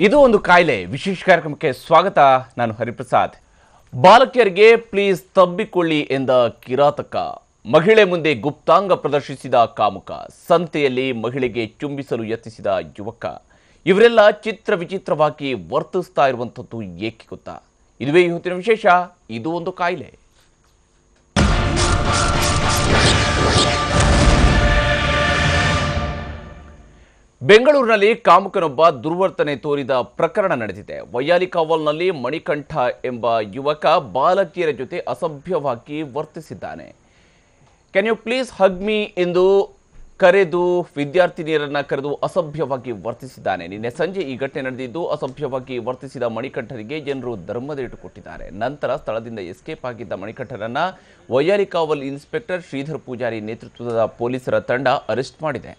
ಇದು ಒಂದು ಕಾಯಿಲೆ ವಿಶೇಷ ಕಾರ್ಯಕ್ರಮಕ್ಕೆ ಸ್ವಾಗತ. ನಾನು ಹರಿಪ್ರಸಾದ್. ಬಾಲಕಿಯರಿಗೆ ಪ್ಲೀಸ್ ತಬ್ಬಿಕೊಳ್ಳಿ ಎಂದ ಕಿರಾತಕ, ಮಹಿಳೆ ಮುಂದೆ ಗುಪ್ತಾಂಗ ಪ್ರದರ್ಶಿಸಿದ ಕಾಮುಕ, ಸಂತೆಯಲ್ಲಿ ಮಹಿಳೆಗೆ ಚುಂಬಿಸಲು ಯತ್ನಿಸಿದ ಯುವಕ, ಇವರೆಲ್ಲ ಚಿತ್ರ ವಿಚಿತ್ರವಾಗಿ ವರ್ತಿಸ್ತಾ ಇರುವಂಥದ್ದು ಏಕೆ ಗೊತ್ತಾ? ಇದುವೇ ಇವತ್ತಿನ ವಿಶೇಷ. ಇದು ಒಂದು ಕಾಯಿಲೆ. ಬೆಂಗಳೂರಿನಲ್ಲಿ ಕಾಮುಕನೊಬ್ಬ ದುರ್ವರ್ತನೆ ತೋರಿದ ಪ್ರಕರಣ ನಡೆದಿದೆ. ವೈಯಾಲಿಕಾವಲ್ನಲ್ಲಿ ಮಣಿಕಂಠ ಎಂಬ ಯುವಕ ಬಾಲಕಿಯರ ಜೊತೆ ಅಸಭ್ಯವಾಗಿ ವರ್ತಿಸಿದ್ದಾನೆ. Can you please hug me ಎಂದು ಕರೆದು ವಿದ್ಯಾರ್ಥಿನಿಯರನ್ನ ಕರೆದು ಅಸಭ್ಯವಾಗಿ ವರ್ತಿಸಿದ್ದಾನೆ. ನಿನ್ನೆ ಸಂಜೆ ಈ ಘಟನೆ ನಡೆದಿದ್ದು, ಅಸಭ್ಯವಾಗಿ ವರ್ತಿಸಿದ ಮಣಿಕಂಠನಿಗೆ ಜನರು ಧರ್ಮದೇಟು ಕೊಟ್ಟಿದ್ದಾರೆ. ನಂತರ ಸ್ಥಳದಿಂದ ಎಸ್ಕೇಪ್ ಆಗಿದ್ದ ಮಣಿಕಂಠನನ್ನ ವೈಯಾಲಿಕಾವಲ್ ಇನ್ಸ್ಪೆಕ್ಟರ್ ಶ್ರೀಧರ್ ಪೂಜಾರಿ ನೇತೃತ್ವದ ಪೊಲೀಸರ ತಂಡ ಅರೆಸ್ಟ್ ಮಾಡಿದೆ.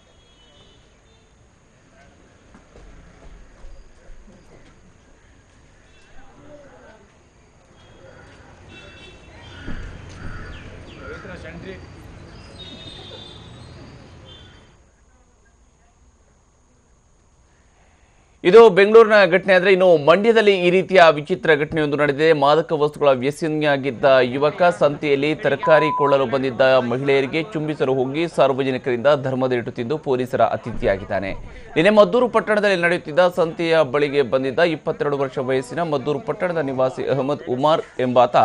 ಇದು ಬೆಂಗಳೂರಿನ ಘಟನೆ. ಆದರೆ ಇನ್ನು ಮಂಡ್ಯದಲ್ಲಿ ಈ ರೀತಿಯ ವಿಚಿತ್ರ ಘಟನೆಯೊಂದು ನಡೆದಿದೆ. ಮಾದಕ ವಸ್ತುಗಳ ವ್ಯಸನಿಯಾಗಿದ್ದ ಯುವಕ ಸಂತೆಯಲ್ಲಿ ತರಕಾರಿ ಕೊಳ್ಳಲು ಬಂದಿದ್ದ ಮಹಿಳೆಯರಿಗೆ ಚುಂಬಿಸಲು ಹೋಗಿ ಸಾರ್ವಜನಿಕರಿಂದ ಧರ್ಮದೇಟು ತಿಂದು ಪೊಲೀಸರ ಅತಿಥಿಯಾಗಿದ್ದಾನೆ. ನಿನ್ನೆ ಮದ್ದೂರು ಪಟ್ಟಣದಲ್ಲಿ ನಡೆಯುತ್ತಿದ್ದ ಸಂತೆಯ ಬಳಿಗೆ ಬಂದಿದ್ದ 22 ವರ್ಷ ವಯಸ್ಸಿನ ಮದ್ದೂರು ಪಟ್ಟಣದ ನಿವಾಸಿ ಅಹಮದ್ ಉಮಾರ್ ಎಂಬಾತ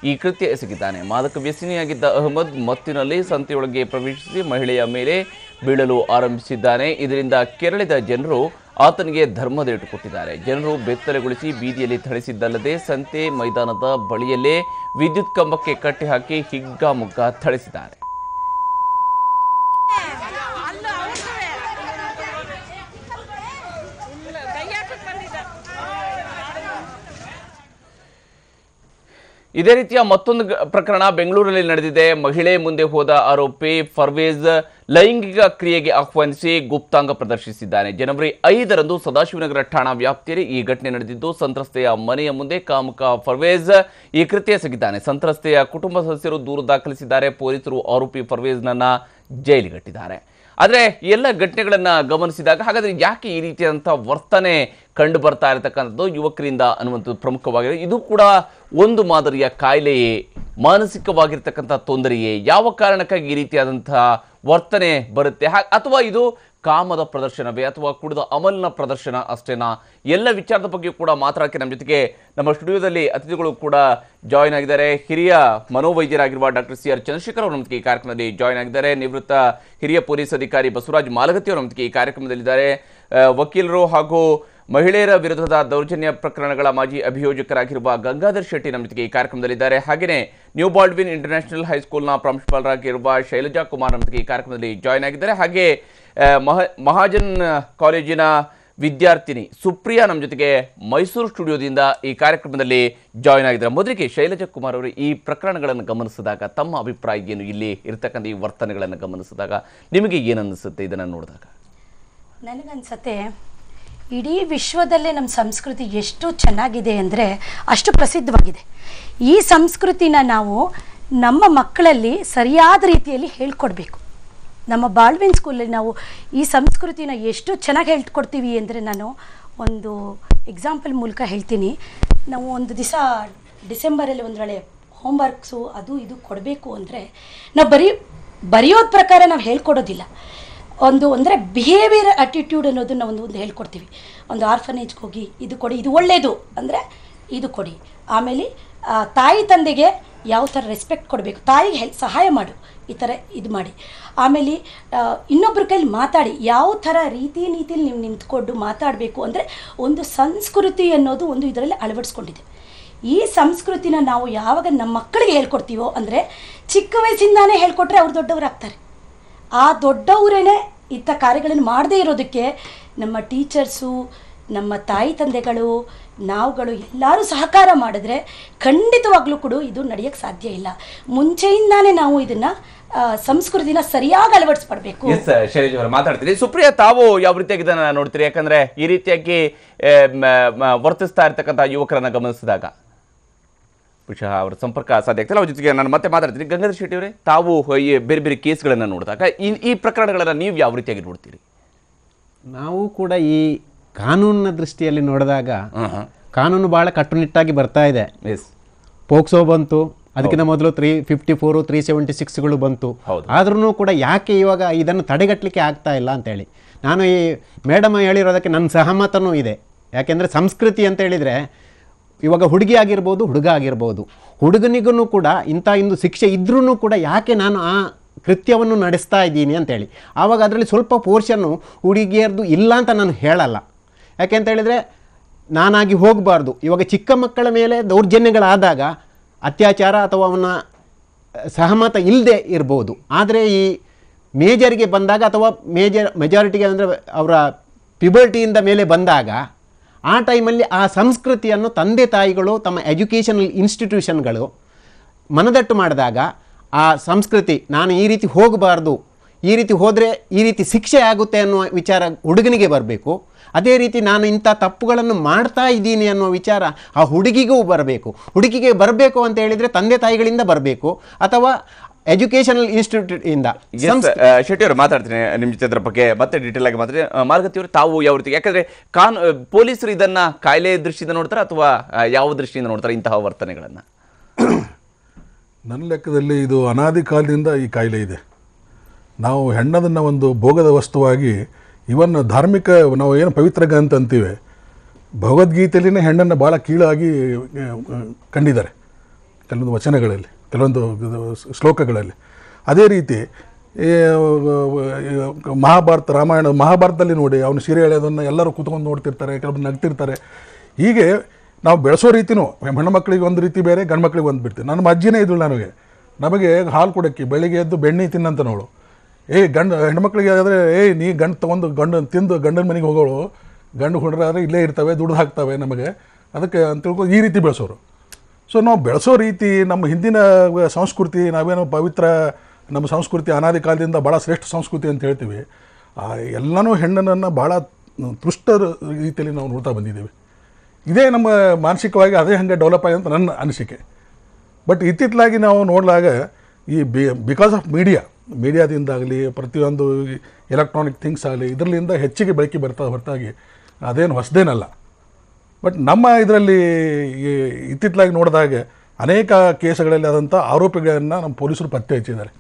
ಈ ಕೃತ್ಯ ಎಸಗಿದ್ದಾನೆ. ಮಾದಕ ವ್ಯಸನಿಯಾಗಿದ್ದ ಅಹಮದ್ ಮತ್ತಿನಲ್ಲಿ ಸಂತೆಯೊಳಗೆ ಪ್ರವೇಶಿಸಿ ಮಹಿಳೆಯ ಮೇಲೆ ಬೀಳಲು ಆರಂಭಿಸಿದ್ದಾನೆ. ಇದರಿಂದ ಕೆರಳಿದ ಜನರು ಆತನಿಗೆ ಧರ್ಮದೇಟು ಕೊಟ್ಟಿದ್ದಾರೆ. ಜನರು ಬೆತ್ತಲೆಗೊಳಿಸಿ ಬೀದಿಯಲ್ಲಿ ಥಳಿಸಿದ್ದಲ್ಲದೆ ಸಂತೆ ಮೈದಾನದ ಬಳಿಯಲ್ಲೇ ವಿದ್ಯುತ್ ಕಂಬಕ್ಕೆ ಕಟ್ಟಿ ಹಾಕಿ ಹಿಗ್ಗಾಮುಗ್ಗಾ ಥಳಿಸಿದ್ದಾರೆ. ಇದೇ ರೀತಿಯ ಮತ್ತೊಂದು ಪ್ರಕರಣ ಬೆಂಗಳೂರಲ್ಲಿ ನಡೆದಿದೆ. ಮಹಿಳೆ ಮುಂದೆ ಹೋದ ಆರೋಪಿ ಫರ್ವೇಜ್ ಲೈಂಗಿಕ ಕ್ರಿಯೆಗೆ ಆಹ್ವಾನಿಸಿ ಗುಪ್ತಾಂಗ ಪ್ರದರ್ಶಿಸಿದ್ದಾನೆ. ಜನವರಿ 5ರಂದು ಸದಾಶಿವನಗರ ಠಾಣಾ ವ್ಯಾಪ್ತಿಯಲ್ಲಿ ಈ ಘಟನೆ ನಡೆದಿದ್ದು, ಸಂತ್ರಸ್ತೆಯ ಮನೆಯ ಮುಂದೆ ಕಾಮುಕ ಫರ್ವೇಜ್ ಈ ಕೃತ್ಯ ಎಸಗಿದ್ದಾನೆ. ಸಂತ್ರಸ್ತೆಯ ಕುಟುಂಬ ಸದಸ್ಯರು ದೂರು ದಾಖಲಿಸಿದ್ದಾರೆ. ಪೊಲೀಸರು ಆರೋಪಿ ಫರ್ವೇಜ್ನನ್ನ ಜೈಲಿಗಟ್ಟಿದ್ದಾರೆ. ಆದರೆ ಎಲ್ಲ ಘಟನೆಗಳನ್ನು ಗಮನಿಸಿದಾಗ ಹಾಗಾದರೆ ಯಾಕೆ ಈ ರೀತಿಯಾದಂಥ ವರ್ತನೆ ಕಂಡು ಬರ್ತಾ ಇರತಕ್ಕಂಥದ್ದು ಯುವಕರಿಂದ ಅನ್ನುವಂಥದ್ದು ಪ್ರಮುಖವಾಗಿದೆ. ಇದು ಕೂಡ ಒಂದು ಮಾದರಿಯ ಕಾಯಿಲೆಯೇ, ಮಾನಸಿಕವಾಗಿರ್ತಕ್ಕಂಥ ತೊಂದರೆಯೇ? ಯಾವ ಕಾರಣಕ್ಕಾಗಿ ಈ ರೀತಿಯಾದಂತಹ ವರ್ತನೆ ಬರುತ್ತೆ? ಅಥವಾ ಇದು ಕಾಮದ ಪ್ರದರ್ಶನವೇ ಅಥವಾ ಕುಡಿದ ಅಮಲಿನ ಪ್ರದರ್ಶನ ಅಷ್ಟೇನಾ? ಎಲ್ಲ ವಿಚಾರದ ಬಗ್ಗೆ ಕೂಡ ಮಾತಾಡೋಕ್ಕೆ ನಮ್ಮ ಜೊತೆಗೆ ನಮ್ಮ ಸ್ಟುಡಿಯೋದಲ್ಲಿ ಅತಿಥಿಗಳು ಕೂಡ ಜಾಯ್ನ್ ಆಗಿದ್ದಾರೆ. ಹಿರಿಯ ಮನೋವೈದ್ಯರಾಗಿರುವ ಡಾಕ್ಟರ್ CR ಚಂದ್ರಶೇಖರ್ ಅವರು ನಮ್ಮೊಂದಿಗೆ ಈ ಕಾರ್ಯಕ್ರಮದಲ್ಲಿ ಜಾಯ್ನ್ ಆಗಿದ್ದಾರೆ. ನಿವೃತ್ತ ಹಿರಿಯ ಪೊಲೀಸ್ ಅಧಿಕಾರಿ ಬಸವರಾಜ್ ಮಾಲಗತ್ತಿ ಅವರು ನಮ್ಮೊಂದಿಗೆ ಈ ಕಾರ್ಯಕ್ರಮದಲ್ಲಿದ್ದಾರೆ. ವಕೀಲರು ಹಾಗೂ ಮಹಿಳೆಯರ ವಿರುದ್ಧದ ದೌರ್ಜನ್ಯ ಪ್ರಕರಣಗಳ ಮಾಜಿ ಅಭಿಯೋಜಕರಾಗಿರುವ ಗಂಗಾಧರ್ ಶೆಟ್ಟಿ ನಮ್ಮ ಜೊತೆಗೆ ಈ ಕಾರ್ಯಕ್ರಮದಲ್ಲಿದ್ದಾರೆ. ಹಾಗೆಯೇ ನ್ಯೂ ಬಾಲ್ಡ್ವಿನ್ ಇಂಟರ್ನ್ಯಾಷನಲ್ ಹೈಸ್ಕೂಲ್ನ ಪ್ರಾಂಶುಪಾಲರಾಗಿರುವ ಶೈಲಜಾ ಕುಮಾರ್ ನಮ್ಮ ಜೊತೆಗೆ ಈ ಕಾರ್ಯಕ್ರಮದಲ್ಲಿ ಜಾಯ್ನ್ ಆಗಿದ್ದಾರೆ. ಹಾಗೆ ಮಹಾಜನ್ ಕಾಲೇಜಿನ ವಿದ್ಯಾರ್ಥಿನಿ ಸುಪ್ರಿಯಾ ನಮ್ಮ ಜೊತೆಗೆ ಮೈಸೂರು ಸ್ಟುಡಿಯೋದಿಂದ ಈ ಕಾರ್ಯಕ್ರಮದಲ್ಲಿ ಜಾಯ್ನ್ ಆಗಿದ್ದಾರೆ. ಮೊದಲಿಗೆ ಶೈಲಜಾ ಕುಮಾರ್ ಅವರು, ಈ ಪ್ರಕರಣಗಳನ್ನು ಗಮನಿಸಿದಾಗ ತಮ್ಮ ಅಭಿಪ್ರಾಯ ಏನು? ಇಲ್ಲಿ ಇರ್ತಕ್ಕಂಥ ಈ ವರ್ತನೆಗಳನ್ನು ಗಮನಿಸಿದಾಗ ನಿಮಗೆ ಏನನ್ನಿಸುತ್ತೆ ಇದನ್ನು ನೋಡಿದಾಗ? ನನಗನ್ಸುತ್ತೆ ಇಡೀ ವಿಶ್ವದಲ್ಲೇ ನಮ್ಮ ಸಂಸ್ಕೃತಿ ಎಷ್ಟು ಚೆನ್ನಾಗಿದೆ ಅಂದರೆ ಅಷ್ಟು ಪ್ರಸಿದ್ಧವಾಗಿದೆ. ಈ ಸಂಸ್ಕೃತಿನ ನಾವು ನಮ್ಮ ಮಕ್ಕಳಲ್ಲಿ ಸರಿಯಾದ ರೀತಿಯಲ್ಲಿ ಹೇಳ್ಕೊಡ್ಬೇಕು. ನಮ್ಮ ಬಾಲ್ವಿನ್ ಸ್ಕೂಲಲ್ಲಿ ನಾವು ಈ ಸಂಸ್ಕೃತಿನ ಎಷ್ಟು ಚೆನ್ನಾಗಿ ಹೇಳ್ಕೊಡ್ತೀವಿ ಅಂದರೆ, ನಾನು ಒಂದು ಎಕ್ಸಾಂಪಲ್ ಮೂಲಕ ಹೇಳ್ತೀನಿ. ನಾವು ಒಂದು ದಿವಸ ಡಿಸೆಂಬರಲ್ಲಿ ಒಂದು ವೇಳೆ ಹೋಮ್ವರ್ಕ್ಸು ಅದು ಇದು ಕೊಡಬೇಕು ಅಂದರೆ ನಾವು ಬರೆಯೋದ ಪ್ರಕಾರ ನಾವು ಹೇಳ್ಕೊಡೋದಿಲ್ಲ. ಅಂದರೆ ಬಿಹೇವಿಯರ್ ಆಟಿಟ್ಯೂಡ್ ಅನ್ನೋದನ್ನು ಒಂದು ಹೇಳ್ಕೊಡ್ತೀವಿ. ಒಂದು ಆರ್ಫನೇಜ್ಗೆ ಹೋಗಿ ಇದು ಕೊಡಿ, ಇದು ಒಳ್ಳೆಯದು ಅಂದರೆ ಇದು ಕೊಡಿ. ಆಮೇಲೆ ತಾಯಿ ತಂದೆಗೆ ಯಾವ ಥರ ರೆಸ್ಪೆಕ್ಟ್ ಕೊಡಬೇಕು, ತಾಯಿಗೆ ಸಹಾಯ ಮಾಡು, ಈ ಥರ ಇದು ಮಾಡಿ. ಆಮೇಲೆ ಇನ್ನೊಬ್ಬರ ಕೈಲಿ ಮಾತಾಡಿ, ಯಾವ ಥರ ರೀತಿ ನೀತಿಯಲ್ಲಿ ನೀವು ನಿಂತ್ಕೊಂಡು ಮಾತಾಡಬೇಕು ಅಂದರೆ ಒಂದು ಸಂಸ್ಕೃತಿ ಅನ್ನೋದು ಒಂದು ಇದರಲ್ಲಿ ಅಳವಡಿಸ್ಕೊಂಡಿದೆ. ಈ ಸಂಸ್ಕೃತಿನ ನಾವು ಯಾವಾಗ ನಮ್ಮ ಮಕ್ಕಳಿಗೆ ಹೇಳ್ಕೊಡ್ತೀವೋ ಅಂದರೆ ಚಿಕ್ಕ ವಯಸ್ಸಿಂದಾನೇ ಹೇಳ್ಕೊಟ್ರೆ ಅವ್ರು ದೊಡ್ಡವರಾಗ್ತಾರೆ. ಆ ದೊಡ್ಡವರೇನೆ ಇಂಥ ಕಾರ್ಯಗಳನ್ನು ಮಾಡದೇ ಇರೋದಕ್ಕೆ ನಮ್ಮ ಟೀಚರ್ಸು, ನಮ್ಮ ತಾಯಿ ತಂದೆಗಳು, ನಾವುಗಳು ಎಲ್ಲರೂ ಸಹಕಾರ ಮಾಡಿದ್ರೆ ಖಂಡಿತವಾಗ್ಲೂ ಕೂಡ ಇದು ನಡೆಯೋಕ್ಕೆ ಸಾಧ್ಯ ಇಲ್ಲ. ಮುಂಚೆಯಿಂದಾನೇ ನಾವು ಇದನ್ನು ಸಂಸ್ಕೃತಿನ ಸರಿಯಾಗಿ ಅಳವಡಿಸ್ಪಡಬೇಕು. ಶೈಲಜಾ ಅವರು ಮಾತಾಡ್ತೀರಿ. ಸುಪ್ರಿಯಾ, ತಾವು ಯಾವ ರೀತಿಯಾಗಿ ಇದನ್ನು ನೋಡ್ತೀರಿ? ಯಾಕಂದರೆ ಈ ರೀತಿಯಾಗಿ ವರ್ತಿಸ್ತಾ ಇರ್ತಕ್ಕಂಥ ಯುವಕರನ್ನು ಗಮನಿಸಿದಾಗ ಬಹುಶಃ ಅವರ ಸಂಪರ್ಕ ಸಾಧ್ಯ ಆಗ್ತಿಲ್ಲ. ಅವ್ರ ಜೊತೆಗೆ ನಾನು ಮತ್ತೆ ಮಾತಾಡ್ತೀನಿ. ಗಂಗಾಧರ್ ಶೆಟ್ಟಿ ಅವರೇ, ತಾವು ಬೇರೆ ಬೇರೆ ಕೇಸ್ಗಳನ್ನು ನೋಡಿದಾಗ ಈ ಪ್ರಕರಣಗಳನ್ನು ನೀವು ಯಾವ ರೀತಿಯಾಗಿ ನೋಡ್ತೀರಿ? ನಾವು ಕೂಡ ಈ ಕಾನೂನಿನ ದೃಷ್ಟಿಯಲ್ಲಿ ನೋಡಿದಾಗ ಕಾನೂನು ಭಾಳ ಕಟ್ಟುನಿಟ್ಟಾಗಿ ಬರ್ತಾ ಇದೆ. ಎಸ್, ಪೋಕ್ಸೋ ಬಂತು, ಅದಕ್ಕಿಂತ ಮೊದಲು 354 376ಗಳು ಬಂತು. ಆದ್ರೂ ಕೂಡ ಯಾಕೆ ಇವಾಗ ಇದನ್ನು ತಡೆಗಟ್ಟಲಿಕ್ಕೆ ಆಗ್ತಾ ಇಲ್ಲ ಅಂತೇಳಿ ನಾನು ಈ ಮೇಡಮ್ ಹೇಳಿರೋದಕ್ಕೆ ನನ್ನ ಸಹಮತನೂ ಇದೆ. ಯಾಕೆಂದರೆ ಸಂಸ್ಕೃತಿ ಅಂತ ಹೇಳಿದರೆ ಇವಾಗ ಹುಡುಗಿ ಆಗಿರ್ಬೋದು, ಹುಡುಗ ಆಗಿರ್ಬೋದು, ಹುಡುಗನಿಗೂ ಕೂಡ ಇಂಥ ಇಂದು ಶಿಕ್ಷೆ ಇದ್ರೂ ಕೂಡ ಯಾಕೆ ನಾನು ಆ ಕೃತ್ಯವನ್ನು ನಡೆಸ್ತಾ ಇದ್ದೀನಿ ಅಂತೇಳಿ ಆವಾಗ ಅದರಲ್ಲಿ ಸ್ವಲ್ಪ ಪೋರ್ಷನ್ನು ಹುಡುಗಿಯರ್ದು ಇಲ್ಲ ಅಂತ ನಾನು ಹೇಳಲ್ಲ. ಯಾಕೆ ಅಂತ ಹೇಳಿದರೆ ನಾನಾಗಿ ಹೋಗಬಾರ್ದು. ಇವಾಗ ಚಿಕ್ಕ ಮಕ್ಕಳ ಮೇಲೆ ದೌರ್ಜನ್ಯಗಳಾದಾಗ ಅತ್ಯಾಚಾರ ಅಥವಾ ಅವನ ಸಹಮತ ಇಲ್ಲದೆ ಇರ್ಬೋದು. ಆದರೆ ಈ ಮೇಜರ್ಗೆ ಬಂದಾಗ ಅಥವಾ ಮೆಜಾರಿಟಿಗೆ ಅಂದರೆ ಅವರ ಪ್ಯುಬರ್ಟಿಯಿಂದ ಮೇಲೆ ಬಂದಾಗ ಆ ಟೈಮಲ್ಲಿ ಆ ಸಂಸ್ಕೃತಿಯನ್ನು ತಂದೆ ತಾಯಿಗಳು ತಮ್ಮ ಎಜುಕೇಷನಲ್ ಇನ್ಸ್ಟಿಟ್ಯೂಷನ್ಗಳು ಮನದಟ್ಟು ಮಾಡಿದಾಗ ಆ ಸಂಸ್ಕೃತಿ ನಾನು ಈ ರೀತಿ ಹೋಗಬಾರ್ದು, ಈ ರೀತಿ ಹೋದರೆ ಈ ರೀತಿ ಶಿಕ್ಷೆ ಆಗುತ್ತೆ ಅನ್ನುವ ವಿಚಾರ ಹುಡುಗನಿಗೆ ಬರಬೇಕು. ಅದೇ ರೀತಿ ನಾನು ಇಂಥ ತಪ್ಪುಗಳನ್ನು ಮಾಡ್ತಾ ಇದ್ದೀನಿ ಅನ್ನೋ ವಿಚಾರ ಆ ಹುಡುಗಿಗೂ ಬರಬೇಕು. ಹುಡುಗಿಗೆ ಬರಬೇಕು ಅಂತ ಹೇಳಿದರೆ ತಂದೆ ತಾಯಿಗಳಿಂದ ಬರಬೇಕು ಅಥವಾ ಎಜುಕೇಷನಲ್ ಇನ್ಸ್ಟಿಟ್ಯೂಟ್ ಇಂದ. ಶೆಟ್ಟಿ ಅವರು ಮಾತಾಡ್ತೀನಿ ನಿಮ್ಮ ಜೊತೆ ಅದ್ರ ಬಗ್ಗೆ ಮತ್ತೆ ಡೀಟೇಲ್ ಆಗಿ ಮಾತಾಡಿ. ಮಾರ್ಗತಿ ಅವರು ತಾವು ಯಾವ ರೀತಿ, ಯಾಕಂದ್ರೆ ಪೊಲೀಸರು ಇದನ್ನ ಕಾಯಿಲೆ ದೃಷ್ಟಿಯಿಂದ ನೋಡ್ತಾರೆ ಅಥವಾ ಯಾವ ದೃಷ್ಟಿಯಿಂದ ನೋಡ್ತಾರೆ ಇಂತಹ ವರ್ತನೆಗಳನ್ನ? ನನ್ನ ಲೆಕ್ಕದಲ್ಲಿ ಇದು ಅನಾದಿ ಕಾಲದಿಂದ ಈ ಕಾಯಿಲೆ ಇದೆ. ನಾವು ಹೆಣ್ಣದನ್ನು ಒಂದು ಭೋಗದ ವಸ್ತುವಾಗಿ, ಇವನ್ ಧಾರ್ಮಿಕ ನಾವು ಏನು ಪವಿತ್ರ ಗ್ರಂಥ ಅಂತೀವಿ, ಭಗವದ್ಗೀತೆಯಲ್ಲಿನೇ ಹೆಣ್ಣನ್ನು ಭಾಳ ಕೀಳಾಗಿ ಕಂಡಿದ್ದಾರೆ ಕೆಲವೊಂದು ವಚನಗಳಲ್ಲಿ, ಕೆಲವೊಂದು ಶ್ಲೋಕಗಳಲ್ಲಿ. ಅದೇ ರೀತಿ ಮಹಾಭಾರತ, ರಾಮಾಯಣ, ಮಹಾಭಾರತದಲ್ಲಿ ನೋಡಿ ಅವನು ಸೀರೆ ಎಳೆಯೋದನ್ನು ಎಲ್ಲರೂ ಕೂತ್ಕೊಂಡು ನೋಡ್ತಿರ್ತಾರೆ, ಕೆಲವೊಂದು ನಗ್ತಿರ್ತಾರೆ. ಹೀಗೆ ನಾವು ಬೆಳೆಸೋ ರೀತಿನೂ ಹೆಣ್ಣು ಮಕ್ಕಳಿಗೆ ಒಂದು ರೀತಿ ಬೇರೆ, ಗಂಡು ಮಕ್ಕಳಿಗೆ ಒಂದು ಬಿಡ್ತೀವಿ. ನನ್ನ ಅಜ್ಜಿನೇ ಇದ್ಳು ನಮಗೆ ಹಾಲು ಕೊಡೋಕ್ಕೆ ಬೆಳಿಗ್ಗೆ ಎದ್ದು ಬೆಣ್ಣೆ ತಿನ್ನಂತ ನೋಡು. ಹೆಣ್ಮಕ್ಳಿಗೆ ಆದರೆ ನೀ ಗಂಡು ತೊಗೊಂಡು ತಿಂದು ಗಂಡನ ಮನೆಗೆ ಹೋಗೋಳು, ಗಂಡು ಹುಡುಗರಾದ್ರೆ ಇಲ್ಲೇ ಇರ್ತವೆ, ದುಡ್ಡು ಹಾಕ್ತವೆ ನಮಗೆ, ಅದಕ್ಕೆ ಅಂತ ತಿಳ್ಕೊಂಡು ಈ ರೀತಿ ಬೆಳೆಸೋರು. ಸೊ ನಾವು ಬೆಳೆಸೋ ರೀತಿ, ನಮ್ಮ ಹಿಂದಿನ ಸಂಸ್ಕೃತಿ, ನಾವೇನೋ ಪವಿತ್ರ, ನಮ್ಮ ಸಂಸ್ಕೃತಿ ಅನಾದಿ ಕಾಲದಿಂದ ಭಾಳ ಶ್ರೇಷ್ಠ ಸಂಸ್ಕೃತಿ ಅಂತ ಹೇಳ್ತೀವಿ. ಎಲ್ಲನೂ ಹೆಣ್ಣನ್ನು ಭಾಳ ತುಷ್ಟ ರೀತಿಯಲ್ಲಿ ನಾವು ನೋಡ್ತಾ ಬಂದಿದ್ದೀವಿ. ಇದೇ ನಮ್ಮ ಮಾನಸಿಕವಾಗಿ ಅದೇ ಹಾಗೆ ಡೆವಲಪ್ ಆಗಿದೆ ಅಂತ ನನ್ನ ಅನಿಸಿಕೆ. ಬಟ್ ಇತ್ತಿತ್ತಲಾಗಿ ನಾವು ನೋಡಿದಾಗ ಈ ಬಿಕಾಸ್ ಆಫ್ ಮೀಡಿಯಾದಿಂದಾಗಲಿ, ಪ್ರತಿಯೊಂದು ಎಲೆಕ್ಟ್ರಾನಿಕ್ ಥಿಂಗ್ಸ್ ಆಗಲಿ, ಇದರಲ್ಲಿಂದ ಹೆಚ್ಚಿಗೆ ಬೆಳಕಿ ಹೊರತಾಗಿ ಅದೇನು ಹೊಸದೇನಲ್ಲ. ಬಟ್ ನಮ್ಮ ಇದರಲ್ಲಿ ಇತ್ತಿತ್ತಲಾಗಿ ನೋಡಿದಾಗ ಅನೇಕ ಕೇಸುಗಳಲ್ಲಿ ಆದಂಥ ಆರೋಪಿಗಳನ್ನು ನಮ್ಮ ಪೊಲೀಸರು ಪತ್ತೆ ಹಚ್ಚಿದ್ದಾರೆ,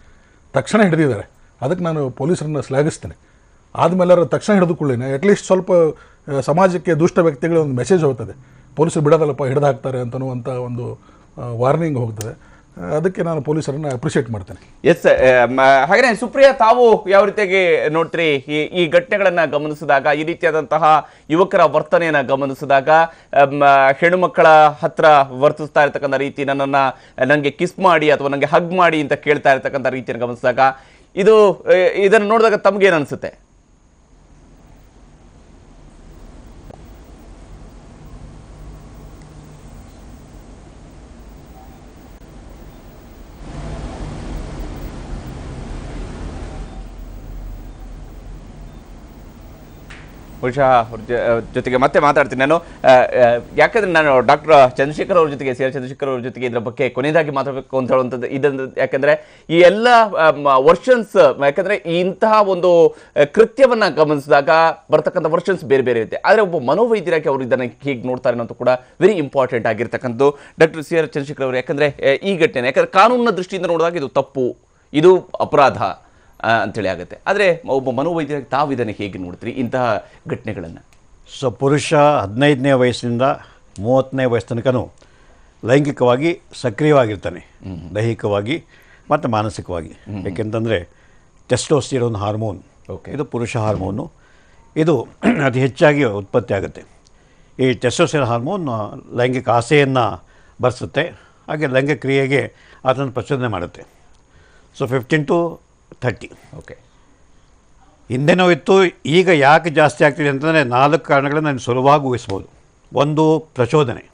ತಕ್ಷಣ ಹಿಡಿದಿದ್ದಾರೆ. ಅದಕ್ಕೆ ನಾನು ಪೊಲೀಸರನ್ನು ಶ್ಲಾಘಿಸ್ತೇನೆ. ಆದಮೇಲೆ ತಕ್ಷಣ ಹಿಡಿದುಕೊಳ್ಳೇನೆ ಅಟ್ಲೀಸ್ಟ್ ಸ್ವಲ್ಪ ಸಮಾಜಕ್ಕೆ ದುಷ್ಟ ವ್ಯಕ್ತಿಗಳಿಗೆ ಒಂದು ಮೆಸೇಜ್ ಹೋಗ್ತದೆ, ಪೊಲೀಸರು ಬಿಡೋದಲ್ಲಪ್ಪ, ಹಿಡಿದು ಹಾಕ್ತಾರೆ ಅಂತನ್ನುವಂಥ ಒಂದು ವಾರ್ನಿಂಗ್ ಹೋಗ್ತದೆ. ಅದಕ್ಕೆ ನಾನು ಪೊಲೀಸರನ್ನು ಅಪ್ರಿಷಿಯೇಟ್ ಮಾಡ್ತೇನೆ. ಎಸ್, ಹಾಗೆ ಸುಪ್ರಿಯಾ, ತಾವು ಯಾವ ರೀತಿಯಾಗಿ ನೋಡ್ತೀರಿ ಈ ಘಟನೆಗಳನ್ನು ಗಮನಿಸಿದಾಗ, ಈ ರೀತಿಯಾದಂತಹ ಯುವಕರ ವರ್ತನೆಯನ್ನು ಗಮನಿಸಿದಾಗ, ಹೆಣ್ಣು ಮಕ್ಕಳ ಹತ್ರ ವರ್ತಿಸ್ತಾ ಇರ್ತಕ್ಕಂಥ ರೀತಿ, ನನಗೆ ಕಿಸ್ ಮಾಡಿ ಅಥವಾ ನನಗೆ ಹಗ್ ಮಾಡಿ ಅಂತ ಕೇಳ್ತಾ ಇರ್ತಕ್ಕಂಥ ರೀತಿಯನ್ನು ಗಮನಿಸಿದಾಗ, ಇದನ್ನು ನೋಡಿದಾಗ ತಮಗೇನು ಅನಿಸುತ್ತೆ? ಬಹುಶಃ ಜೊತೆಗೆ ಮತ್ತೆ ಮಾತಾಡ್ತೀನಿ ನಾನು. ಯಾಕಂದ್ರೆ ನಾನು ಡಾಕ್ಟರ್ ಚಂದ್ರಶೇಖರ್ ಅವ್ರ ಜೊತೆಗೆ, ಸಿ ಆರ್ ಚಂದ್ರಶೇಖರ್ ಅವ್ರ ಜೊತೆಗೆ ಇದರ ಬಗ್ಗೆ ಕೊನೆಯದಾಗಿ ಮಾತಾಡಬೇಕು ಅಂತ ಹೇಳುವಂಥದ್ದು ಇದನ್ನು, ಯಾಕಂದ್ರೆ ಈ ಎಲ್ಲ ವರ್ಷನ್ಸ್, ಯಾಕಂದ್ರೆ ಇಂತಹ ಒಂದು ಕೃತ್ಯವನ್ನ ಗಮನಿಸಿದಾಗ ಬರ್ತಕ್ಕಂಥ ವರ್ಷನ್ಸ್ ಬೇರೆ ಬೇರೆ ಇರುತ್ತೆ. ಆದರೆ ಒಬ್ಬ ಮನೋವೈದ್ಯರಾಗಿ ಅವರು ಇದನ್ನು ಹೇಗೆ ನೋಡ್ತಾರೆ ಅನ್ನೋದು ಕೂಡ ವೆರಿ ಇಂಪಾರ್ಟೆಂಟ್ ಆಗಿರ್ತಕ್ಕಂಥದ್ದು ಡಾಕ್ಟರ್ ಸಿ ಆರ್ ಚಂದ್ರಶೇಖರ್ ಅವರು. ಯಾಕಂದ್ರೆ ಈ ಘಟನೆ, ಯಾಕಂದ್ರೆ ಕಾನೂನಿನ ದೃಷ್ಟಿಯಿಂದ ನೋಡಿದಾಗ ಇದು ತಪ್ಪು, ಇದು ಅಪರಾಧ ಅಂತೇಳಿ ಆಗುತ್ತೆ. ಆದರೆ ಒಬ್ಬ ಮನೋವೈದ್ಯರಾಗಿ ತಾವು ಇದನ್ನು ಹೇಗೆ ನೋಡ್ತೀರಿ ಇಂತಹ ಘಟನೆಗಳನ್ನು? ಸೊ ಪುರುಷ 15ನೇ ವಯಸ್ಸಿನಿಂದ 30ನೇ ವಯಸ್ಸು ತನಕನೂ ಲೈಂಗಿಕವಾಗಿ ಸಕ್ರಿಯವಾಗಿರ್ತಾನೆ, ದೈಹಿಕವಾಗಿ ಮತ್ತು ಮಾನಸಿಕವಾಗಿ. ಏಕೆಂತಂದರೆ ಟೆಸ್ಟೋಸ್ಟಿರೋನ್ ಹಾರ್ಮೋನ್, ಇದು ಪುರುಷ ಹಾರ್ಮೋನು, ಇದು ಅತಿ ಹೆಚ್ಚಾಗಿ ಉತ್ಪತ್ತಿ ಆಗುತ್ತೆ. ಈ ಟೆಸ್ಟೋಸ್ಟಿರೋನ್ ಹಾರ್ಮೋನ್ ಲೈಂಗಿಕ ಆಸೆಯನ್ನು ಬರೆಸುತ್ತೆ, ಹಾಗೆ ಲೈಂಗಿಕ ಕ್ರಿಯೆಗೆ ಅದನ್ನು ಪ್ರಚೋದನೆ ಮಾಡುತ್ತೆ. So 15 to 30. ಓಕೆ, ಹಿಂದೆನೂ ಇತ್ತು, ಈಗ ಯಾಕೆ ಜಾಸ್ತಿ ಆಗ್ತಿದೆ ಅಂತಂದರೆ 4 ಕಾರಣಗಳನ್ನು ನಾನು ಸುಲಭವಾಗಿ ಊಹಿಸ್ಬೋದು. ಒಂದು, ಪ್ರಚೋದನೆ.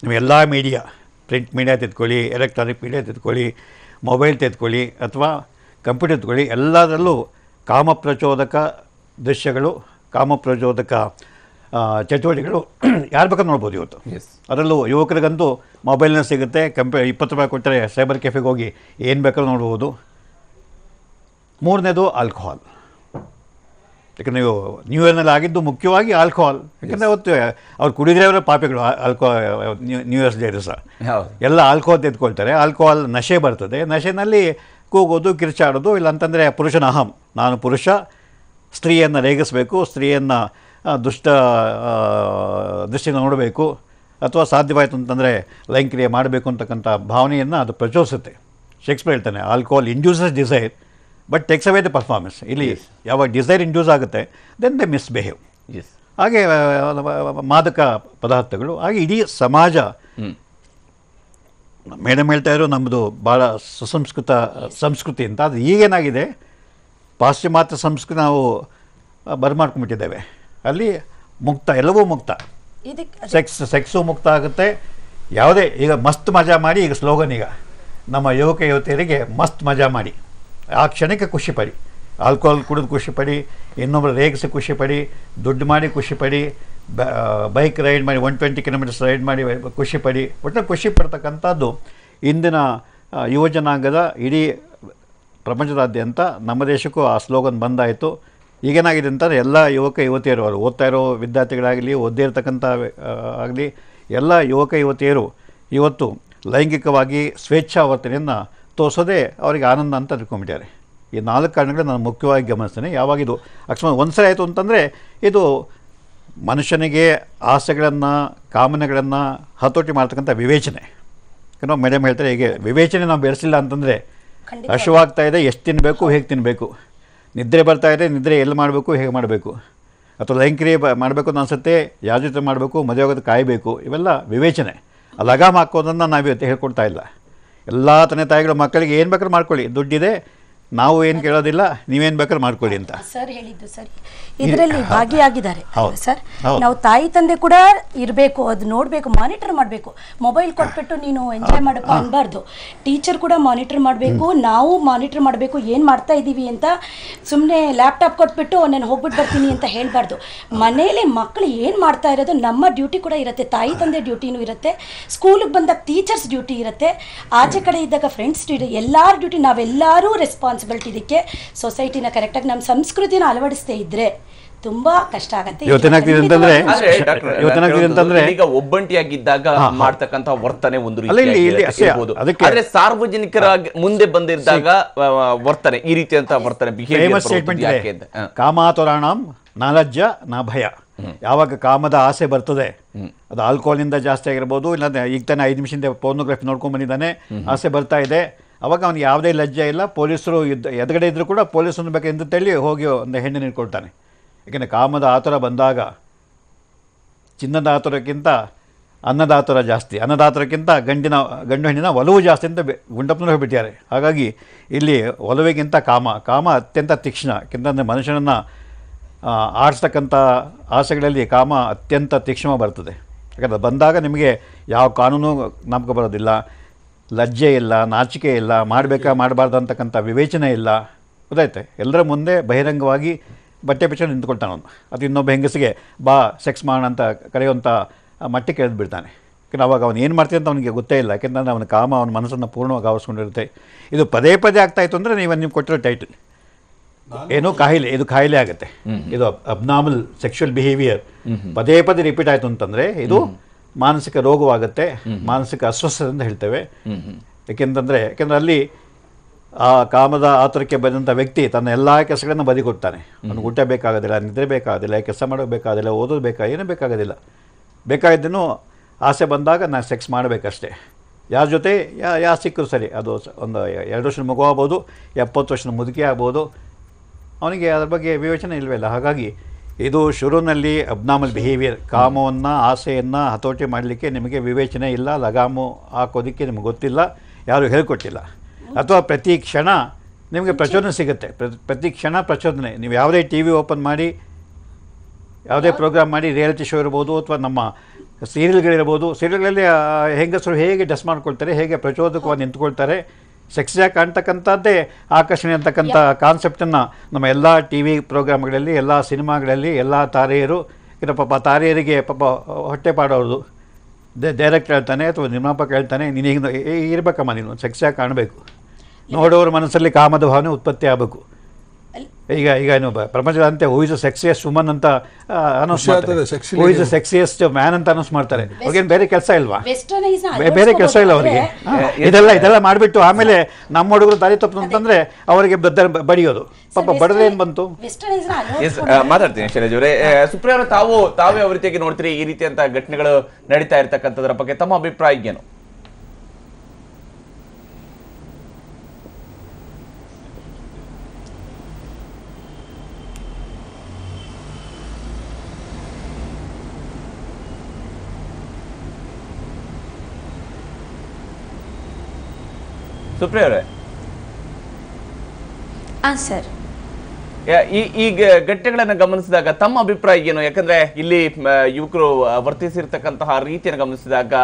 ನೀವು ಎಲ್ಲ ಮೀಡಿಯಾ, ಪ್ರಿಂಟ್ ಮೀಡಿಯಾ ತೆಗೆದುಕೊಳ್ಳಿ, ಎಲೆಕ್ಟ್ರಾನಿಕ್ ಮೀಡಿಯಾ ತೆಗೆದುಕೊಳ್ಳಿ, ಮೊಬೈಲ್ ತೆಗೆದುಕೊಳ್ಳಿ ಅಥವಾ ಕಂಪ್ಯೂಟರ್ ತೆಗೆದುಕೊಳ್ಳಿ, ಎಲ್ಲದರಲ್ಲೂ ಕಾಮಪ್ರಚೋದಕ ದೃಶ್ಯಗಳು, ಕಾಮಪ್ರಚೋದಕ ಚಟುವಟಿಕೆಗಳು ಯಾರು ಬೇಕಾದ್ರೂ ನೋಡ್ಬೋದು ಇವತ್ತು. ಅದರಲ್ಲೂ ಯುವಕರಿಗಂತೂ ಮೊಬೈಲ್ನ ಸಿಗುತ್ತೆ, $20 ಕೊಟ್ಟರೆ ಸೈಬರ್ ಕೆಫೆಗೆ ಹೋಗಿ ಏನು ಬೇಕಾದ್ರೂ ನೋಡ್ಬೋದು. 3ನೇದು ಆಲ್ಕೋಹಾಲ್. ಯಾಕಂದರೆ ನೀವು ನ್ಯೂ ಇಯರ್ನಲ್ಲಿ ಆಗಿದ್ದು ಮುಖ್ಯವಾಗಿ ಆಲ್ಕೋಹಾಲ್. ಯಾಕಂದರೆ ಅವತ್ತು ಅವ್ರು ಕುಡಿದ್ರೆ ಅವರ ಪಾಪಿಗಳು ನ್ಯೂ ಇಯರ್ಸ್ ಡೇ ದಿವಸ ಎಲ್ಲ ಆಲ್ಕೋಹಾಲ್ ತೆಗೆದುಕೊಳ್ತಾರೆ. ಆಲ್ಕೋಹಾಲ್ ನಶೆ ಬರ್ತದೆ. ನಶೆನಲ್ಲಿ ಕೂಗೋದು, ಕಿರ್ಚಾಡೋದು, ಇಲ್ಲಾಂತಂದರೆ ಪುರುಷನ ಅಹಂ, ನಾನು ಪುರುಷ, ಸ್ತ್ರೀಯನ್ನು ರೇಗಿಸಬೇಕು, ಸ್ತ್ರೀಯನ್ನು ದೃಷ್ಟಿಯಿಂದ ನೋಡಬೇಕು, ಅಥವಾ ಸಾಧ್ಯವಾಯಿತು ಅಂತಂದರೆ ಲೈಂಗಿಕ ಮಾಡಬೇಕು ಅಂತಕ್ಕಂಥ ಭಾವನೆಯನ್ನು ಅದು ಪ್ರಚೋದಿಸುತ್ತೆ. ಶೇಕ್ಸ್ಪಿಯರ್ ಹೇಳ್ತಾನೆ, alcohol induces desire but takes away the performance. ಇಲ್ಲಿ ಯಾವಾಗ ಡಿಸೈರ್ ಇಂಡ್ಯೂಸ್ ಆಗುತ್ತೆ ದೆನ್ ದೇ ಮಿಸ್ಬಿಹೇವ್. ಹಾಗೆ ಮಾದಕ ಪದಾರ್ಥಗಳು, ಹಾಗೆ ಇಡೀ ಸಮಾಜ. ಮೇಡಮ್ ಹೇಳ್ತಾ ಇರೋ ನಮ್ಮದು ಭಾಳ ಸಂಸ್ಕೃತಿ ಅಂತ. ಅದು ಈಗೇನಾಗಿದೆ, ಪಾಶ್ಚಿಮಾತ್ಯ ಸಂಸ್ಕೃತಿ ನಾವು ಬರಮಾಡ್ಕೊಂಡ್ಬಿಟ್ಟಿದ್ದೇವೆ. ಅಲ್ಲಿ ಮುಕ್ತ, ಎಲ್ಲವೂ ಮುಕ್ತ, ಸೆಕ್ಸು ಮುಕ್ತ ಆಗುತ್ತೆ. ಯಾವುದೇ ಈಗ ಮಸ್ತ್ ಮಜಾ ಮಾಡಿ, ಈಗ ಸ್ಲೋಗನ್ ಈಗ ನಮ್ಮ ಯುವತಿಯರಿಗೆ ಮಸ್ತ್ ಮಜಾ ಮಾಡಿ, ಆ ಕ್ಷಣಕ್ಕೆ ಖುಷಿಪಡಿ. ಆಲ್ಕೋಹಾಲ್ ಕುಡಿದು ಖುಷಿಪಡಿ, ಇನ್ನೊಬ್ಬರು ರೇಗಿಸಿ ಖುಷಿಪಡಿ, ದುಡ್ಡು ಮಾಡಿ ಖುಷಿಪಡಿ, ಬೈಕ್ ರೈಡ್ ಮಾಡಿ 120 ಕಿಲೋಮೀಟರ್ಸ್ ರೈಡ್ ಮಾಡಿ ಖುಷಿಪಡಿ. ಒಟ್ಟು ಖುಷಿ ಪಡ್ತಕ್ಕಂಥದ್ದು ಇಂದಿನ ಯುವಜನಾಂಗದ ಇಡೀ ಪ್ರಪಂಚದಾದ್ಯಂತ ನಮ್ಮ ದೇಶಕ್ಕೂ ಆ ಸ್ಲೋಗನ್ ಬಂದಾಯಿತು. ಈಗೇನಾಗಿದೆ ಅಂತಂದರೆ ಎಲ್ಲ ಯುವತಿಯರು, ಅವರು ಓದ್ತಾ ಇರೋ ವಿದ್ಯಾರ್ಥಿಗಳಾಗಲಿ, ಓದ್ದೇ ಇರತಕ್ಕಂಥ ಆಗಲಿ, ಎಲ್ಲ ಯುವತಿಯರು ಇವತ್ತು ಲೈಂಗಿಕವಾಗಿ ಸ್ವೇಚ್ಛಾವರ್ತನೆಯನ್ನು ತೋರಿಸೋದೇ ಅವರಿಗೆ ಆನಂದ ಅಂತ ತಿಳ್ಕೊಂಬಿಟ್ಟಾರೆ. ಈ 4 ಕಾರಣಗಳು ನಾನು ಮುಖ್ಯವಾಗಿ ಗಮನಿಸ್ತೇನೆ. ಯಾವಾಗಿದು ಅಕಸ್ಮಾತ್ ಒಂದು ಸರಿ ಆಯಿತು ಅಂತಂದರೆ ಇದು ಮನುಷ್ಯನಿಗೆ ಆಸೆಗಳನ್ನು, ಕಾಮನೆಗಳನ್ನು ಹತೋಟಿ ಮಾಡ್ತಕ್ಕಂಥ ವಿವೇಚನೆ. ಯಾಕಂದ್ರೆ ಮೇಡಮ್ ಹೇಳ್ತಾರೆ, ಹೀಗೆ ವಿವೇಚನೆ ನಾವು ಬೆಳೆಸಿಲ್ಲ ಅಂತಂದರೆ ಹಸಿವಾಗ್ತಾ ಇದೆ, ಎಷ್ಟು ತಿನ್ನಬೇಕು, ಹೇಗೆ ತಿನ್ನಬೇಕು, ನಿದ್ರೆ ಬರ್ತಾ ಇದೆ, ನಿದ್ರೆ ಎಲ್ಲಿ ಮಾಡಬೇಕು, ಹೇಗೆ ಮಾಡಬೇಕು, ಅಥವಾ ಲೈಂಗಿಕ ಮಾಡಬೇಕು ಅಂತ ಅನಿಸುತ್ತೆ, ಯಾವ ಜೊತೆ ಮಾಡಬೇಕು, ಮದುವೆ ಆಗೋದು ಕಾಯಬೇಕು, ಇವೆಲ್ಲ ವಿವೇಚನೆ. ಲಗಾಮ್ ಹಾಕೋದನ್ನು ನಾವಿವತ್ತು ಹೇಳ್ಕೊಡ್ತಾ ಇಲ್ಲ. ಎಲ್ಲ ತಂದೆ ತಾಯಿಗಳು ಮಕ್ಕಳಿಗೆ ಏನು ಬೇಕಾದ್ರೂ ಮಾಡ್ಕೊಳ್ಳಿ, ದುಡ್ಡಿದೆ, ನಾವು ಏನು ಕೇಳೋದಿಲ್ಲ, ನೀವೇನು ಬೇಕಾದ್ರೂ ಮಾಡ್ಕೊಳ್ಳಿ ಅಂತ ಸರ್ ಹೇಳಿದ್ದು ಸರಿ. ಇದರಲ್ಲಿ ಭಾಗಿಯಾಗಿದ್ದಾರೆ ಸರ್. ನಾವು ತಾಯಿ ತಂದೆ ಕೂಡ ಇರಬೇಕು, ಅದು ನೋಡಬೇಕು, ಮಾನಿಟರ್ ಮಾಡಬೇಕು. ಮೊಬೈಲ್ ಕೊಟ್ಬಿಟ್ಟು ನೀನು ಎಂಜಾಯ್ ಮಾಡಬೇಕು ಅನ್ಬಾರ್ದು. ಟೀಚರ್ ಕೂಡ ಮಾನಿಟರ್ ಮಾಡಬೇಕು, ನಾವು ಮಾನಿಟರ್ ಮಾಡಬೇಕು, ಏನು ಮಾಡ್ತಾ ಇದ್ದೀವಿ ಅಂತ. ಸುಮ್ಮನೆ ಲ್ಯಾಪ್ಟಾಪ್ ಕೊಟ್ಬಿಟ್ಟು ನಾನು ಹೋಗ್ಬಿಟ್ಟು ಬರ್ತೀನಿ ಅಂತ ಹೇಳಬಾರ್ದು. ಮನೇಲಿ ಮಕ್ಕಳು ಏನು ಮಾಡ್ತಾ ಇರೋದು ನಮ್ಮ ಡ್ಯೂಟಿ ಕೂಡ ಇರುತ್ತೆ, ತಾಯಿ ತಂದೆ ಡ್ಯೂಟಿನೂ ಇರುತ್ತೆ, ಸ್ಕೂಲಿಗೆ ಬಂದಾಗ ಟೀಚರ್ಸ್ ಡ್ಯೂಟಿ ಇರುತ್ತೆ, ಆಚೆ ಕಡೆ ಇದ್ದಾಗ ಫ್ರೆಂಡ್ಸ್ ಡ್ಯೂಟಿ, ಎಲ್ಲರ ಡ್ಯೂಟಿ. ನಾವೆಲ್ಲರೂ ರೆಸ್ಪಾನ್ಸಿಬಿಲಿಟಿ ಇದಕ್ಕೆ. ಸೊಸೈಟಿನ ಕರೆಕ್ಟಾಗಿ ನಮ್ಮ ಸಂಸ್ಕೃತಿನ ಅಳವಡಿಸದೇ ಇದ್ರೆ ತುಂಬಾ ಕಷ್ಟ ಆಗುತ್ತೆ. ಈಗ ಒಬ್ಬಂಟಿಯಾಗಿದ್ದಾಗ ಮಾಡ್ತಕ್ಕಂಥ ವರ್ತನೆ ಒಂದು ರೀತಿ, ಆದ್ರೆ ಸಾರ್ವಜನಿಕರ ಮುಂದೆ ಬಂದಿದ್ದಾಗ ವರ್ತನೆ ಈ ರೀತಿಯಂತ ವರ್ತನೆ ಕಾಮಾತುರಾಣಂ ನಾಲಜ್ಜ ನಾ ಭಯ. ಯಾವಾಗ ಕಾಮದ ಆಸೆ ಬರ್ತದೆ, ಅದು ಆಲ್ಕೋಹಾಲ್ನಿಂದ ಜಾಸ್ತಿ ಆಗಿರ್ಬೋದು, ಇಲ್ಲ ಈಗ ತಾನೇ 5 ನಿಮಿಷದಿಂದ ಪೋರ್ನೋಗ್ರಫಿ ನೋಡ್ಕೊಂಡು ಬಂದಿದ್ದಾನೆ, ಆಸೆ ಬರ್ತಾ ಇದೆ, ಅವಾಗ ಅವನಿಗೆ ಯಾವುದೇ ಲಜ್ಜೆ ಇಲ್ಲ. ಪೊಲೀಸರು ಎದುರುಗಡೆ ಇದ್ದರೂ ಕೂಡ ಪೊಲೀಸನ್ನು ಬೇಕೆಂದು ತಳ್ಳಿ ಹೋಗಿ ಒಂದು ಹೆಣ್ಣು ನಿಂತ್ಕೊಳ್ತಾನೆ. ಯಾಕೆಂದರೆ ಕಾಮದ ಆತುರ ಬಂದಾಗ ಚಿನ್ನದ ಆತುರಕ್ಕಿಂತ ಅನ್ನದ ಆತುರ ಜಾಸ್ತಿ, ಅನ್ನದ ಆತುರಕ್ಕಿಂತ ಗಂಡು ಹೆಣ್ಣಿನ ಒಲವು ಜಾಸ್ತಿ ಅಂತ ಗುಂಡಪ್ಪನವರು ಹೇಳ್ಬಿಟ್ಟಿದ್ದಾರೆ. ಹಾಗಾಗಿ ಇಲ್ಲಿ ಒಲವಿಗಿಂತ ಕಾಮ ಅತ್ಯಂತ ತೀಕ್ಷ್ಣ. ಯಾಕೆಂತಂದರೆ ಮನುಷ್ಯನನ್ನು ಆಡಿಸ್ತಕ್ಕಂಥ ಆಸೆಗಳಲ್ಲಿ ಕಾಮ ಅತ್ಯಂತ ತೀಕ್ಷ್ಣ ಬರ್ತದೆ. ಯಾಕಂದರೆ ಬಂದಾಗ ನಿಮಗೆ ಯಾವ ಕಾನೂನು ಜ್ಞಾಪಕ ಬರೋದಿಲ್ಲ, ಲಜ್ಜೆ ಇಲ್ಲ, ನಾಚಿಕೆ ಇಲ್ಲ, ಮಾಡಬಾರ್ದು ಅಂತಕ್ಕಂಥ ವಿವೇಚನೆ ಇಲ್ಲ. ಗೊತ್ತಾಯ್ತೆ, ಎಲ್ಲರ ಮುಂದೆ ಬಹಿರಂಗವಾಗಿ ಬಟ್ಟೆ ಬಿಚ್ಚ ನಿಂತ್ಕೊಳ್ತಾನವನು. ಅದು ಇನ್ನೊಬ್ಬ ಹೆಂಗಸಿಗೆ ಬಾ ಸೆಕ್ಸ್ ಮಾಡೋಣ ಅಂತ ಕರೆಯುವಂಥ ಮಟ್ಟಿಗೆ ಎಳೆದು ಬಿಡ್ತಾನೆ. ಯಾಕೆಂದರೆ ಅವಾಗ ಅವನು ಏನು ಮಾಡ್ತೀನಿ ಅಂತ ಅವನಿಗೆ ಗೊತ್ತೇ ಇಲ್ಲ. ಯಾಕೆಂದರೆ ಅವನ ಕಾಮ ಅವನ ಮನಸ್ಸನ್ನು ಪೂರ್ಣವಾಗಿ ಆವರಿಸ್ಕೊಂಡಿರುತ್ತೆ. ಇದು ಪದೇ ಆಗ್ತಾಯಿತ್ತು ಅಂದರೆ ನೀವು ಕೊಟ್ಟಿರೋ ಟೈಟಲ್ ಏನೋ ಕಾಯಿಲೆ, ಇದು ಕಾಯಿಲೆ ಆಗುತ್ತೆ. ಇದು ಅಬ್ನಾರ್ಮಲ್ ಸೆಕ್ಷುವಲ್ ಬಿಹೇವಿಯರ್ ಪದೇ ರಿಪೀಟ್ ಆಯಿತು ಅಂತಂದರೆ ಇದು ಮಾನಸಿಕ ರೋಗವಾಗುತ್ತೆ, ಮಾನಸಿಕ ಅಸ್ವಸ್ಥತೆ ಅಂತ ಹೇಳ್ತೇವೆ. ಯಾಕೆಂದರೆ ಅಲ್ಲಿ ಆ ಕಾಮದ ಆತುರಕ್ಕೆ ಬಂದಂಥ ವ್ಯಕ್ತಿ ತನ್ನ ಎಲ್ಲ ಕೆಲಸಗಳನ್ನು ಬದಿಕೊಡ್ತಾನೆ. ಅವನು ಊಟ ಬೇಕಾಗೋದಿಲ್ಲ, ನಿದ್ರೆ ಬೇಕಾಗೋದಿಲ್ಲ, ಕೆಲಸ ಮಾಡೋದು ಬೇಕಾಗೋದಿಲ್ಲ, ಓದೋದು ಏನೂ ಬೇಕಾಗೋದಿಲ್ಲ. ಬೇಕಾಗಿದ್ದನ್ನು ಆಸೆ ಬಂದಾಗ ನಾನು ಸೆಕ್ಸ್ ಮಾಡಬೇಕಷ್ಟೇ. ಯಾರ ಜೊತೆ ಯಾರು ಸಿಕ್ಕರು ಸರಿ, ಅದು ಒಂದು 2 ವರ್ಷದ ಮಗು ಆಗ್ಬೋದು, 70 ವರ್ಷದ ಮುದುಕಿ ಆಗ್ಬೋದು, ಅವನಿಗೆ ಅದ್ರ ಬಗ್ಗೆ ವಿವೇಚನೆ ಇಲ್ಲವೇ ಇಲ್ಲ. ಹಾಗಾಗಿ ಇದು ಶುರುವಿನಲ್ಲಿ ಅಬ್ನಾರ್ಮಲ್ ಬಿಹೇವಿಯರ್. ಕಾಮವನ್ನು, ಆಸೆಯನ್ನು ಹತೋಟಿ ಮಾಡಲಿಕ್ಕೆ ನಿಮಗೆ ವಿವೇಚನೆ ಇಲ್ಲ, ಲಗಾಮು ಹಾಕೋದಕ್ಕೆ ನಿಮಗೆ ಗೊತ್ತಿಲ್ಲ, ಯಾರೂ ಹೇಳ್ಕೊಟ್ಟಿಲ್ಲ. ಅಥವಾ ಪ್ರತಿ ಕ್ಷಣ ನಿಮಗೆ ಪ್ರಚೋದನೆ ಸಿಗುತ್ತೆ, ಪ್ರತಿ ಕ್ಷಣ ಪ್ರಚೋದನೆ. ನೀವು ಯಾವುದೇ ಟಿ ವಿ ಓಪನ್ ಮಾಡಿ, ಯಾವುದೇ ಪ್ರೋಗ್ರಾಮ್ ಮಾಡಿ, ರಿಯಾಲಿಟಿ ಶೋ ಇರ್ಬೋದು ಅಥವಾ ನಮ್ಮ ಸೀರಿಯಲ್ಗಳಿರ್ಬೋದು, ಸೀರಿಯಲ್ಗಳಲ್ಲಿ ಹೆಂಗಸರು ಹೇಗೆ ಡ್ರೆಸ್ ಮಾಡ್ಕೊಳ್ತಾರೆ, ಹೇಗೆ ಪ್ರಚೋದಕವಾಗಿ ನಿಂತ್ಕೊಳ್ತಾರೆ, ಸೆಕ್ಸಿಯಾಗಿ ಕಾಣ್ತಕ್ಕಂಥದ್ದೇ ಆಕರ್ಷಣೆ ಅಂತಕ್ಕಂಥ ಕಾನ್ಸೆಪ್ಟನ್ನು ನಮ್ಮ ಎಲ್ಲ ಟಿ ವಿ ಪ್ರೋಗ್ರಾಮ್ಗಳಲ್ಲಿ, ಎಲ್ಲ ಸಿನಿಮಾಗಳಲ್ಲಿ, ಎಲ್ಲ ತಾರೆಯರು ಪಾಪ ತಾರೆಯರಿಗೆ ಪಾಪ ಹೊಟ್ಟೆ ಪಾಡೋದು. ಡೈರೆಕ್ಟ್ ಹೇಳ್ತಾನೆ ಅಥವಾ ನಿರ್ಮಾಪಕ ಹೇಳ್ತಾನೆ, ನೀನು ಈಗ ಇರಬೇಕಮ್ಮ, ನೀನು ಸೆಕ್ಸಿಯಾಗಿ ಕಾಣಬೇಕು, ನೋಡೋರ ಮನಸ್ಸಲ್ಲಿ ಕಾಮದ ಭಾವನೆ ಉತ್ಪತ್ತಿ ಆಗಬೇಕು. ಈಗ ಏನು ಪ್ರಪಂಚದಂತೆ ಹೂ ಇಸ್ ಸೆಕ್ಸಿಯಸ್ಟ್ ವುಮನ್ ಅಂತ ಅನೌನ್ಸ್ ಮಾಡ್ತಾರೆ, ಹೂ ಇಸ್ ಸೆಕ್ಸಿಯಸ್ಟ್ ಮ್ಯಾನ್ ಅಂತ ಅನೌನ್ಸ್ ಮಾಡ್ತಾರೆ. ಅವ್ರಿಗೇನು ಬೇರೆ ಕೆಲಸ ಇಲ್ವಾ? ಬೇರೆ ಕೆಲಸ ಇಲ್ಲ ಅವರಿಗೆ. ಇದೆಲ್ಲ ಮಾಡಿಬಿಟ್ಟು ಆಮೇಲೆ ನಮ್ಮ ಹುಡುಗರು ದಾರಿ ತಪ್ಪು ಅಂತಂದ್ರೆ ಅವರಿಗೆ ಬಡಿಯೋದು. ಪಾಪ ಬಡದ್ರೆ ಏನು ಬಂತು? ಮಾತಾಡ್ತೀನಿ ಶೈಲಜ್ ಅವರೇ. ಸುಪ್ರಿಯಾ ಅವರು, ತಾವೇ ಯಾವ ರೀತಿಯಾಗಿ ನೋಡ್ತೀರಿ ಈ ರೀತಿಯಂತ ಘಟನೆಗಳು ನಡೀತಾ ಇರ್ತಕ್ಕಂಥದ್ರ ಬಗ್ಗೆ ತಮ್ಮ ಅಭಿಪ್ರಾಯ ಏನು? ಸುಪ್ರಿಯಾ ಅವರೇ, ಸರ್, ಈ ಘಟನೆಗಳನ್ನ ಗಮನಿಸಿದಾಗ ತಮ್ಮ ಅಭಿಪ್ರಾಯ ಏನು? ಯಾಕಂದ್ರೆ ಇಲ್ಲಿ ಯುವಕರು ವರ್ತಿಸಿರ್ತಕ್ಕಂತಹ ರೀತಿಯನ್ನು ಗಮನಿಸಿದಾಗ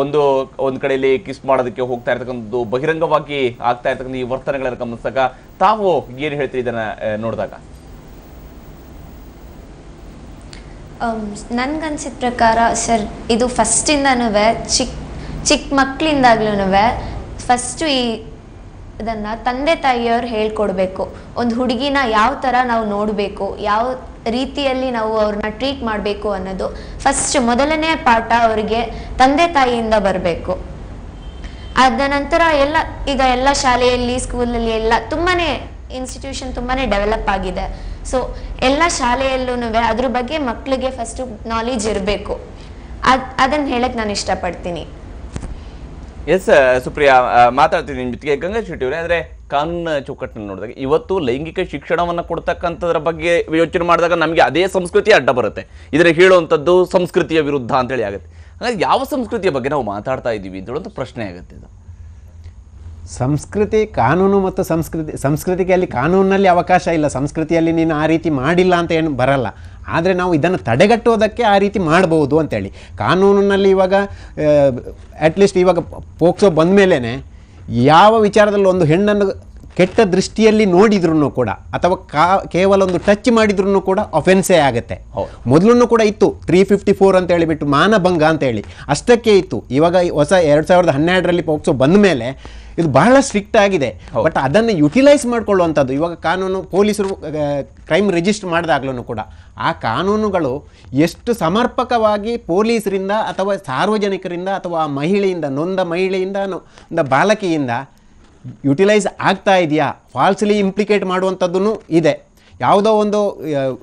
ಒಂದು ಕಡೆಯಲ್ಲಿ ಕಿಸ್ ಮಾಡೋದಕ್ಕೆ ಹೋಗ್ತಾ ಇರ್ತಕ್ಕಂಥದ್ದು, ಬಹಿರಂಗವಾಗಿ ಆಗ್ತಾ ಇರ್ತಕ್ಕಂಥ ಈ ವರ್ತನೆಗಳನ್ನ ಗಮನಿಸಿದಾಗ ತಾವು ಏನು ಹೇಳ್ತೀರಿ ಇದನ್ನ ನೋಡಿದಾಗ? ನನ್ಗನ್ಸಿದ ಪ್ರಕಾರ ಸರ್, ಇದು ಫಸ್ಟಿಂದನೂ ಚಿಕ್ಕ ಮಕ್ಕಳಿಂದಾಗ್ಲೂ ಫಸ್ಟು ಇದನ್ನು ತಂದೆ ತಾಯಿಯವ್ರು ಹೇಳ್ಕೊಡ್ಬೇಕು. ಒಂದು ಹುಡುಗಿನ ಯಾವ ಥರ ನಾವು ನೋಡಬೇಕು, ಯಾವ ರೀತಿಯಲ್ಲಿ ನಾವು ಅವ್ರನ್ನ ಟ್ರೀಟ್ ಮಾಡಬೇಕು ಅನ್ನೋದು ಫಸ್ಟ್ ಮೊದಲನೇ ಪಾಠ ಅವರಿಗೆ ತಂದೆ ತಾಯಿಯಿಂದ ಬರಬೇಕು. ಅದ ನಂತರ ಈಗ ಎಲ್ಲ ಶಾಲೆಯಲ್ಲಿ, ಸ್ಕೂಲಲ್ಲಿ ಎಲ್ಲ ತುಂಬಾ ಇನ್ಸ್ಟಿಟ್ಯೂಷನ್ ತುಂಬಾ ಡೆವಲಪ್ ಆಗಿದೆ. ಸೊ ಎಲ್ಲ ಶಾಲೆಯಲ್ಲೂ ಅದ್ರ ಬಗ್ಗೆ ಮಕ್ಕಳಿಗೆ ಫಸ್ಟು ನಾಲೆಜ್ ಇರಬೇಕು. ಅದನ್ನು ಹೇಳಕ್ಕೆ ನಾನು ಇಷ್ಟಪಡ್ತೀನಿ. ಎಸ್ ಸುಪ್ರಿಯಾ, ಮಾತಾಡ್ತೀನಿ ನಿಮ್ಮ ಜೊತೆಗೆ. ಗಂಗಾ ಶೆಟ್ಟಿ ಅವರೇ, ಆದರೆ ಕಾನೂನು ಚೌಕಟ್ಟಿನಲ್ಲಿ ನೋಡಿದಾಗ ಇವತ್ತು ಲೈಂಗಿಕ ಶಿಕ್ಷಣವನ್ನು ಕೊಡ್ತಕ್ಕಂಥದ್ರ ಬಗ್ಗೆ ಯೋಚನೆ ಮಾಡಿದಾಗ ನಮಗೆ ಅದೇ ಸಂಸ್ಕೃತಿ ಅಡ್ಡ ಬರುತ್ತೆ. ಇದನ್ನು ಹೇಳುವಂಥದ್ದು ಸಂಸ್ಕೃತಿಯ ವಿರುದ್ಧ ಅಂತೇಳಿ ಆಗುತ್ತೆ. ಹಾಗಾಗಿ ಯಾವ ಸಂಸ್ಕೃತಿಯ ಬಗ್ಗೆ ನಾವು ಮಾತಾಡ್ತಾ ಇದ್ದೀವಿ ಅಂತ ಹೇಳೋದು ಪ್ರಶ್ನೆ ಆಗುತ್ತೆ. ಇದು ಸಂಸ್ಕೃತಿ, ಕಾನೂನು ಮತ್ತು ಸಂಸ್ಕೃತಿಗೆ ಅಲ್ಲಿ ಕಾನೂನಿನಲ್ಲಿ ಅವಕಾಶ ಇಲ್ಲ. ಸಂಸ್ಕೃತಿಯಲ್ಲಿ ನೀನು ಆ ರೀತಿ ಮಾಡಿಲ್ಲ ಅಂತ ಏನು ಬರಲ್ಲ. ಆದರೆ ನಾವು ಇದನ್ನು ತಡೆಗಟ್ಟೋದಕ್ಕೆ ಆ ರೀತಿ ಮಾಡ್ಬೋದು ಅಂತೇಳಿ ಕಾನೂನಿನಲ್ಲಿ ಇವಾಗ ಅಟ್ಲೀಸ್ಟ್ ಇವಾಗ ಪೋಕ್ಸೋ ಬಂದ ಮೇಲೇ ಯಾವ ವಿಚಾರದಲ್ಲಿ ಒಂದು ಹೆಣ್ಣನ್ನು ಕೆಟ್ಟ ದೃಷ್ಟಿಯಲ್ಲಿ ನೋಡಿದ್ರೂ ಕೂಡ ಅಥವಾ ಕೇವಲ ಒಂದು ಟಚ್ ಮಾಡಿದ್ರೂ ಕೂಡ ಅಫೆನ್ಸೇ ಆಗುತ್ತೆ. ಮೊದಲೂ ಕೂಡ ಇತ್ತು 354 ಅಂತ ಹೇಳಿಬಿಟ್ಟು ಮಾನಭಂಗ ಅಂತೇಳಿ, ಅಷ್ಟಕ್ಕೆ ಇತ್ತು. ಇವಾಗ ಹೊಸ 2012ರಲ್ಲಿ ಪೋಕ್ಸೋ ಬಂದ ಮೇಲೆ ಇದು ಬಹಳ ಸ್ಟ್ರಿಕ್ಟ್ ಆಗಿದೆ. ಬಟ್ ಅದನ್ನು ಯುಟಿಲೈಸ್ ಮಾಡ್ಕೊಳ್ಳುವಂಥದ್ದು ಇವಾಗ ಕಾನೂನು, ಪೊಲೀಸರು ಕ್ರೈಮ್ ರಿಜಿಸ್ಟರ್ ಮಾಡಿದಾಗ್ಲೂ ಕೂಡ ಆ ಕಾನೂನುಗಳು ಎಷ್ಟು ಸಮರ್ಪಕವಾಗಿ ಪೊಲೀಸರಿಂದ ಅಥವಾ ಸಾರ್ವಜನಿಕರಿಂದ ಅಥವಾ ಮಹಿಳೆಯಿಂದ, ನೊಂದ ಮಹಿಳೆಯಿಂದ ಬಾಲಕಿಯಿಂದ ಯುಟಿಲೈಸ್ ಆಗ್ತಾ ಇದೆಯಾ, ಫಾಲ್ಸ್ಲಿ ಇಂಪ್ಲಿಕೇಟ್ ಮಾಡುವಂಥದ್ದು ಇದೆ. ಯಾವುದೋ ಒಂದು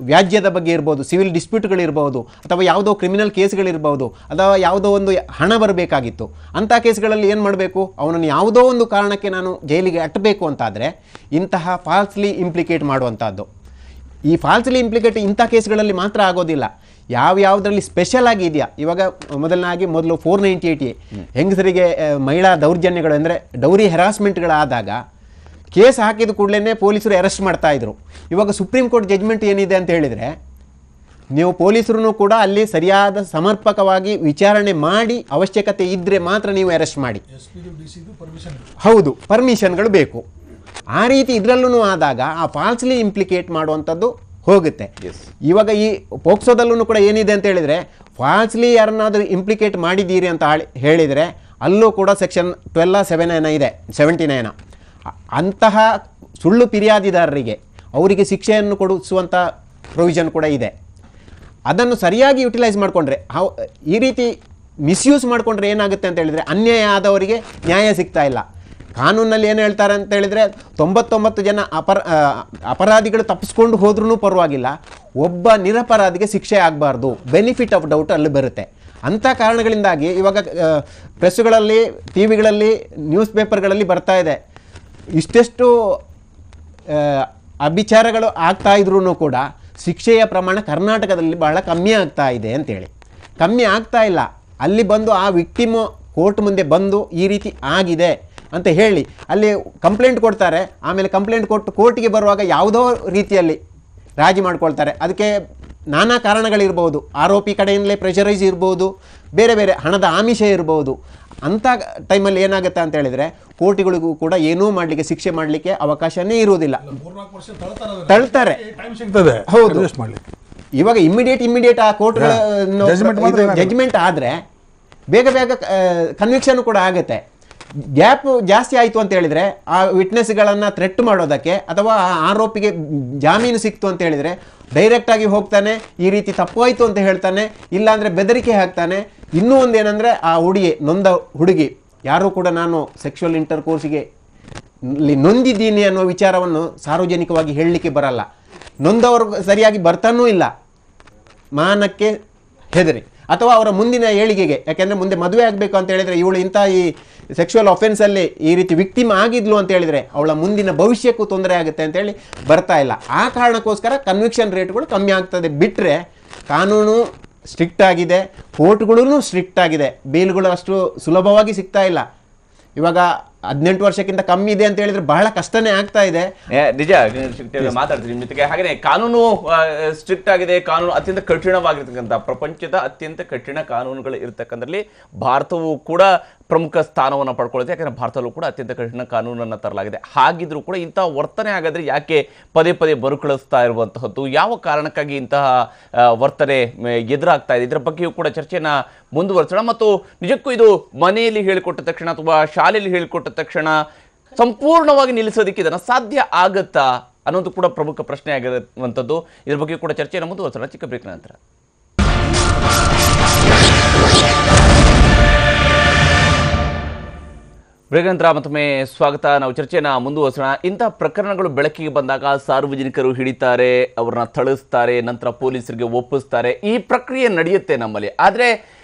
ವ್ಯಾಜ್ಯದ ಬಗ್ಗೆ ಇರ್ಬೋದು, ಸಿವಿಲ್ ಡಿಸ್ಪ್ಯೂಟ್ಗಳಿರ್ಬೋದು, ಅಥವಾ ಯಾವುದೋ ಕ್ರಿಮಿನಲ್ ಕೇಸ್ಗಳಿರ್ಬೋದು, ಅಥವಾ ಯಾವುದೋ ಒಂದು ಹಣ ಬರಬೇಕಾಗಿತ್ತು, ಅಂಥ ಕೇಸ್ಗಳಲ್ಲಿ ಏನು ಮಾಡಬೇಕು, ಅವನನ್ನು ಯಾವುದೋ ಒಂದು ಕಾರಣಕ್ಕೆ ನಾನು ಜೈಲಿಗೆ ಅಟ್ಟಬೇಕು ಅಂತಾದರೆ ಇಂತಹ ಫಾಲ್ಸ್ಲಿ ಇಂಪ್ಲಿಕೇಟ್ ಮಾಡುವಂಥದ್ದು. ಈ ಫಾಲ್ಸ್ಲಿ ಇಂಪ್ಲಿಕೇಟ್ ಇಂಥ ಕೇಸ್ಗಳಲ್ಲಿ ಮಾತ್ರ ಆಗೋದಿಲ್ಲ, ಯಾವುದರಲ್ಲಿ ಸ್ಪೆಷಲ್ ಆಗಿ ಇದೆಯಾ. ಇವಾಗ ಮೊದಲು 498A ಹೆಂಗಸರಿಗೆ ಮಹಿಳಾ ದೌರ್ಜನ್ಯಗಳು ಅಂದರೆ ಡೌರಿ ಹೆರಾಸ್ಮೆಂಟ್ಗಳಾದಾಗ ಕೇಸ್ ಹಾಕಿದ ಕೂಡಲೇ ಪೊಲೀಸರು ಅರೆಸ್ಟ್ ಮಾಡ್ತಾಯಿದ್ರು. ಇವಾಗ ಸುಪ್ರೀಂ ಕೋರ್ಟ್ ಜಡ್ಜ್ಮೆಂಟ್ ಏನಿದೆ ಅಂತ ಹೇಳಿದರೆ, ನೀವು ಪೊಲೀಸರು ಕೂಡ ಅಲ್ಲಿ ಸರಿಯಾದ ಸಮರ್ಪಕವಾಗಿ ವಿಚಾರಣೆ ಮಾಡಿ ಅವಶ್ಯಕತೆ ಇದ್ದರೆ ಮಾತ್ರ ನೀವು ಅರೆಸ್ಟ್ ಮಾಡಿ. ಹೌದು, ಪರ್ಮಿಷನ್ಗಳು ಬೇಕು. ಆ ರೀತಿ ಇದರಲ್ಲೂ ಆದಾಗ ಆ ಫಾಲ್ಸ್ಲಿ ಇಂಪ್ಲಿಕೇಟ್ ಮಾಡುವಂಥದ್ದು ಹೋಗುತ್ತೆ. ಇವಾಗ ಈ ಪೋಕ್ಸೋದಲ್ಲೂ ಕೂಡ ಏನಿದೆ ಅಂತ ಹೇಳಿದರೆ, ಫಾಲ್ಸ್ಲಿ ಯಾರನ್ನಾದರೂ ಇಂಪ್ಲಿಕೇಟ್ ಮಾಡಿದ್ದೀರಿ ಅಂತ ಹೇಳಿದರೆ ಅಲ್ಲೂ ಕೂಡ ಸೆಕ್ಷನ್ 1279 ಇದೆ, 79. ಅಂತಹ ಸುಳ್ಳು ಫಿರ್ಯಾದಿದಾರರಿಗೆ ಅವರಿಗೆ ಶಿಕ್ಷೆಯನ್ನು ಕೊಡಿಸುವಂಥ ಪ್ರೊವಿಷನ್ ಕೂಡ ಇದೆ. ಅದನ್ನು ಸರಿಯಾಗಿ ಯುಟಿಲೈಸ್ ಮಾಡಿಕೊಂಡ್ರೆ, ಈ ರೀತಿ ಮಿಸ್ಯೂಸ್ ಮಾಡಿಕೊಂಡ್ರೆ ಏನಾಗುತ್ತೆ ಅಂತ ಹೇಳಿದರೆ ಅನ್ಯಾಯ ಆದವರಿಗೆ ನ್ಯಾಯ ಸಿಗ್ತಾ ಇಲ್ಲ. ಕಾನೂನಲ್ಲಿ ಏನು ಹೇಳ್ತಾರೆ ಅಂತ ಹೇಳಿದರೆ 99 ಜನ ಅಪರಾಧಿಗಳು ತಪ್ಪಿಸ್ಕೊಂಡು ಹೋದ್ರೂ ಪರವಾಗಿಲ್ಲ, ಒಬ್ಬ ನಿರಪರಾಧಿಗೆ ಶಿಕ್ಷೆ ಆಗಬಾರ್ದು, ಬೆನಿಫಿಟ್ ಆಫ್ ಡೌಟ್ ಅಲ್ಲಿ ಬರುತ್ತೆ. ಅಂಥ ಕಾರಣಗಳಿಂದಾಗಿ ಇವಾಗ ಪ್ರೆಸ್ಸುಗಳಲ್ಲಿ, ಟಿ ವಿಗಳಲ್ಲಿ, ನ್ಯೂಸ್ ಪೇಪರ್ಗಳಲ್ಲಿ ಬರ್ತಾ ಇದೆ, ಇಷ್ಟೆಷ್ಟು ಅಭಿಚಾರಗಳು ಆಗ್ತಾ ಇದ್ರೂ ಕೂಡ ಶಿಕ್ಷೆಯ ಪ್ರಮಾಣ ಕರ್ನಾಟಕದಲ್ಲಿ ಬಹಳ ಕಮ್ಮಿ ಆಗ್ತಾ ಇದೆ ಅಂತೇಳಿ. ಕಮ್ಮಿ ಆಗ್ತಾ ಇಲ್ಲ, ಅಲ್ಲಿ ಬಂದು ಆ ವಿಕ್ಟಿಮು ಕೋರ್ಟ್ ಮುಂದೆ ಬಂದು ಈ ರೀತಿ ಆಗಿದೆ ಅಂತ ಹೇಳಿ ಅಲ್ಲಿ ಕಂಪ್ಲೇಂಟ್ ಕೊಡ್ತಾರೆ. ಆಮೇಲೆ ಕಂಪ್ಲೇಂಟ್ ಕೊಟ್ಟು ಕೋರ್ಟಿಗೆ ಬರುವಾಗ ಯಾವುದೋ ರೀತಿಯಲ್ಲಿ ರಾಜಿ ಮಾಡ್ಕೊಳ್ತಾರೆ. ಅದಕ್ಕೆ ನಾನಾ ಕಾರಣಗಳಿರ್ಬೋದು, ಆರೋಪಿ ಕಡೆಯಿಂದಲೇ ಪ್ರೆಷರೈಸ್ ಇರ್ಬೋದು, ಬೇರೆ ಬೇರೆ ಹಣದ ಆಮಿಷ ಇರ್ಬೋದು. ಅಂಥ ಟೈಮಲ್ಲಿ ಏನಾಗುತ್ತೆ ಅಂತ ಹೇಳಿದರೆ ಕೋರ್ಟ್ಗಳಿಗೂ ಕೂಡ ಏನೂ ಮಾಡಲಿಕ್ಕೆ, ಶಿಕ್ಷೆ ಮಾಡಲಿಕ್ಕೆ ಅವಕಾಶನೇ ಇರುವುದಿಲ್ಲ, ತಳ್ತಾರೆ. ಹೌದು, ಇವಾಗ ಇಮ್ಮಿಡಿಯೇಟ್ ಆ ಕೋರ್ಟ್ ಜಡ್ಜ್ಮೆಂಟ್ ಆದರೆ ಬೇಗ ಕನ್ವಿಕ್ಷನ್ ಕೂಡ ಆಗುತ್ತೆ. ಗ್ಯಾಪ್ ಜಾಸ್ತಿ ಆಯಿತು ಅಂತ ಹೇಳಿದರೆ ಆ ವಿಟ್ನೆಸ್ಗಳನ್ನು ಥ್ರೆಟ್ ಮಾಡೋದಕ್ಕೆ ಅಥವಾ ಆ ಆರೋಪಿಗೆ ಜಾಮೀನು ಸಿಕ್ತು ಅಂತ ಹೇಳಿದರೆ ಡೈರೆಕ್ಟಾಗಿ ಹೋಗ್ತಾನೆ, ಈ ರೀತಿ ತಪ್ಪಾಯಿತು ಅಂತ ಹೇಳ್ತಾನೆ, ಇಲ್ಲಾಂದರೆ ಬೆದರಿಕೆ ಹಾಕ್ತಾನೆ. ಇನ್ನೂ ಒಂದೇನೆಂದರೆ ಆ ನೊಂದ ಹುಡುಗಿ ಯಾರೂ ಕೂಡ ನಾನು ಸೆಕ್ಷುವಲ್ ಇಂಟರ್ಕೋರ್ಸಿಗೆ ನೊಂದಿದ್ದೀನಿ ಅನ್ನೋ ವಿಚಾರವನ್ನು ಸಾರ್ವಜನಿಕವಾಗಿ ಹೇಳಲಿಕ್ಕೆ ಬರಲ್ಲ. ನೊಂದವರು ಸರಿಯಾಗಿ ಬರ್ತಾನೂ ಇಲ್ಲ, ಮಾನಕ್ಕೆ ಹೆದರಿ ಅಥವಾ ಅವರ ಮುಂದಿನ ಏಳಿಗೆಗೆ. ಯಾಕೆಂದರೆ ಮುಂದೆ ಮದುವೆ ಆಗಬೇಕು ಅಂತ ಹೇಳಿದರೆ ಇವಳು ಇಂಥ ಈ ಸೆಕ್ಷುವಲ್ ಅಫೆನ್ಸಲ್ಲಿ ಈ ರೀತಿ ವಿಕ್ಟಿಮ್ ಆಗಿದ್ಲು ಅಂತ ಹೇಳಿದರೆ ಅವಳ ಮುಂದಿನ ಭವಿಷ್ಯಕ್ಕೂ ತೊಂದರೆ ಆಗುತ್ತೆ ಅಂತೇಳಿ ಬರ್ತಾ ಇಲ್ಲ. ಆ ಕಾರಣಕ್ಕೋಸ್ಕರ ಕನ್ವಿಕ್ಷನ್ ರೇಟ್ಗಳು ಕಮ್ಮಿ ಆಗ್ತದೆ. ಬಿಟ್ಟರೆ ಕಾನೂನು ಸ್ಟ್ರಿಕ್ಟ್ ಆಗಿದೆ, ಕೋರ್ಟ್ಗಳೂ ಸ್ಟ್ರಿಕ್ಟ್ ಆಗಿದೆ, ಬೇಲ್ಗಳು ಅಷ್ಟು ಸುಲಭವಾಗಿ ಸಿಗ್ತಾ ಇಲ್ಲ. ಇವಾಗ 18 ವರ್ಷಕ್ಕಿಂತ ಕಮ್ಮಿ ಇದೆ ಅಂತ ಹೇಳಿದ್ರೆ ಬಹಳ ಕಷ್ಟನೇ ಆಗ್ತಾ ಇದೆ. ನಿಜ ಮಾತಾಡ್ತೀನಿ ನಿಮ್ಮ ಜೊತೆಗೆ. ಹಾಗೆ ಕಾನೂನು ಸ್ಟ್ರಿಕ್ಟ್ ಆಗಿದೆ, ಕಾನೂನು ಅತ್ಯಂತ ಕಠಿಣವಾಗಿರ್ತಕ್ಕಂಥ, ಪ್ರಪಂಚದ ಅತ್ಯಂತ ಕಠಿಣ ಕಾನೂನುಗಳು ಇರ್ತಕ್ಕಂಥದ್ರಲ್ಲಿ ಭಾರತವು ಕೂಡ ಪ್ರಮುಖ ಸ್ಥಾನವನ್ನು ಪಡ್ಕೊಳ್ಳುತ್ತೆ. ಯಾಕಂದರೆ ಭಾರತದಲ್ಲೂ ಕೂಡ ಅತ್ಯಂತ ಕಠಿಣ ಕಾನೂನನ್ನು ತರಲಾಗಿದೆ. ಹಾಗಿದ್ರೂ ಕೂಡ ಇಂತಹ ವರ್ತನೆ ಹಾಗಾದರೆ ಯಾಕೆ ಪದೇ ಪದೇ ಮರುಕಳಿಸ್ತಾ ಇರುವಂತಹದ್ದು, ಯಾವ ಕಾರಣಕ್ಕಾಗಿ ಇಂತಹ ವರ್ತನೆ ಎದುರಾಗ್ತಾ ಇದೆ, ಇದರ ಬಗ್ಗೆಯೂ ಕೂಡ ಚರ್ಚೆಯನ್ನು ಮುಂದುವರಿಸೋಣ. ಮತ್ತು ನಿಜಕ್ಕೂ ಇದು ಮನೆಯಲ್ಲಿ ಹೇಳಿಕೊಟ್ಟ ತಕ್ಷಣ ಅಥವಾ ಶಾಲೆಯಲ್ಲಿ ಹೇಳಿಕೊಟ್ಟ ತಕ್ಷಣ ಸಂಪೂರ್ಣವಾಗಿ ನಿಲ್ಲಿಸೋದಕ್ಕೆ ಇದನ್ನು ಸಾಧ್ಯ ಆಗತ್ತಾ ಅನ್ನೋದು ಕೂಡ ಪ್ರಮುಖ ಪ್ರಶ್ನೆ ಆಗಿರುವಂಥದ್ದು. ಇದ್ರ ಬಗ್ಗೆ ಕೂಡ ಚರ್ಚೆಯನ್ನು ಮುಂದುವರಿಸೋಣ ಚಿಕ್ಕ ಬ್ರೇಕ್ ನಂತರ. ಬ್ರೇಕ್ ನಂತರ ಮತ್ತೊಮ್ಮೆ ಸ್ವಾಗತ. ನಾವು ಚರ್ಚೆಯನ್ನು ಮುಂದುವರಿಸೋಣ. ಇಂಥ ಪ್ರಕರಣಗಳು ಬೆಳಕಿಗೆ ಬಂದಾಗ ಸಾರ್ವಜನಿಕರು ಹಿಡಿತಾರೆ, ಅವ್ರನ್ನ ಥಳಿಸ್ತಾರೆ, ನಂತರ ಪೊಲೀಸರಿಗೆ ಒಪ್ಪಿಸ್ತಾರೆ. ಈ ಪ್ರಕ್ರಿಯೆ ನಡೆಯುತ್ತೆ ನಮ್ಮಲ್ಲಿ. ಆದರೆ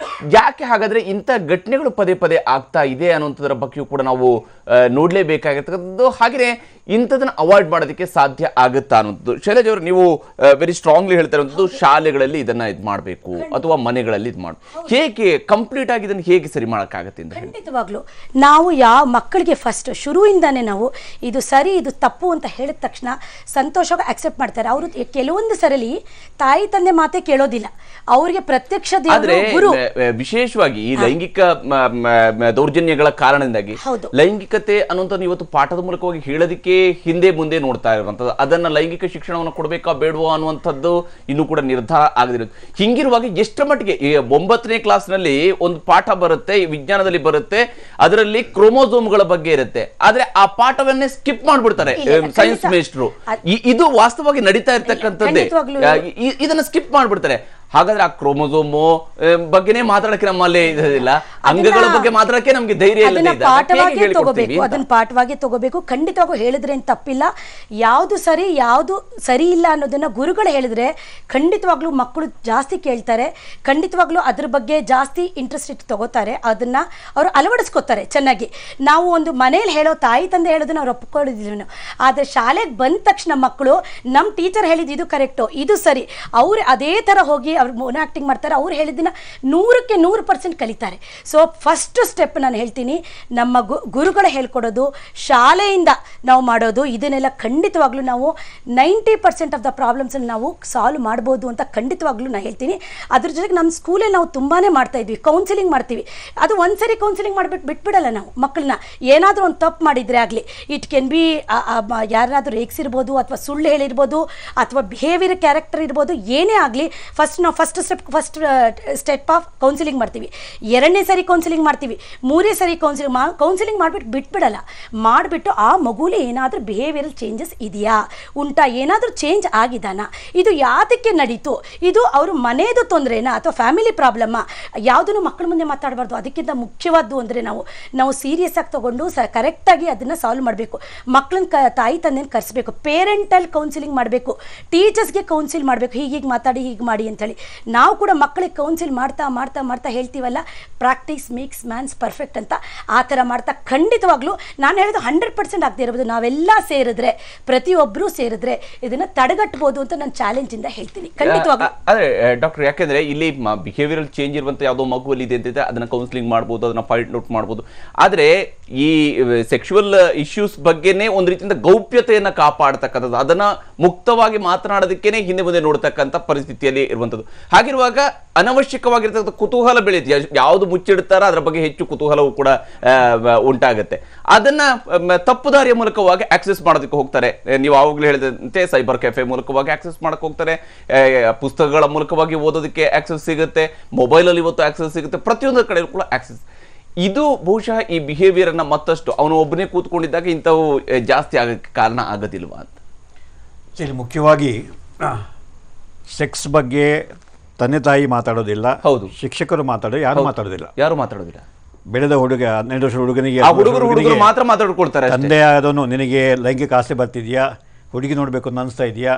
ಯಾಕೆ ಹಾಗಾದರೆ ಇಂಥ ಘಟನೆಗಳು ಪದೇ ಪದೇ ಆಗ್ತಾ ಇದೆ ಅನ್ನೋಂಥದ್ರ ಬಗ್ಗೆಯೂ ಕೂಡ ನಾವು ನೋಡಲೇಬೇಕಾಗಿರ್ತಕ್ಕಂಥದ್ದು. ಹಾಗೆಯೇ ಇಂಥದನ್ನು ಅವಾಯ್ಡ್ ಮಾಡೋದಕ್ಕೆ ಸಾಧ್ಯ ಆಗುತ್ತಾ ಅನ್ನೋದು. ಶೈಲಜ್ ಅವರು, ನೀವು ವೆರಿ ಸ್ಟ್ರಾಂಗ್ಲಿ ಹೇಳ್ತಾ ಇರುವಂಥದ್ದು ಶಾಲೆಗಳಲ್ಲಿ ಇದನ್ನು ಇದು ಮಾಡಬೇಕು ಅಥವಾ ಮನೆಗಳಲ್ಲಿ ಇದು ಮಾಡಬೇಕು. ಹೇಗೆ ಕಂಪ್ಲೀಟ್ ಆಗಿ ಇದನ್ನು ಹೇಗೆ ಸರಿ ಮಾಡೋಕ್ಕಾಗತ್ತೆ ಅಂತ? ಖಂಡಿತವಾಗ್ಲೂ ನಾವು ಯಾವ ಮಕ್ಕಳಿಗೆ ಫಸ್ಟ್ ಶುರುವಿಂದಾನೇ ನಾವು ಇದು ಸರಿ ಇದು ತಪ್ಪು ಅಂತ ಹೇಳಿದ ತಕ್ಷಣ ಸಂತೋಷವಾಗಿ ಅಕ್ಸೆಪ್ಟ್ ಮಾಡ್ತಾರೆ. ಅವರು ಕೆಲವೊಂದು ಸರಲಿ ತಾಯಿ ತಂದೆ ಮಾತೇ ಕೇಳೋದಿಲ್ಲ, ಅವರಿಗೆ ಪ್ರತ್ಯಕ್ಷ ಗುರು. ವಿಶೇಷವಾಗಿ ಈ ಲೈಂಗಿಕ ದೌರ್ಜನ್ಯಗಳ ಕಾರಣದಿಂದಾಗಿ ಲೈಂಗಿಕತೆ ಅನ್ನುವಂಥದ್ದು ಇವತ್ತು ಪಾಠದ ಮೂಲಕವಾಗಿ ಹೇಳೋದಕ್ಕೆ ಹಿಂದೆ ಮುಂದೆ ನೋಡ್ತಾ ಇರುವಂಥದ್ದು. ಅದನ್ನ ಲೈಂಗಿಕ ಶಿಕ್ಷಣವನ್ನು ಕೊಡಬೇಕಾ ಬೇಡವೋ ಅನ್ನುವಂಥದ್ದು ಇನ್ನೂ ಕೂಡ ನಿರ್ಧಾರ ಆಗದಿರೋದು. ಹಿಂಗಿರುವಾಗ ಎಷ್ಟರ ಮಟ್ಟಿಗೆ 9ನೇ ಕ್ಲಾಸ್ನಲ್ಲಿ ಒಂದು ಪಾಠ ಬರುತ್ತೆ, ವಿಜ್ಞಾನದಲ್ಲಿ ಬರುತ್ತೆ, ಅದರಲ್ಲಿ ಕ್ರೋಮೋಸೋಮ್ಗಳ ಬಗ್ಗೆ ಇರುತ್ತೆ. ಆದ್ರೆ ಆ ಪಾಠವನ್ನೇ ಸ್ಕಿಪ್ ಮಾಡ್ಬಿಡ್ತಾರೆ ಸೈನ್ಸ್ ಮೇಸ್ಟ್ರು. ಇದು ವಾಸ್ತವವಾಗಿ ನಡೀತಾ ಇರ್ತಕ್ಕಂಥದ್ದೇ. ಇದನ್ನ ಸ್ಕಿಪ್ ಮಾಡ್ಬಿಡ್ತಾರೆ. ಹಾಗಾದ್ರೆ ಆ ಕ್ರೋಮೋಸೋಮು ಬಗ್ಗೆನೇ ಮಾತಾಡಕ್ಕೆ ನಮ್ಮಲ್ಲಿ ಇರೋದಿಲ್ಲ, ಅಂಗಗಳ ಬಗ್ಗೆ ಮಾತಾಡಕ್ಕೆ ನಮ್ಗೆ ಧೈರ್ಯ ಇಲ್ಲ. ಅದನ್ನ ಪಾಠವಾಗಿ ತಗೋಬೇಕು. ಖಂಡಿತವಾಗೂ ಹೇಳಿದ್ರೆ ಏನು ತಪ್ಪಿಲ್ಲ. ಯಾವುದು ಸರಿ ಯಾವುದು ಸರಿ ಇಲ್ಲ ಅನ್ನೋದನ್ನ ಗುರುಗಳು ಹೇಳಿದ್ರೆ ಖಂಡಿತವಾಗ್ಲೂ ಮಕ್ಕಳು ಜಾಸ್ತಿ ಕೇಳ್ತಾರೆ, ಖಂಡಿತವಾಗ್ಲೂ ಅದ್ರ ಬಗ್ಗೆ ಜಾಸ್ತಿ ಇಂಟ್ರೆಸ್ಟ್ ಇಟ್ಟು ತಗೋತಾರೆ, ಅದನ್ನ ಅವರು ಅಳವಡಿಸ್ಕೋತಾರೆ ಚೆನ್ನಾಗಿ. ನಾವು ಒಂದು ಮನೇಲಿ ಹೇಳೋ ತಾಯಿ ತಂದೆ ಹೇಳೋದನ್ನ ಅವ್ರು ಒಪ್ಕೊಳ್ಳೋದಿಲ್ಲ ನಾವು. ಆದರೆ ಶಾಲೆಗೆ ಬಂದ ತಕ್ಷಣ ಮಕ್ಕಳು ನಮ್ಮ ಟೀಚರ್ ಹೇಳಿದ್ದು ಇದು ಕರೆಕ್ಟು, ಇದು ಸರಿ, ಅವ್ರು ಅದೇ ಥರ ಹೋಗಿ ಅವ್ರು ಮೋನ್ ಆ್ಯಕ್ಟಿಂಗ್ ಮಾಡ್ತಾರೆ, ಅವ್ರು ಹೇಳಿದ್ದನ್ನ 100ಕ್ಕೆ 100% ಕಲಿತಾರೆ. ಸೊ ಫಸ್ಟ್ ಸ್ಟೆಪ್ ನಾನು ಹೇಳ್ತೀನಿ, ನಮ್ಮ ಗುರುಗಳು ಹೇಳ್ಕೊಡೋದು, ಶಾಲೆಯಿಂದ ನಾವು ಮಾಡೋದು, ಇದನ್ನೆಲ್ಲ ಖಂಡಿತವಾಗ್ಲೂ ನಾವು 90% ಆಫ್ ದ ಪ್ರಾಬ್ಲಮ್ಸನ್ನು ನಾವು ಸಾಲ್ವ್ ಮಾಡ್ಬೋದು ಅಂತ ಖಂಡಿತವಾಗ್ಲೂ ನಾನು ಹೇಳ್ತೀನಿ. ಅದ್ರ ಜೊತೆಗೆ ನಮ್ಮ ಸ್ಕೂಲಲ್ಲಿ ನಾವು ತುಂಬಾ ಮಾಡ್ತಾ ಇದ್ವಿ, ಕೌನ್ಸಿಲಿಂಗ್ ಮಾಡ್ತೀವಿ. ಅದು ಒಂದ್ಸರಿ ಕೌನ್ಸಿಲಿಂಗ್ ಮಾಡಿಬಿಟ್ಟು ಬಿಟ್ಬಿಡಲ್ಲ ನಾವು ಮಕ್ಕಳನ್ನ. ಏನಾದರೂ ಒಂದು ತಪ್ಪು ಮಾಡಿದರೆ ಆಗಲಿ, ಇಟ್ ಕ್ಯಾನ್ ಬಿ ಯಾರಾದರೂ ರೇಗಿಸಿರ್ಬೋದು ಅಥವಾ ಸುಳ್ಳು ಹೇಳಿರ್ಬೋದು ಅಥವಾ ಬಿಹೇವಿಯರ್ ಕ್ಯಾರೆಕ್ಟರ್ ಇರ್ಬೋದು, ಏನೇ ಆಗಲಿ ಫಸ್ಟ್ ಸ್ಟೆಪ್ ಆಫ್ ಕೌನ್ಸಿಲಿಂಗ್ ಮಾಡ್ತೀವಿ. 2ನೇ ಸರಿ ಕೌನ್ಸಿಲಿಂಗ್ ಮಾಡ್ತೀವಿ, 3ನೇ ಸರಿ ಕೌನ್ಸಿಲಿಂಗ್ ಮಾಡಿಬಿಟ್ಟು ಬಿಟ್ಬಿಡಲ್ಲ. ಮಾಡಿಬಿಟ್ಟು ಆ ಮಗುಲಿ ಏನಾದರೂ ಬಿಹೇವಿಯರಲ್ ಚೇಂಜಸ್ ಇದೆಯಾ, ಉಂಟಾ, ಏನಾದರೂ ಚೇಂಜ್ ಆಗಿದಾನಾ, ಇದು ಯಾತಕ್ಕೆ ನಡೀತು, ಇದು ಅವರು ಮನೆಯದು ತೊಂದರೆನಾ ಅಥವಾ ಫ್ಯಾಮಿಲಿ ಪ್ರಾಬ್ಲಮ್ಮ, ಯಾವುದನ್ನು ಮಕ್ಕಳ ಮುಂದೆ ಮಾತಾಡಬಾರ್ದು. ಅದಕ್ಕಿಂತ ಮುಖ್ಯವಾದ್ದು ಅಂದರೆ ನಾವು ಸೀರಿಯಸ್ ಆಗಿ ತೊಗೊಂಡು ಕರೆಕ್ಟಾಗಿ ಅದನ್ನು ಸಾಲ್ವ್ ಮಾಡಬೇಕು. ಮಕ್ಕಳನ್ನ ತಾಯಿ ತಂದೆನ ಕರೆಸಬೇಕು, ಪೇರೆಂಟಲ್ ಕೌನ್ಸಿಲಿಂಗ್ ಮಾಡಬೇಕು, ಟೀಚರ್ಸ್ಗೆ ಕೌನ್ಸಿಲ್ ಮಾಡಬೇಕು, ಹೀಗೆ ಮಾತಾಡಿ ಹೀಗೆ ಮಾಡಿ ಅಂತೇಳಿ. ನಾವು ಕೂಡ ಮಕ್ಕಳಿಗೆ ಕೌನ್ಸಿಲ್ ಮಾಡ್ತಾ ಮಾಡ್ತಾ ಮಾಡ್ತಾ ಹೇಳ್ತೀವಲ್ಲ, ಪ್ರಾಕ್ಟೀಸ್ ಮೇಕ್ಸ್ ಮ್ಯಾನ್ಸ್ ಪರ್ಫೆಕ್ಟ್ ಅಂತ. ಆ ಥರ ಮಾಡ್ತಾ ಖಂಡಿತವಾಗ್ಲೂ ನಾನು ಹೇಳೋದು 100% ಆಗದೆ ಇರ್ಬೋದು. ನಾವೆಲ್ಲ ಸೇರಿದ್ರೆ, ಪ್ರತಿಯೊಬ್ಬರೂ ಸೇರಿದ್ರೆ ಇದನ್ನು ತಡೆಗಟ್ಟಬಹುದು ಅಂತ ನಾನು ಚಾಲೆಂಜಿಂದ ಹೇಳ್ತೀನಿ ಖಂಡಿತವಾಗ್ಲೂ. ಆದರೆ ಡಾಕ್ಟರ್, ಯಾಕೆಂದರೆ ಇಲ್ಲಿ ಬಿಹೇವಿಯರಲ್ ಚೇಂಜ್ ಇರುವಂಥ ಯಾವುದೋ ಮಗುವಲ್ಲಿ ಇದೆ ಅಂತಿದೆ, ಅದನ್ನು ಕೌನ್ಸಿಲಿಂಗ್ ಮಾಡ್ಬೋದು, ಅದನ್ನು ಫೈಂಡ್ ಔಟ್ ಮಾಡ್ಬೋದು. ಆದರೆ ಈ ಸೆಕ್ಷುವಲ್ ಇಶ್ಯೂಸ್ ಬಗ್ಗೆನೇ ಒಂದು ರೀತಿಯಿಂದ ಗೌಪ್ಯತೆಯನ್ನು ಕಾಪಾಡ್ತಕ್ಕಂಥದ್ದು, ಅದನ್ನು ಮುಕ್ತವಾಗಿ ಮಾತನಾಡೋದಕ್ಕೇನೆ ಹಿಂದೆ ಮುಂದೆ ನೋಡ್ತಕ್ಕಂಥ ಪರಿಸ್ಥಿತಿಯಲ್ಲಿ ಇರುವಂಥದ್ದು. ಹಾಗಿರುವಾಗ ಅನವಶ್ಯಕವಾಗಿರ್ತಕ್ಕಂಥ ಕುತೂಹಲ ಬೆಳೆಯುತ್ತೆ. ಯಾವುದು ಮುಚ್ಚಿಡ್ತಾರೋ ಅದರ ಬಗ್ಗೆ ಹೆಚ್ಚು ಕುತೂಹಲವೂ ಕೂಡ ಉಂಟಾಗುತ್ತೆ. ಅದನ್ನ ತಪ್ಪುದಾರಿಯ ಮೂಲಕವಾಗಿ ಆಕ್ಸೆಸ್ ಮಾಡೋದಕ್ಕೆ ಹೋಗ್ತಾರೆ. ನೀವು ಆವಾಗಲೇ ಹೇಳಿದಂತೆ ಸೈಬರ್ ಕೆಫೆ ಮೂಲಕವಾಗಿ ಆಕ್ಸೆಸ್ ಮಾಡಕ್ಕೆ ಹೋಗ್ತಾರೆ, ಪುಸ್ತಕಗಳ ಮೂಲಕವಾಗಿ ಓದೋದಕ್ಕೆ ಆಕ್ಸೆಸ್ ಸಿಗುತ್ತೆ, ಮೊಬೈಲಲ್ಲಿ ಇವತ್ತು ಆಕ್ಸೆಸ್ ಸಿಗುತ್ತೆ, ಪ್ರತಿಯೊಂದು ಕಡೆ ಕೂಡ ಆಕ್ಸೆಸ್. ಇದು ಬಹುಶಃ ಈ ಬಿಹೇವಿಯರನ್ನು ಮತ್ತಷ್ಟು ಅವನು ಒಬ್ಬನೇ ಕೂತ್ಕೊಂಡಿದ್ದಾಗ ಇಂಥವು ಜಾಸ್ತಿ ಆಗಕ್ಕೆ ಕಾರಣ ಆಗೋದಿಲ್ವಾ ಅಂತ. ಇಲ್ಲಿ ಮುಖ್ಯವಾಗಿ ಸೆಕ್ಸ್ ಬಗ್ಗೆ ತಂದೆ ತಾಯಿ ಮಾತಾಡೋದಿಲ್ಲ, ಹೌದು, ಶಿಕ್ಷಕರು ಯಾರು ಮಾತಾಡೋದಿಲ್ಲ. ಬೆಳೆದ ಹುಡುಗ 12 ವರ್ಷದ ಹುಡುಗನಿಗೆ ಹುಡುಗರು ಮಾತ್ರ ಮಾತಾಡ್ಕೊಳ್ತಾರೆ. ತಂದೆ ಆದವನು ನಿನಗೆ ಲೈಂಗಿಕ ಆಸೆ ಬರ್ತಿದ್ಯಾ, ಹುಡುಗಿ ನೋಡಬೇಕು ಅಂತ ಅನಿಸ್ತಾ ಇದೆಯಾ,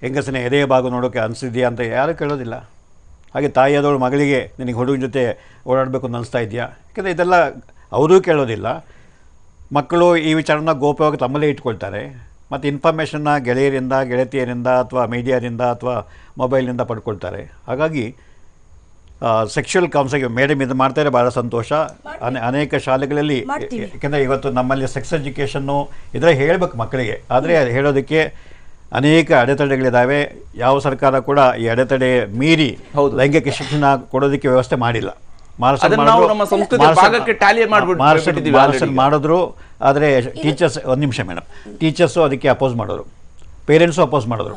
ಹೆಂಗಸನ ಎದೆಯ ಭಾಗ ನೋಡೋಕೆ ಅನಿಸಿದ್ಯಾ ಅಂತ ಯಾರು ಕೇಳೋದಿಲ್ಲ. ಹಾಗೆ ತಾಯಿಯಾದವಳು ಮಗಳಿಗೆ ನಿನಗೆ ಹುಡುಗನ ಜೊತೆ ಓಡಾಡಬೇಕು ಅಂತ ಅನಿಸ್ತಾ ಇದೆಯಾ, ಯಾಕೆಂದರೆ ಇದೆಲ್ಲ ಅವರೂ ಕೇಳೋದಿಲ್ಲ. ಮಕ್ಕಳು ಈ ವಿಚಾರನ ಗೋಪ್ಯವಾಗಿ ತಮ್ಮಲ್ಲೇ ಇಟ್ಕೊಳ್ತಾರೆ. ಮತ್ತು ಇನ್ಫಾರ್ಮೇಷನ್ನ ಗೆಳೆಯರಿಂದ, ಗೆಳತಿಯರಿಂದ ಅಥವಾ ಮೀಡಿಯಾದಿಂದ ಅಥವಾ ಮೊಬೈಲ್ನಿಂದ ಪಡ್ಕೊಳ್ತಾರೆ. ಹಾಗಾಗಿ ಸೆಕ್ಷುವಲ್ ಕೌನ್ಸಲಿಂಗ್ ಮೇಡಮ್ ಇದು ಮಾಡ್ತಾರೆ, ಭಾಳ ಸಂತೋಷ. ಅನೇಕ ಶಾಲೆಗಳಲ್ಲಿ, ಯಾಕೆಂದರೆ ಇವತ್ತು ನಮ್ಮಲ್ಲಿ ಸೆಕ್ಸ್ ಎಜುಕೇಷನ್ನು ಇದರ ಹೇಳಬೇಕು ಮಕ್ಕಳಿಗೆ, ಆದರೆ ಹೇಳೋದಕ್ಕೆ ಅನೇಕ ಅಡೆತಡೆಗಳಿದ್ದಾವೆ. ಯಾವ ಸರ್ಕಾರ ಕೂಡ ಈ ಅಡೆತಡೆ ಮೀರಿ ಲೈಂಗಿಕ ಶಿಕ್ಷಣ ಕೊಡೋದಕ್ಕೆ ವ್ಯವಸ್ಥೆ ಮಾಡಿಲ್ಲ. ಮಾಡಿದ್ರು, ಆದರೆ ಟೀಚರ್ಸ್, ಒಂದು ನಿಮಿಷ ಮೇಡಮ್, ಟೀಚರ್ಸು ಅದಕ್ಕೆ ಅಪೋಸ್ ಮಾಡೋರು, ಪೇರೆಂಟ್ಸು ಅಪೋಸ್ ಮಾಡೋರು.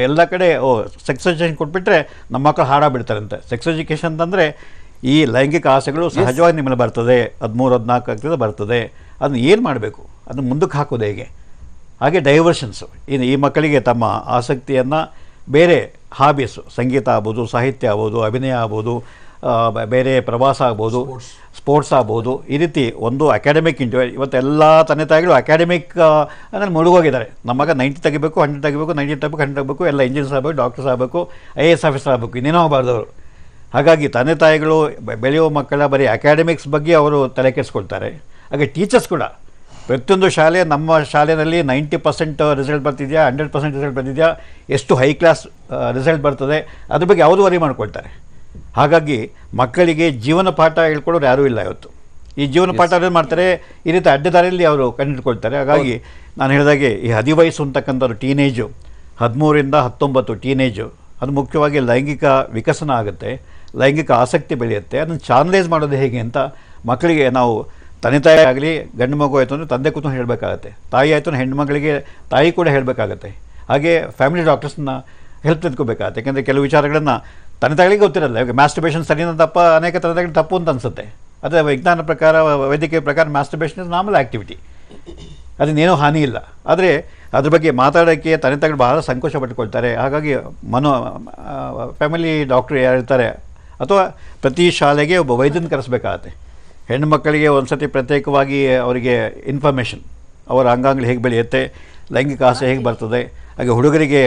ಎಲ್ಲ ಕಡೆ ಸೆಕ್ಸ್ ಎಜುಕೇಷನ್ ಕೊಟ್ಬಿಟ್ರೆ ನಮ್ಮ ಮಕ್ಕಳು ಹಾಡಾಗ್ಬಿಡ್ತಾರಂತೆ. ಸೆಕ್ಸ್ ಎಜುಕೇಷನ್ ಅಂತಂದರೆ ಈ ಲೈಂಗಿಕ ಆಸೆಗಳು ಸಹಜವಾಗಿ ನಿಮ್ಮಲ್ಲಿ ಬರ್ತದೆ, 13-14 ಆಗ್ತದೆ ಬರ್ತದೆ. ಅದನ್ನ ಏನು ಮಾಡಬೇಕು, ಅದನ್ನು ಮುಂದಕ್ಕೆ ಹಾಕೋದು ಹೇಗೆ? ಹಾಗೆ ಡೈವರ್ಷನ್ಸು, ಇನ್ನು ಈ ಮಕ್ಕಳಿಗೆ ತಮ್ಮ ಆಸಕ್ತಿಯನ್ನು ಬೇರೆ ಹಾಬೀಸು, ಸಂಗೀತ ಆಗ್ಬೋದು, ಸಾಹಿತ್ಯ ಆಗ್ಬೋದು, ಅಭಿನಯ ಆಗ್ಬೋದು, ಬೇರೆ ಪ್ರವಾಸ ಆಗ್ಬೋದು, ಸ್ಪೋರ್ಟ್ಸ್ ಆಗ್ಬೋದು, ಈ ರೀತಿ ಒಂದು ಅಕಾಡೆಮಿಕ್ ಇವತ್ತೆಲ್ಲ ತಂದೆ ತಾಯಿಗಳು ಅಕಾಡೆಮಿಕ್ ಅಂದರೆ ಮುಳುಗೋಗಿದ್ದಾರೆ. ನಮಗೆ 90 ತೆಗಿಬೇಕು, 100 ತೆಗಿಬೇಕು, 90 ತೆಗಿಬೇಕು, 100 ತೆಗಿಬೇಕು, ಎಲ್ಲ ಇಂಜಿನಿಯರ್ಸ್ ಆಗಬೇಕು, ಡಾಕ್ಟರ್ಸ್ ಆಗಬೇಕು, IAS ಆಫೀಸರ್ ಆಗಬೇಕು, ಇನ್ನೇನೋ ಆಗಬಾರ್ದವರು. ಹಾಗಾಗಿ ತಂದೆ ತಾಯಿಗಳು ಬೆಳೆಯುವ ಮಕ್ಕಳ ಬರೀ ಅಕಾಡೆಮಿಕ್ಸ್ ಬಗ್ಗೆ ಅವರು ತಲೆ ಕೆಡಿಸ್ಕೊಳ್ತಾರೆ. ಹಾಗೆ ಟೀಚರ್ಸ್ ಕೂಡ ಪ್ರತಿಯೊಂದು ಶಾಲೆ, ನಮ್ಮ ಶಾಲೆಯಲ್ಲಿ 90% ರಿಸಲ್ಟ್ ಬರ್ತಿದೆಯಾ, 100% ರಿಸಲ್ಟ್ ಬರ್ತಿದೆಯಾ, ಎಷ್ಟು ಹೈ ಕ್ಲಾಸ್ ರಿಸಲ್ಟ್ ಬರ್ತದೆ, ಅದ್ರ ಬಗ್ಗೆ ಯಾವುದು ವರಿ ಮಾಡ್ಕೊಳ್ತಾರೆ. ಹಾಗಾಗಿ ಮಕ್ಕಳಿಗೆ ಜೀವನ ಪಾಠ ಹೇಳ್ಕೊಡೋರು ಯಾರೂ ಇಲ್ಲ ಇವತ್ತು. ಈ ಜೀವನ ಪಾಠ ಏನು ಮಾಡ್ತಾರೆ, ಈ ರೀತಿ ಅಡ್ಡದಾರಿಯಲ್ಲಿ ಅವರು ಕಂಡುಹಿಡ್ಕೊಳ್ತಾರೆ. ಹಾಗಾಗಿ ನಾನು ಹೇಳಿದಾಗೆ ಈ ಹದಿವಯಸ್ಸು ಅಂತಕ್ಕಂಥದ್ದು ಟೀನೇಜು, 13ರಿಂದ 19 ಟೀನೇಜು, ಅದು ಮುಖ್ಯವಾಗಿ ಲೈಂಗಿಕ ವಿಕಸನ ಆಗುತ್ತೆ, ಲೈಂಗಿಕ ಆಸಕ್ತಿ ಬೆಳೆಯುತ್ತೆ. ಅದನ್ನು ಚಾನಲೈಸ್ ಮಾಡೋದು ಹೇಗೆ ಅಂತ ಮಕ್ಕಳಿಗೆ ನಾವು ತಂದೆ ತಾಯಿ ಆಗಲಿ, ಗಂಡು ಮಗು ಆಯಿತು ಅಂದರೆ ತಂದೆ ಕೂತು ಹೇಳಬೇಕಾಗತ್ತೆ, ತಾಯಿ ಆಯಿತು ಹೆಣ್ಣು ಮಗಳಿಗೆ ತಾಯಿ ಕೂಡ ಹೇಳಬೇಕಾಗತ್ತೆ. ಹಾಗೆ ಫ್ಯಾಮಿಲಿ ಡಾಕ್ಟರ್ಸ್ನ ಹೆಲ್ಪ್ ತೆಗೆದುಕೋಬೇಕಾಗತ್ತೆ. ಯಾಕೆಂದರೆ ಕೆಲವು ವಿಚಾರಗಳನ್ನು ತಂದೆ ತಾಯಿಗಳಿಗೆ ಗೊತ್ತಿರಲ್ಲ. ಇವಾಗ ಮ್ಯಾಸ್ಟರ್ಬೇಷನ್ ಸರಿನೋ ತಪ್ಪ, ಅನೇಕ ತಂದೆ ತಪ್ಪು ಅಂತ ಅನಿಸುತ್ತೆ. ಅದೇ ವಿಜ್ಞಾನ ಪ್ರಕಾರ, ವೈದ್ಯಕೀಯ ಪ್ರಕಾರ ಮ್ಯಾಸ್ಟರ್ಬೇಷನ್ ಇಸ್ ನಾರ್ಮಲ್ ಆ್ಯಕ್ಟಿವಿಟಿ, ಅದನ್ನೇನೂ ಹಾನಿ ಇಲ್ಲ. ಆದರೆ ಅದ್ರ ಬಗ್ಗೆ ಮಾತಾಡೋಕ್ಕೆ ತಂದೆ ತಾಯಿಗಳು ಬಹಳ ಸಂಕೋಚ ಪಟ್ಟುಕೊಳ್ತಾರೆ. ಹಾಗಾಗಿ ಫ್ಯಾಮಿಲಿ ಡಾಕ್ಟ್ರು ಯಾರಿರ್ತಾರೆ, ಅಥವಾ ಪ್ರತಿ ಶಾಲೆಗೆ ಒಬ್ಬ ವೈದ್ಯನ ಕರೆಸಬೇಕಾಗತ್ತೆ. ಹೆಣ್ಣು ಮಕ್ಕಳಿಗೆ ಒಂದು ಸತಿ ಪ್ರತ್ಯೇಕವಾಗಿ ಅವರಿಗೆ ಇನ್ಫಾರ್ಮೇಷನ್, ಅವರ ಅಂಗಾಂಗಗಳು ಹೇಗೆ ಬೆಳೆಯುತ್ತೆ, ಲೈಂಗಿಕ ಆಸೆ ಹೇಗೆ ಬರ್ತದೆ. ಹಾಗೆ ಹುಡುಗರಿಗೆ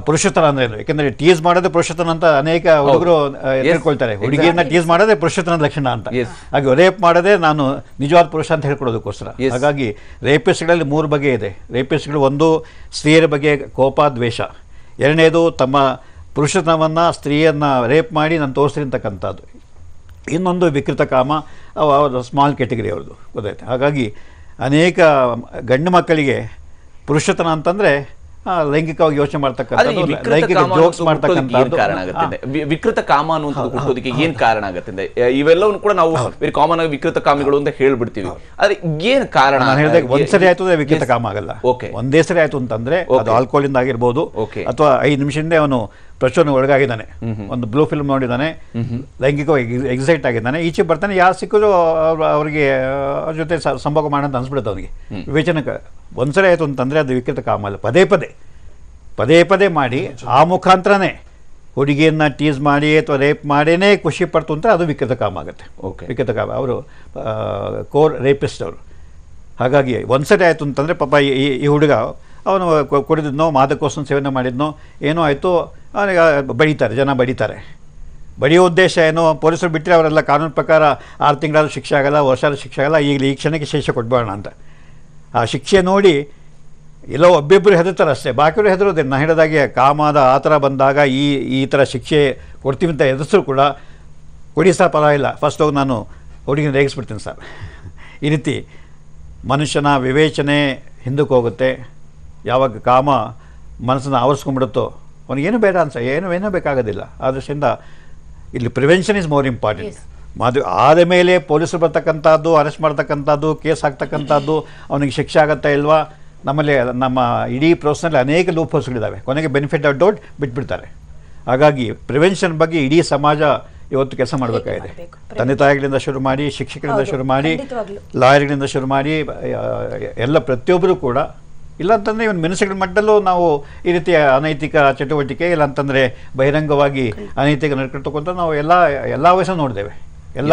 ಪುರುಷತನ ಅಂದರೆ ಏನು, ಯಾಕೆಂದರೆ ಟೀಸ್ ಮಾಡೋದೇ ಪುರುಷತನ ಅಂತ ಅನೇಕ ಹುಡುಗರು ಹೇಳ್ಕೊಳ್ತಾರೆ. ಹುಡುಗಿಯನ್ನ ಟೀಸ್ ಮಾಡೋದೇ ಪುರುಷತನದ ಲಕ್ಷಣ ಅಂತ. ಹಾಗೆ ರೇಪ್ ಮಾಡೋದೇ ನಾನು ನಿಜವಾದ ಪುರುಷ ಅಂತ ಹೇಳ್ಕೊಡೋದಕ್ಕೋಸ್ಕರ. ಹಾಗಾಗಿ ರೇಪಿಸ್ಟ್ಗಳಲ್ಲಿ 3 ಬಗೆ ಇದೆ. ರೇಪಿಸ್ಟ್ಗಳು, ಒಂದು ಸ್ತ್ರೀಯರ ಬಗ್ಗೆ ಕೋಪ, ದ್ವೇಷ. ಎರಡನೇದು ತಮ್ಮ ಪುರುಷತನವನ್ನು, ಸ್ತ್ರೀಯನ್ನು ರೇಪ್ ಮಾಡಿ ನಾನು ತೋರಿಸ್ತೀನಿ ಅಂತಕ್ಕಂಥದ್ದು. ಇನ್ನೊಂದು ವಿಕೃತ ಕಾಮ, ಅವ್ರ ಸ್ಮಾಲ್ ಕ್ಯಾಟಗರಿ ಅವ್ರದ್ದು, ಗೊತ್ತಾಯ್ತು. ಹಾಗಾಗಿ ಅನೇಕ ಗಂಡು ಮಕ್ಕಳಿಗೆ ಪುರುಷತನ ಅಂತಂದರೆ ಲೈಂಗಿಕವಾಗಿ ಯೋಚನೆ ಮಾಡ್ತಕ್ಕಂಥದ್ದು, ಲೈಂಗಿಕ ಜೋಕ್ಸ್ ಮಾಡ್ತಕ್ಕಂಥದ್ದು. ವಿಕೃತ ಕಾಮ ಅನ್ನುವಂಥದ್ದು ಹುಟ್ಟೋದಕ್ಕೆ ಏನ್ ಕಾರಣ ಆಗುತ್ತೆ? ಇವೆಲ್ಲವನ್ನು ಕೂಡ ನಾವು ವೆರಿ ಕಾಮನ್ ಆಗಿ ವಿಕೃತ ಕಾಮಿಗಳು ಅಂತ ಹೇಳ್ಬಿಡ್ತೀವಿ. ಆದ್ರೆ ಏನ್ ಕಾರಣ? ನಾನು ಹೇಳಿದಾಗ ಒಂದ್ಸರಿ ಆಯ್ತು ಅಂದ್ರೆ ವಿಕೃತ ಕಾಮ ಆಗಲ್ಲ. ಒಂದೇ ಸರಿ ಆಯ್ತು ಅಂತಂದ್ರೆ ಅದು ಆಲ್ಕೋಹಾಲ್ ಇಂದ ಆಗಿರ್ಬೋದು, ಅಥವಾ 5 ನಿಮಿಷದಿಂದ ಅವನು ಪ್ರಚೋದನೆ ಒಳಗಾಗಿದ್ದಾನೆ, ಒಂದು ಬ್ಲೂ ಫಿಲ್ಮ್ ನೋಡಿದ್ದಾನೆ, ಲೈಂಗಿಕವಾಗಿ ಎಕ್ಸೈಟ್ ಆಗಿದ್ದಾನೆ, ಈಚೆ ಬರ್ತಾನೆ, ಯಾರು ಸಿಕ್ಕಿದ್ರು ಅವ್ರಿಗೆ ಅವ್ರ ಜೊತೆ ಸಂಭೋಗ ಮಾಡೋಣ ಅನ್ಸ್ಬಿಡುತ್ತೆ ಅವನಿಗೆ. ವಿವೇಚನಕ್ಕೆ ಒಂದ್ಸರಿ ಆಯಿತು ಅಂತಂದರೆ ಅದು ವಿಕೃತ ಕಾಮ ಅಲ್ಲ. ಪದೇ ಪದೇ ಮಾಡಿ ಆ ಮುಖಾಂತರನೇ ಹುಡುಗಿಯನ್ನು ಟೀಸ್ ಮಾಡಿ ಅಥವಾ ರೇಪ್ ಮಾಡೇನೆ ಖುಷಿ ಪಡ್ತು ಅಂತ ಅದು ವಿಕೃತ ಕಾಮ ಆಗುತ್ತೆ. ವಿಕೃತ ಕಾಮ ಅವರು ಕೋರ್ ರೇಪಿಸ್ಟ್ ಅವರು. ಹಾಗಾಗಿ ಒಂದ್ಸರಿ ಆಯಿತು ಅಂತಂದರೆ ಪಾಪ ಈ ಹುಡುಗ ಅವನು ಕುಡಿದಿದ್ನೋ, ಮಾದಕೋಸನ ಸೇವನೆ ಮಾಡಿದ್ನೋ, ಏನೋ ಆಯಿತು, ಅವನಿಗೆ ಬಡಿತಾರೆ, ಜನ ಬಡಿತಾರೆ. ಬಡಿಯೋ ಉದ್ದೇಶ ಏನು? ಪೊಲೀಸರು ಬಿಟ್ಟರೆ ಅವರೆಲ್ಲ ಕಾನೂನು ಪ್ರಕಾರ 6 ತಿಂಗಳಾದ್ರೂ ಶಿಕ್ಷೆ ಆಗಲ್ಲ, ವರ್ಷಾದ್ರೂ ಶಿಕ್ಷೆ ಆಗಲ್ಲ, ಈಗಲೇ ಈ ಕ್ಷಣಕ್ಕೆ ಶಿಕ್ಷೆ ಕೊಟ್ಬೇಡ ಅಂತ. ಆ ಶಿಕ್ಷೆ ನೋಡಿ ಎಲ್ಲೋ ಒಬ್ಬಿಬ್ಬರು ಹೆದರ್ತಾರೆ ಅಷ್ಟೇ, ಬಾಕಿಯವರು ಹೆದರೋದೇ. ನಾನು ಹೇಳಿದಾಗೆ ಕಾಮದ ಆ ಥರ ಬಂದಾಗ ಈ ಥರ ಶಿಕ್ಷೆ ಕೊಡ್ತೀವಿ ಅಂತ ಎದುರಿಸ್ರು ಕೂಡ ಕೊಡಿ ಸರ್ ಪರವಾಗಿಲ್ಲ, ಫಸ್ಟ್ ಹೋಗಿ ನಾನು ಹುಡುಗಿನ ರೇಗಿಸ್ಬಿಡ್ತೀನಿ ಸರ್. ಈ ರೀತಿ ಮನುಷ್ಯನ ವಿವೇಚನೆ ಹಿಂದಕ್ಕೆ ಹೋಗುತ್ತೆ. ಯಾವಾಗ ಕಾಮ ಮನಸ್ಸನ್ನು ಆವರಿಸ್ಕೊಂಡ್ಬಿಡುತ್ತೋ ಅವನಿಗೇನು ಬೇಡ ಏನೂ ಬೇಕಾಗೋದಿಲ್ಲ. ಆ ದೃಷ್ಟಿಯಿಂದ ಇಲ್ಲಿ ಪ್ರಿವೆನ್ಷನ್ ಈಸ್ ಮೋರ್ ಇಂಪಾರ್ಟೆಂಟ್. ಆದ ಮೇಲೆ ಪೊಲೀಸರು ಬರ್ತಕ್ಕಂಥದ್ದು, ಅರೆಸ್ಟ್ ಮಾಡ್ತಕ್ಕಂಥದ್ದು, ಕೇಸ್ ಹಾಕ್ತಕ್ಕಂಥದ್ದು, ಅವನಿಗೆ ಶಿಕ್ಷೆ ಆಗುತ್ತಾ ಇಲ್ವಾ? ನಮ್ಮಲ್ಲಿ ನಮ್ಮ ಇಡೀ ಪ್ರೋಸೆಸ್ನಲ್ಲಿ ಅನೇಕ ಲೂಪ್ ಹೋಲ್ಸ್ಗಳಿದ್ದಾವೆ. ಕೊನೆಗೆ ಬೆನಿಫಿಟ್ ಆಫ್ ಡೌಟ್ ಬಿಟ್ಬಿಡ್ತಾರೆ. ಹಾಗಾಗಿ ಪ್ರಿವೆನ್ಷನ್ ಬಗ್ಗೆ ಇಡೀ ಸಮಾಜ ಇವತ್ತು ಕೆಲಸ ಮಾಡಬೇಕಾಗಿದೆ. ತಂದೆ ತಾಯಿಗಳಿಂದ ಶುರು ಮಾಡಿ, ಶಿಕ್ಷಕರಿಂದ ಶುರು ಮಾಡಿ, ಲಾಯರ್ಗಳಿಂದ ಶುರು ಮಾಡಿ, ಎಲ್ಲ ಪ್ರತಿಯೊಬ್ಬರು ಕೂಡ. ಇಲ್ಲ ಅಂತಂದರೆ ಇವನ್ ಮಿನಿಸ್ಟ್ರಿಗಳ ಮಟ್ಟದಲ್ಲೂ ನಾವು ಈ ರೀತಿಯ ಅನೈತಿಕ ಚಟುವಟಿಕೆ, ಇಲ್ಲ ಅಂತಂದರೆ ಬಹಿರಂಗವಾಗಿ ಅನೈತಿಕ ನಡ್ಕೊಳ್ತಕ್ಕಂಥ ನಾವು ಎಲ್ಲ ವಯಸ್ಸನ್ನು ನೋಡಿದ್ದೇವೆ, ಎಲ್ಲ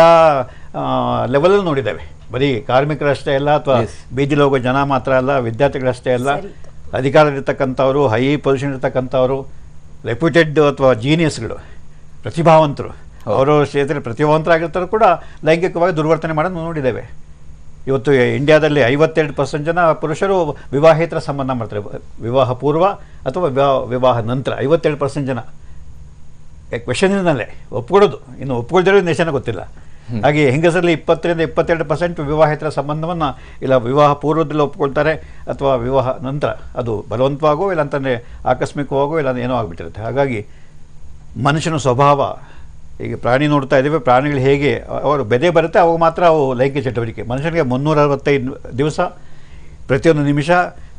ಲೆವೆಲಲ್ಲೂ ನೋಡಿದ್ದೇವೆ. ಬರೀ ಕಾರ್ಮಿಕರಷ್ಟೇ ಅಲ್ಲ, ಅಥವಾ ಬೀದಿಲಿ ಹೋಗೋ ಜನ ಮಾತ್ರ ಅಲ್ಲ, ವಿದ್ಯಾರ್ಥಿಗಳಷ್ಟೇ ಅಲ್ಲ, ಅಧಿಕಾರದಲ್ಲಿರ್ತಕ್ಕಂಥವ್ರು, ಹೈ ಪೊಸಿಷನ್ ಇರ್ತಕ್ಕಂಥವ್ರು, ರೆಪ್ಯೂಟೆಡ್ ಅಥವಾ ಜೀನಿಯಸ್ಗಳು, ಪ್ರತಿಭಾವಂತರು, ಅವರು ಕ್ಷೇತ್ರದಲ್ಲಿ ಪ್ರತಿಭಾವಂತರಾಗಿರ್ತಾರೋ ಕೂಡ ಲೈಂಗಿಕವಾಗಿ ದುರ್ವರ್ತನೆ ಮಾಡೋದು ನೋಡಿದ್ದೇವೆ. ಇವತ್ತು ಇಂಡಿಯಾದಲ್ಲಿ 52% ಜನ ಪುರುಷರು ವಿವಾಹೇತರ ಸಂಬಂಧ ಮಾಡ್ತಾರೆ, ವಿವಾಹ ಪೂರ್ವ ಅಥವಾ ವಿವಾಹ ನಂತರ 52% ಜನ. ಕ್ವೆಶನ್ನಿನಲ್ಲೇ ಒಪ್ಕೊಳ್ಳೋದು, ಇನ್ನು ಒಪ್ಕೊಳ್ದಿರೋ ದೇಶನ ಗೊತ್ತಿಲ್ಲ. ಹಾಗೆ ಹೆಂಗಸರಲ್ಲಿ 20-22% ವಿವಾಹೇತರ ಸಂಬಂಧವನ್ನು ಇಲ್ಲ ವಿವಾಹ ಪೂರ್ವದಲ್ಲಿ ಒಪ್ಕೊಳ್ತಾರೆ, ಅಥವಾ ವಿವಾಹ ನಂತರ ಅದು ಬಲವಂತವಾಗೋ ಇಲ್ಲ ಅಂತಂದರೆ ಆಕಸ್ಮಿಕವಾಗೋ ಇಲ್ಲ ಏನೋ ಆಗಿಬಿಟ್ಟಿರುತ್ತೆ. ಹಾಗಾಗಿ ಮನುಷ್ಯನ ಸ್ವಭಾವ, ಈಗ ಪ್ರಾಣಿ ನೋಡ್ತಾ ಇದ್ದೀವಿ, ಪ್ರಾಣಿಗಳು ಹೇಗೆ ಅವರು ಬೆದೆ ಬರುತ್ತೆ ಅವಾಗ ಮಾತ್ರ ಅವು ಲೈಂಗಿಕ ಚಟುವಟಿಕೆ. ಮನುಷ್ಯನಿಗೆ 365 ದಿವಸ, ಪ್ರತಿಯೊಂದು ನಿಮಿಷ,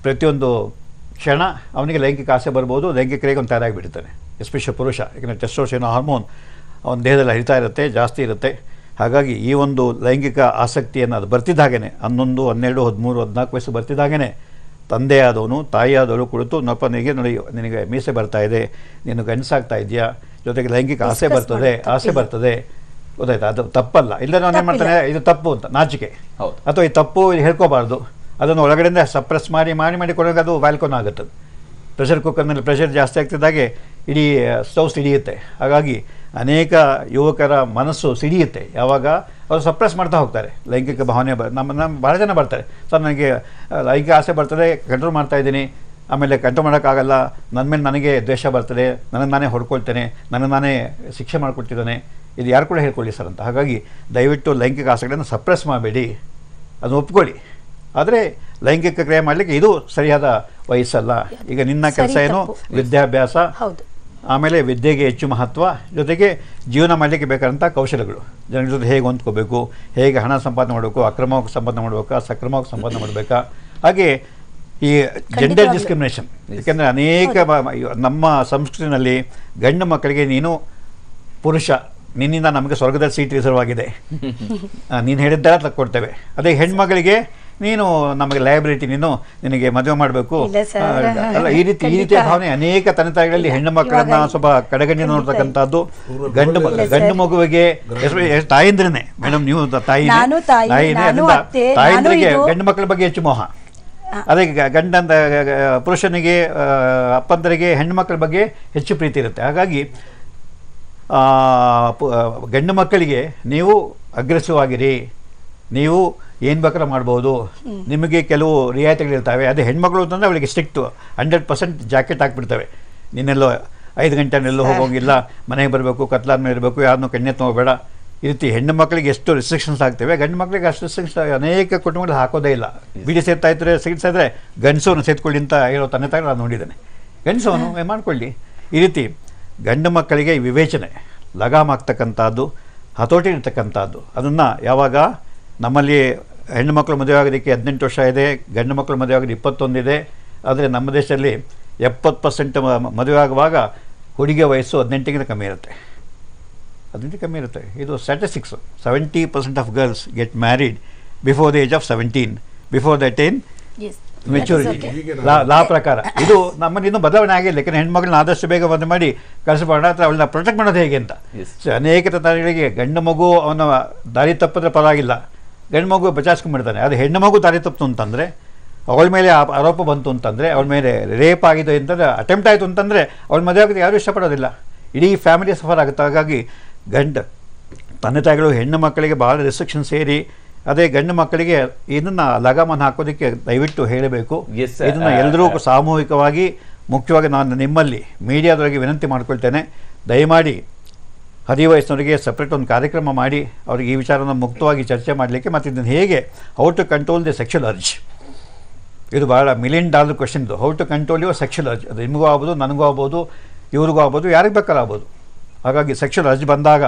ಪ್ರತಿಯೊಂದು ಕ್ಷಣ ಅವನಿಗೆ ಲೈಂಗಿಕ ಆಸೆ ಬರ್ಬೋದು, ಲೈಂಗಿಕ ಕ್ರಿಯೆಗೆ ಒಂದು ತಯಾರಾಗಿಬಿಡ್ತಾನೆ. ಎಸ್ಪೆಷಲಿ ಪುರುಷ, ಯಾಕಂದರೆ ಟೆಸ್ಟೋಸ್ಟೆರಾನ್ ಹಾರ್ಮೋನ್ ಅವನ ದೇಹದಲ್ಲಿ ಹರಿತಾ ಇರುತ್ತೆ, ಜಾಸ್ತಿ ಇರುತ್ತೆ. ಹಾಗಾಗಿ ಈ ಒಂದು ಲೈಂಗಿಕ ಆಸಕ್ತಿಯನ್ನು ಅದು ಬರ್ತಿದ್ದಾಗೇ 11, 12, 13, 14 ವಯಸ್ಸು ಬರ್ತಿದ್ದಾಗೇ ತಂದೆ ಆದವನು, ತಾಯಿ ಆದವರು ಕುಳಿತು ನೊಪ್ಪನಿಗೆ ನೋಡಿ, ನಿನಗೆ ಮೀಸೆ ಬರ್ತಾ ಇದೆ, ನೀನು ಗಂಡಸಾಗ್ತಾ ಇದೆಯಾ, ಜೊತೆಗೆ ಲೈಂಗಿಕ ಆಸೆ ಬರ್ತದೆ ಗೊತ್ತಾಯ್ತಾ, ಅದು ತಪ್ಪಲ್ಲ. ಇಲ್ಲ ನಾನು ಏನು ಮಾಡ್ತಾನೆ, ಇದು ತಪ್ಪು ಅಂತ ನಾಚಿಕೆ, ಅಥವಾ ಈ ತಪ್ಪು ಹೇಳ್ಕೋಬಾರ್ದು, ಅದನ್ನು ಒಳಗಡೆಯಿಂದ ಸಪ್ರೆಸ್ ಮಾಡಿ ಕೊಡೋಕೆ ಅದು ವ್ಯಾಲ್ಕೋನ್ ಆಗುತ್ತೆ. ಪ್ರೆಷರ್ ಕುಕ್ಕರ್ನಲ್ಲಿ ಪ್ರೆಷರ್ ಜಾಸ್ತಿ ಆಗ್ತಿದ್ದಾಗೆ ಇಡೀ ಸ್ಟವ್ ಸಿಡಿಯುತ್ತೆ. ಹಾಗಾಗಿ ಅನೇಕ ಯುವಕರ ಮನಸ್ಸು ಸಿಡಿಯುತ್ತೆ ಯಾವಾಗ ಅವರು ಸಪ್ರೆಸ್ ಮಾಡ್ತಾ ಹೋಗ್ತಾರೆ. ಲೈಂಗಿಕ ಭಾವನೆ ನಮ್ಮ ಭಾಳ ಜನ ಬರ್ತಾರೆ, ಸರ್ ನನಗೆ ಲೈಂಗಿಕ ಆಸೆ ಬರ್ತದೆ, ಕಂಟ್ರೋಲ್ ಮಾಡ್ತಾಯಿದ್ದೀನಿ, ಆಮೇಲೆ ಕಂಟ್ರೋಲ್ ಮಾಡೋಕ್ಕಾಗಲ್ಲ, ನನ್ನ ಮೇಲೆ ನನಗೆ ದ್ವೇಷ ಬರ್ತದೆ, ನನಗೆ ನಾನೇ ಹೊಡ್ಕೊಳ್ತೇನೆ, ನನಗೆ ನಾನೇ ಶಿಕ್ಷೆ ಮಾಡ್ಕೊಳ್ತಿದ್ದಾನೆ, ಇದು ಯಾರು ಕೂಡ ಹೇಳ್ಕೊಳ್ಳಿ ಸರ್ ಅಂತ. ಹಾಗಾಗಿ ದಯವಿಟ್ಟು ಲೈಂಗಿಕ ಆಸೆಗಳನ್ನು ಸಪ್ರೆಸ್ ಮಾಡಬೇಡಿ, ಅದನ್ನು ಒಪ್ಕೊಳ್ಳಿ. ಆದರೆ ಲೈಂಗಿಕ ಕ್ರಿಯೆ ಮಾಡಲಿಕ್ಕೆ ಇದು ಸರಿಯಾದ ವಯಸ್ಸಲ್ಲ. ಈಗ ನಿನ್ನ ಕೆಲಸ ಏನು, ವಿದ್ಯಾಭ್ಯಾಸ, ಆಮೇಲೆ ವಿದ್ಯೆಗೆ ಹೆಚ್ಚು ಮಹತ್ವ, ಜೊತೆಗೆ ಜೀವನ ಮಾಡಲಿಕ್ಕೆ ಬೇಕಾದಂಥ ಕೌಶಲ್ಯಗಳು, ಜನರ ಜೊತೆ ಹೇಗೆ ಹೊಂದ್ಕೋಬೇಕು, ಹೇಗೆ ಹಣ ಸಂಪಾದನೆ ಮಾಡಬೇಕು, ಅಕ್ರಮವಾಗಿ ಸಂಪಾದನೆ ಮಾಡಬೇಕಾ, ಸಕ್ರಮವಾಗಿ ಸಂಪಾದನೆ ಮಾಡಬೇಕಾ. ಹಾಗೆ ಈ ಜೆಂಡರ್ ಡಿಸ್ಕ್ರಿಮಿನೇಷನ್, ಯಾಕೆಂದರೆ ಅನೇಕ ನಮ್ಮ ಸಂಸ್ಕೃತಿನಲ್ಲಿ ಗಂಡು ಮಕ್ಕಳಿಗೆ ನೀನು ಪುರುಷ, ನಿನ್ನಿಂದ ನಮಗೆ ಸ್ವರ್ಗದಲ್ಲಿ ಸೀಟ್ ರಿಸರ್ವ್ ಆಗಿದೆ, ನೀನು ಹೇಳಿದ್ದಾರೆ ತಕ್ಕೊಡ್ತೇವೆ. ಅದೇ ಹೆಣ್ಮಗಳಿಗೆ ನೀನು ನಮಗೆ ಲಯಬಿಲಿಟಿ, ನಿನಗೆ ಮದುವೆ ಮಾಡಬೇಕು ಅಲ್ಲ, ಈ ರೀತಿಯ ಭಾವನೆ ಅನೇಕ ತಂದೆ ತಾಯಿಗಳಲ್ಲಿ ಹೆಣ್ಣು ಮಕ್ಕಳನ್ನ ಸ್ವಲ್ಪ ಕಡೆಗಣಿಸಿ ನೋಡ್ತಕ್ಕಂಥದ್ದು. ಗಂಡು ಮಗುವಿಗೆ ತಾಯಿಂದ್ರೇ, ಮೇಡಮ್ ನೀವು ತಾಯಿಂದ್ರಿಗೆ ಗಂಡು ಮಕ್ಕಳ ಬಗ್ಗೆ ಹೆಚ್ಚು ಮೋಹ. ಅದೇ ಪುರುಷನಿಗೆ, ಅಪ್ಪಂದರಿಗೆ ಹೆಣ್ಣು ಮಕ್ಕಳ ಬಗ್ಗೆ ಹೆಚ್ಚು ಪ್ರೀತಿ ಇರುತ್ತೆ. ಹಾಗಾಗಿ ಗಂಡು ಮಕ್ಕಳಿಗೆ ನೀವು ಅಗ್ರೆಸಿವ್ ಆಗಿರಿ, ನೀವು ಏನು ಬೇಕಾದ್ರೂ ಮಾಡ್ಬೋದು, ನಿಮಗೆ ಕೆಲವು ರಿಯಾಯಿತಿಗಳಿರ್ತವೆ. ಅದೇ ಹೆಣ್ಮಕ್ಳು ಅಂತಂದರೆ ಅವಳಿಗೆ ಸ್ಟ್ರಿಕ್ಟು 100% ಜಾಕೆಟ್ ಹಾಕ್ಬಿಡ್ತವೆ. ನೀನೆಲ್ಲೋ 5 ಗಂಟೆನೆಲ್ಲೋ ಹೋಗೋಂಗಿಲ್ಲ, ಮನೆಗೆ ಬರಬೇಕು, ಕತ್ಲಾದ್ಮೇಲೆ ಇರಬೇಕು, ಯಾರನ್ನೂ ಕಣ್ಣೆ ತೊಗೋಬೇಡ. ಈ ರೀತಿ ಹೆಣ್ಣು ಮಕ್ಕಳಿಗೆ ಎಷ್ಟು ರಿಸ್ಟ್ರಿಕ್ಷನ್ಸ್ ಆಗ್ತವೆ, ಗಂಡು ಮಕ್ಕಳಿಗೆ ಅಷ್ಟು ರಿಸ್ಟ್ರಿಕ್ಷನ್ಸ್ ಅನೇಕ ಕುಟುಂಬಗಳು ಹಾಕೋದೇ ಇಲ್ಲ. ಬಿಡಿ ಸೇರ್ತಾ ಇದ್ದರೆ ಸಿಗಿಡ್ಸಿದ್ರೆ ಗಂಡಸವನು ಸೇರ್ಕೊಳ್ಳಿ ಅಂತ ಹೇಳೋ ತಂದೆ ತಾಯಿ ನಾನು ನೋಡಿದ್ದೇನೆ. ಗಂಡಸವನು ಮಾಡ್ಕೊಳ್ಳಿ. ಈ ರೀತಿ ಗಂಡು ಮಕ್ಕಳಿಗೆ ವಿವೇಚನೆ, ಲಗಾಮ್ ಆಗ್ತಕ್ಕಂಥದ್ದು, ಹತೋಟಿ ಇರ್ತಕ್ಕಂಥದ್ದು, ಅದನ್ನು ಯಾವಾಗ ನಮ್ಮಲ್ಲಿ ಹೆಣ್ಣು ಮಕ್ಕಳು ಮದುವೆ ಆಗೋದಕ್ಕೆ 18 ವರ್ಷ ಇದೆ, ಗಂಡು ಮಕ್ಕಳು ಮದುವೆ ಆಗೋದು 21 ಇದೆ. ಆದರೆ ನಮ್ಮ ದೇಶದಲ್ಲಿ 70% ಮದುವೆ ಆಗುವಾಗ ಹುಡುಗಿಯ ವಯಸ್ಸು 18ಗಿಂತ ಕಮ್ಮಿ ಇರುತ್ತೆ. 18 ಕಮ್ಮಿ ಇರುತ್ತೆ. ಇದು statistics. 70% of girls get married before the age of 17, before the 10 maturity law ಪ್ರಕಾರ. ಇದು ನಮ್ಮಲ್ಲಿ ಇನ್ನೂ ಬದಲಾವಣೆ ಆಗಿಲ್ಲ. ಯಾಕಂದರೆ ಹೆಣ್ಮಗಳನ್ನ ಆದಷ್ಟು ಬೇಗ ಮದುವೆ ಮಾಡಿ ಕಳಿಸ್ಬೋಣ, ಅಥವಾ ಅವಳನ್ನ ಪ್ರೊಟೆಕ್ಟ್ ಮಾಡೋದು ಹೇಗೆ ಅಂತ. ಸೊ ಅನೇಕ ತಾಯಿಗಳಿಗೆ ಗಂಡು ಮಗು ಅವನ ದಾರಿ ತಪ್ಪಿದ್ರೆ ಪರವಾಗಿಲ್ಲ, ಗಂಡು ಮಗು ಬಚಾಯಿಸ್ಕೊಂಡ್ಬಿಡ್ತಾನೆ. ಅದು ಹೆಣ್ಣು ಮಗು ದಾರಿ ತಪ್ಪಿತು ಅಂತಂದರೆ, ಅವಳ ಮೇಲೆ ಆರೋಪ ಬಂತು ಅಂತಂದರೆ, ಅವಳ ಮೇಲೆ ರೇಪ್ ಆಗಿದೆ ಅಂತಂದರೆ, ಅಟೆಂಪ್ಟ್ ಆಯಿತು ಅಂತಂದರೆ, ಅವಳ ಮದುವೆ ಆಗೋದು ಯಾರೂ ಇಷ್ಟಪಡೋದಿಲ್ಲ, ಇಡೀ ಫ್ಯಾಮಿಲಿ ಸಫರ್ ಆಗುತ್ತೆ. ಹಾಗಾಗಿ ತಂದೆ ತಾಯಿಗಳು ಹೆಣ್ಣು ಮಕ್ಕಳಿಗೆ ಭಾಳ ರೆಸ್ಟ್ರಿಕ್ಷನ್ ಸೇರಿ, ಅದೇ ಗಂಡು ಮಕ್ಕಳಿಗೆ ಇದನ್ನು ಲಗಾಮನ್ನು ಹಾಕೋದಕ್ಕೆ ದಯವಿಟ್ಟು ಹೇಳಬೇಕು. ಇದನ್ನು ಎಲ್ಲರೂ ಸಾಮೂಹಿಕವಾಗಿ, ಮುಖ್ಯವಾಗಿ ನಾನು ನಿಮ್ಮಲ್ಲಿ ಮೀಡಿಯಾದವರಿಗೆ ವಿನಂತಿ ಮಾಡ್ಕೊಳ್ತೇನೆ, ದಯಮಾಡಿ 10 ವಯಸ್ಸಿನವರಿಗೆ ಸಪ್ರೇಟ್ ಒಂದು ಕಾರ್ಯಕ್ರಮ ಮಾಡಿ ಅವ್ರಿಗೆ ಈ ವಿಚಾರನ ಮುಕ್ತವಾಗಿ ಚರ್ಚೆ ಮಾಡಲಿಕ್ಕೆ, ಮತ್ತು ಇದನ್ನು ಹೇಗೆ how to control the sexual urge, ಇದು ಭಾಳ $1 ಮಿಲಿಯನ್ ಕ್ವೆಶನ್ ಇದು. How to control your sexual urge, ಅದು ನಿಮಗೂ ಆಗ್ಬೋದು, ನನಗೂ ಆಗ್ಬೋದು, ಇವ್ರಿಗೂ ಆಗ್ಬೋದು, ಯಾರಿಗೆ ಬೇಕಾದ್ರೂ ಆಗ್ಬೋದು. ಹಾಗಾಗಿ ಸೆಕ್ಷುವಲ್ ಅರ್ಜ್ ಬಂದಾಗ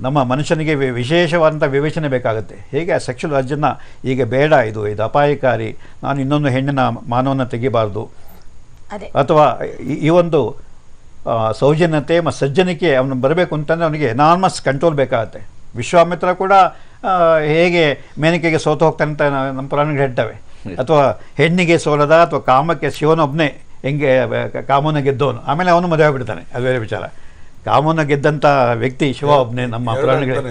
ನಮ್ಮ ಮನುಷ್ಯನಿಗೆ ವಿಶೇಷವಾದಂಥ ವಿವೇಚನೆ ಬೇಕಾಗುತ್ತೆ. ಹೇಗೆ ಆ ಸೆಕ್ಷುವಲ್ ಅರ್ಜನ್ನು ಈಗ ಬೇಡ, ಇದು ಅಪಾಯಕಾರಿ, ನಾನು ಇನ್ನೊಂದು ಹೆಣ್ಣಿನ ಮಾನವನ್ನ ತೆಗಿಬಾರ್ದು, ಅಥವಾ ಈ ಒಂದು ಸೌಜನ್ಯತೆ ಮತ್ತು ಸಜ್ಜನಿಕೆ ಅವನು ಬರಬೇಕು ಅಂತಂದರೆ ಅವನಿಗೆ ಎನಾರ್ಮಸ್ ಕಂಟ್ರೋಲ್ ಬೇಕಾಗತ್ತೆ. ವಿಶ್ವಾಮಿತ್ರ ಕೂಡ ಹೇಗೆ ಮೇನಕೆಗೆ ಸೋತು ಹೋಗ್ತಾನೆ ಅಂತ ನಮ್ಮ ಪುರಾಣಗಳು ಹೇಳ್ತವೆ. ಅಥವಾ ಹೆಣ್ಣಿಗೆ ಸೋಲದ ಅಥವಾ ಕಾಮಕ್ಕೆ ಶಿವನೊಬ್ಬನೇ ಹೆಂಗೆ ಕಾಮನ ಗೆದ್ದವನು, ಆಮೇಲೆ ಅವನು ಮದುವೆ ಆಗಿಬಿಡ್ತಾನೆ, ಅದು ಬೇರೆ ವಿಚಾರ. ಕಾಮನ ಗೆದ್ದಂಥ ವ್ಯಕ್ತಿ ಶಿವ ಒಬ್ಬನೇ ನಮ್ಮ ಪುರಾಣಗಳು.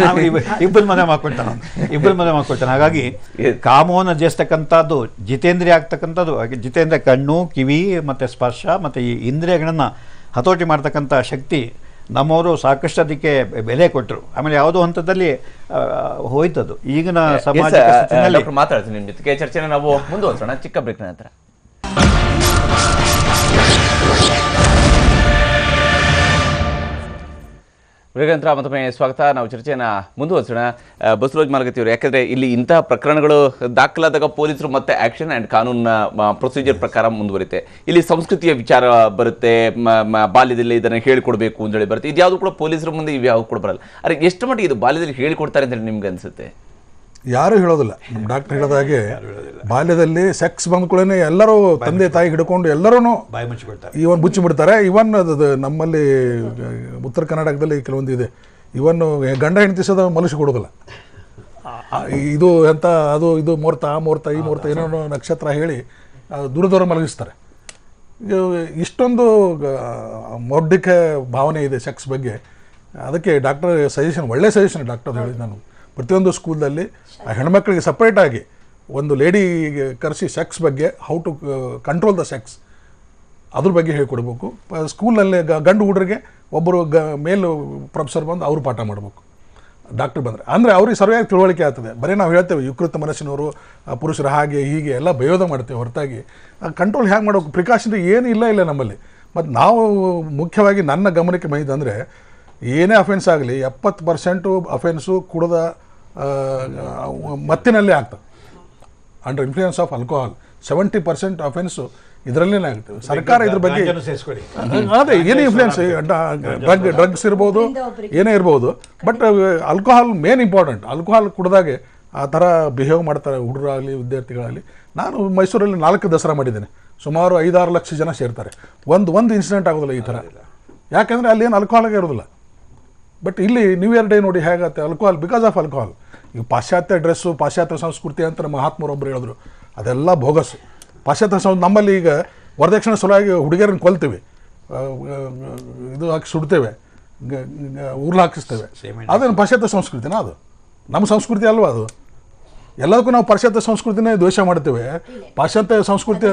ನಾವು ಇಬ್ಬರು ಮದುವೆ ಮಾಡ್ಕೊಳ್ತಾನೆ. ಹಾಗಾಗಿ ಕಾಮವನ್ನು ಜಯಿಸ್ತಕ್ಕಂಥದ್ದು ಜಿತೇಂದ್ರಿಯ ಆಗ್ತಕ್ಕಂಥದ್ದು. ಜಿತೇಂದ್ರಿಯ ಕಣ್ಣು, ಕಿವಿ ಮತ್ತು ಸ್ಪರ್ಶ ಮತ್ತು ಈ ಇಂದ್ರಿಯಗಳನ್ನು ಹತೋಟಿ ಮಾಡ್ತಕ್ಕಂಥ ಶಕ್ತಿ ನಮ್ಮವರು ಸಾಕಷ್ಟು ಅದಕ್ಕೆ ಬೆಲೆ ಕೊಟ್ಟರು. ಆಮೇಲೆ ಯಾವುದೋ ಹಂತದಲ್ಲಿ ಹೋಯ್ತದು. ಈಗಿನ ಸಮಾಜ ಮಾತಾಡ್ತೀನಿ ನಿಮ್ಮ ಜೊತೆಗೆ ಚರ್ಚೆನ ನಾವು ಮುಂದುವರಿಸೋಣ ಚಿಕ್ಕ ಬ್ರೇಕ್ ನಂತರ. ವಿವೇಕಾನಂತರ ಮತ್ತೊಮ್ಮೆ ಸ್ವಾಗತ. ನಾವು ಚರ್ಚೆಯನ್ನು ಮುಂದುವರಿಸೋಣ. ಬಸವರಾಜ್ ಮಾಲಗತ್ತಿ ಅವರು, ಯಾಕಂದರೆ ಇಲ್ಲಿ ಇಂತಹ ಪ್ರಕರಣಗಳು ದಾಖಲಾದಾಗ ಪೊಲೀಸರು ಮತ್ತೆ ಆ್ಯಕ್ಷನ್ ಆ್ಯಂಡ್ ಕಾನೂನಿನ ಪ್ರೊಸೀಜರ್ ಪ್ರಕಾರ ಮುಂದುವರಿತೆ. ಇಲ್ಲಿ ಸಂಸ್ಕೃತಿಯ ವಿಚಾರ ಬರುತ್ತೆ, ಬಾಲ್ಯದಲ್ಲಿ ಇದನ್ನು ಹೇಳಿಕೊಡ್ಬೇಕು ಅಂತೇಳಿ ಬರುತ್ತೆ. ಇದು ಯಾವುದು ಕೂಡ ಪೊಲೀಸರ ಮುಂದೆ ಇವು ಯಾವುದು ಕೂಡ ಬರಲ್ಲ. ಅರೆ ಎಷ್ಟು ಮಟ್ಟಿಗೆ ಇದು ಬಾಲ್ಯದಲ್ಲಿ ಹೇಳಿಕೊಡ್ತಾರೆ ಅಂತೇಳಿ ನಿಮ್ಗೆ ಅನಿಸುತ್ತೆ? ಯಾರು ಹೇಳೋದಿಲ್ಲ. ನಮ್ಮ ಡಾಕ್ಟರ್ ಹೇಳಿದಾಗೆ ಬಾಲ್ಯದಲ್ಲಿ ಸೆಕ್ಸ್ ಬಂದ್ಕೊಳ್ಳೇ ಎಲ್ಲರೂ ತಂದೆ ತಾಯಿ ಹಿಡ್ಕೊಂಡು ಎಲ್ಲರೂ ಬಾಯಿ ಮುಚ್ಚಿಬಿಡ್ತಾರೆ, ಇವನ್ ಮುಚ್ಚಿಬಿಡ್ತಾರೆ. ಇವನ್ ಅದು ನಮ್ಮಲ್ಲಿ ಉತ್ತರ ಕರ್ನಾಟಕದಲ್ಲಿ ಕೆಲವೊಂದು ಇದೆ, ಇವನ್ ಗಂಡ ಹೆಂಡತಿಸೋದ ಮನುಷ್ಯ ಕೊಡೋದಿಲ್ಲ. ಇದು ಎಂತ ಅದು ಇದು ಮುಹೂರ್ತ ಆ ಮುಹೂರ್ತ ಈ ಮುಹೂರ್ತ ಏನೋ ನಕ್ಷತ್ರ ಹೇಳಿ ದೂರ ಮಲಗಿಸ್ತಾರೆ. ಇಷ್ಟೊಂದು ಮೌಢ್ಯಕ ಭಾವನೆ ಇದೆ ಸೆಕ್ಸ್ ಬಗ್ಗೆ. ಅದಕ್ಕೆ ಡಾಕ್ಟರ್ ಸಜೆಷನ್, ಒಳ್ಳೆ ಸಜೆಷನ್ ಡಾಕ್ಟರ್ ಹೇಳಿದ್ದು. ನಾನು ಪ್ರತಿಯೊಂದು ಸ್ಕೂಲಲ್ಲಿ ಹೆಣ್ಮಕ್ಳಿಗೆ ಸಪ್ರೇಟಾಗಿ ಒಂದು ಲೇಡಿಗೆ ಕರೆಸಿ ಸೆಕ್ಸ್ ಬಗ್ಗೆ, how to control the sex, ಅದ್ರ ಬಗ್ಗೆ ಹೇಳ್ಕೊಡ್ಬೇಕು. ಸ್ಕೂಲಲ್ಲಿ ಗಂಡು ಹುಡುಗರಿಗೆ ಒಬ್ಬರು ಮೇಲು ಪ್ರೊಫೆಸರ್ ಬಂದು ಅವರು ಪಾಠ ಮಾಡಬೇಕು ಡಾಕ್ಟರ್ ಬಂದರೆ. ಅಂದರೆ ಅವ್ರಿಗೆ ಸರಿಯಾಗಿ ತಿಳುವಳಿಕೆ ಆಗ್ತದೆ. ಬರೀ ನಾವು ಹೇಳ್ತೇವೆ ವಿಕೃತ ಮನಸ್ಸಿನವರು ಪುರುಷರು ಹಾಗೆ ಹೀಗೆ ಎಲ್ಲ ಬಯೋಧ ಮಾಡ್ತೇವೆ ಹೊರತಾಗಿ ಕಂಟ್ರೋಲ್ ಹೇಗೆ ಮಾಡಬೇಕು, ಪ್ರಿಕಾಷನ್ ಏನು ಇಲ್ಲ ನಮ್ಮಲ್ಲಿ. ಮತ್ತು ನಾವು ಮುಖ್ಯವಾಗಿ ನನ್ನ ಗಮನಕ್ಕೆ ಬಂದಿದ್ದಂದರೆ ಏನೇ ಅಫೆನ್ಸ್ ಆಗಲಿ 70% ಅಫೆನ್ಸು ಕುಡಿದ ಮತ್ತಿನಲ್ಲೇ ಆಗ್ತದೆ. Under influence of alcohol 70% offence ಇದರಲ್ಲೇ ಆಗ್ತದೆ. ಸರ್ಕಾರ ಇದ್ರ ಬಗ್ಗೆ ಅದೇ ಏನೇ ಇನ್ಫ್ಲೂಯೆನ್ಸ್, ಡ್ರಗ್ಸ್ ಇರ್ಬೋದು, ಏನೇ ಇರ್ಬೋದು, but alcohol main important. Alcohol ಕುಡಿದಾಗೆ ಆ ಥರ ಬಿಹೇವ್ ಮಾಡ್ತಾರೆ ಹುಡುಗರಾಗಲಿ ವಿದ್ಯಾರ್ಥಿಗಳಾಗಲಿ. ನಾನು ಮೈಸೂರಲ್ಲಿ 4 ದಸರಾ ಮಾಡಿದ್ದೇನೆ. ಸುಮಾರು 5-6 ಲಕ್ಷ ಜನ ಸೇರ್ತಾರೆ. ಒಂದು ಇನ್ಸಿಡೆಂಟ್ ಆಗೋದಿಲ್ಲ ಈ ಥರ. ಯಾಕೆಂದರೆ ಅಲ್ಲಿ ಏನು ಆಲ್ಕೋಹಾಲ್ಗೆ ಇರೋದಿಲ್ಲ. ಬಟ್ ಇಲ್ಲಿ ನ್ಯೂ ಇಯರ್ ಡೇ ನೋಡಿ ಹೇಗತ್ತೆ, ಆಲ್ಕೋಹಾಲ್, ಬಿಕಾಸ್ ಆಫ್ ಆಲ್ಕೋಹಾಲ್. ಈಗ ಪಾಶ್ಚಾತ್ಯ ಡ್ರೆಸ್ಸು, ಪಾಶ್ಚಾತ್ಯ ಸಂಸ್ಕೃತಿ ಅಂತ ನಮ್ಮ ಮಹಾತ್ಮರೊಬ್ಬರು ಹೇಳಿದ್ರು, ಅದೆಲ್ಲ ಬೋಗಸ್. ಪಾಶ್ಚಾತ್ಯ ನಮ್ಮಲ್ಲಿ ಈಗ ವರದಕ್ಷಿಣೆ ಸಲುವಾಗಿ ಹುಡುಗಿಯರನ್ನು ಕೊಲ್ತೀವಿ, ಇದು ಹಾಕಿ ಸುಡ್ತೇವೆ, ಉರ್ಲು ಹಾಕಿಸ್ತೇವೆ. ಅದೇನು ಪಾಶ್ಚಾತ್ಯ ಸಂಸ್ಕೃತಿನ? ಅದು ನಮ್ಮ ಸಂಸ್ಕೃತಿ ಅಲ್ವಾ? ಅದು ಎಲ್ಲದಕ್ಕೂ ನಾವು ಪಾಶ್ಚಾತ್ಯ ಸಂಸ್ಕೃತಿನೇ ದ್ವೇಷ ಮಾಡ್ತೇವೆ. ಪಾಶ್ಚಾತ್ಯ ಸಂಸ್ಕೃತಿ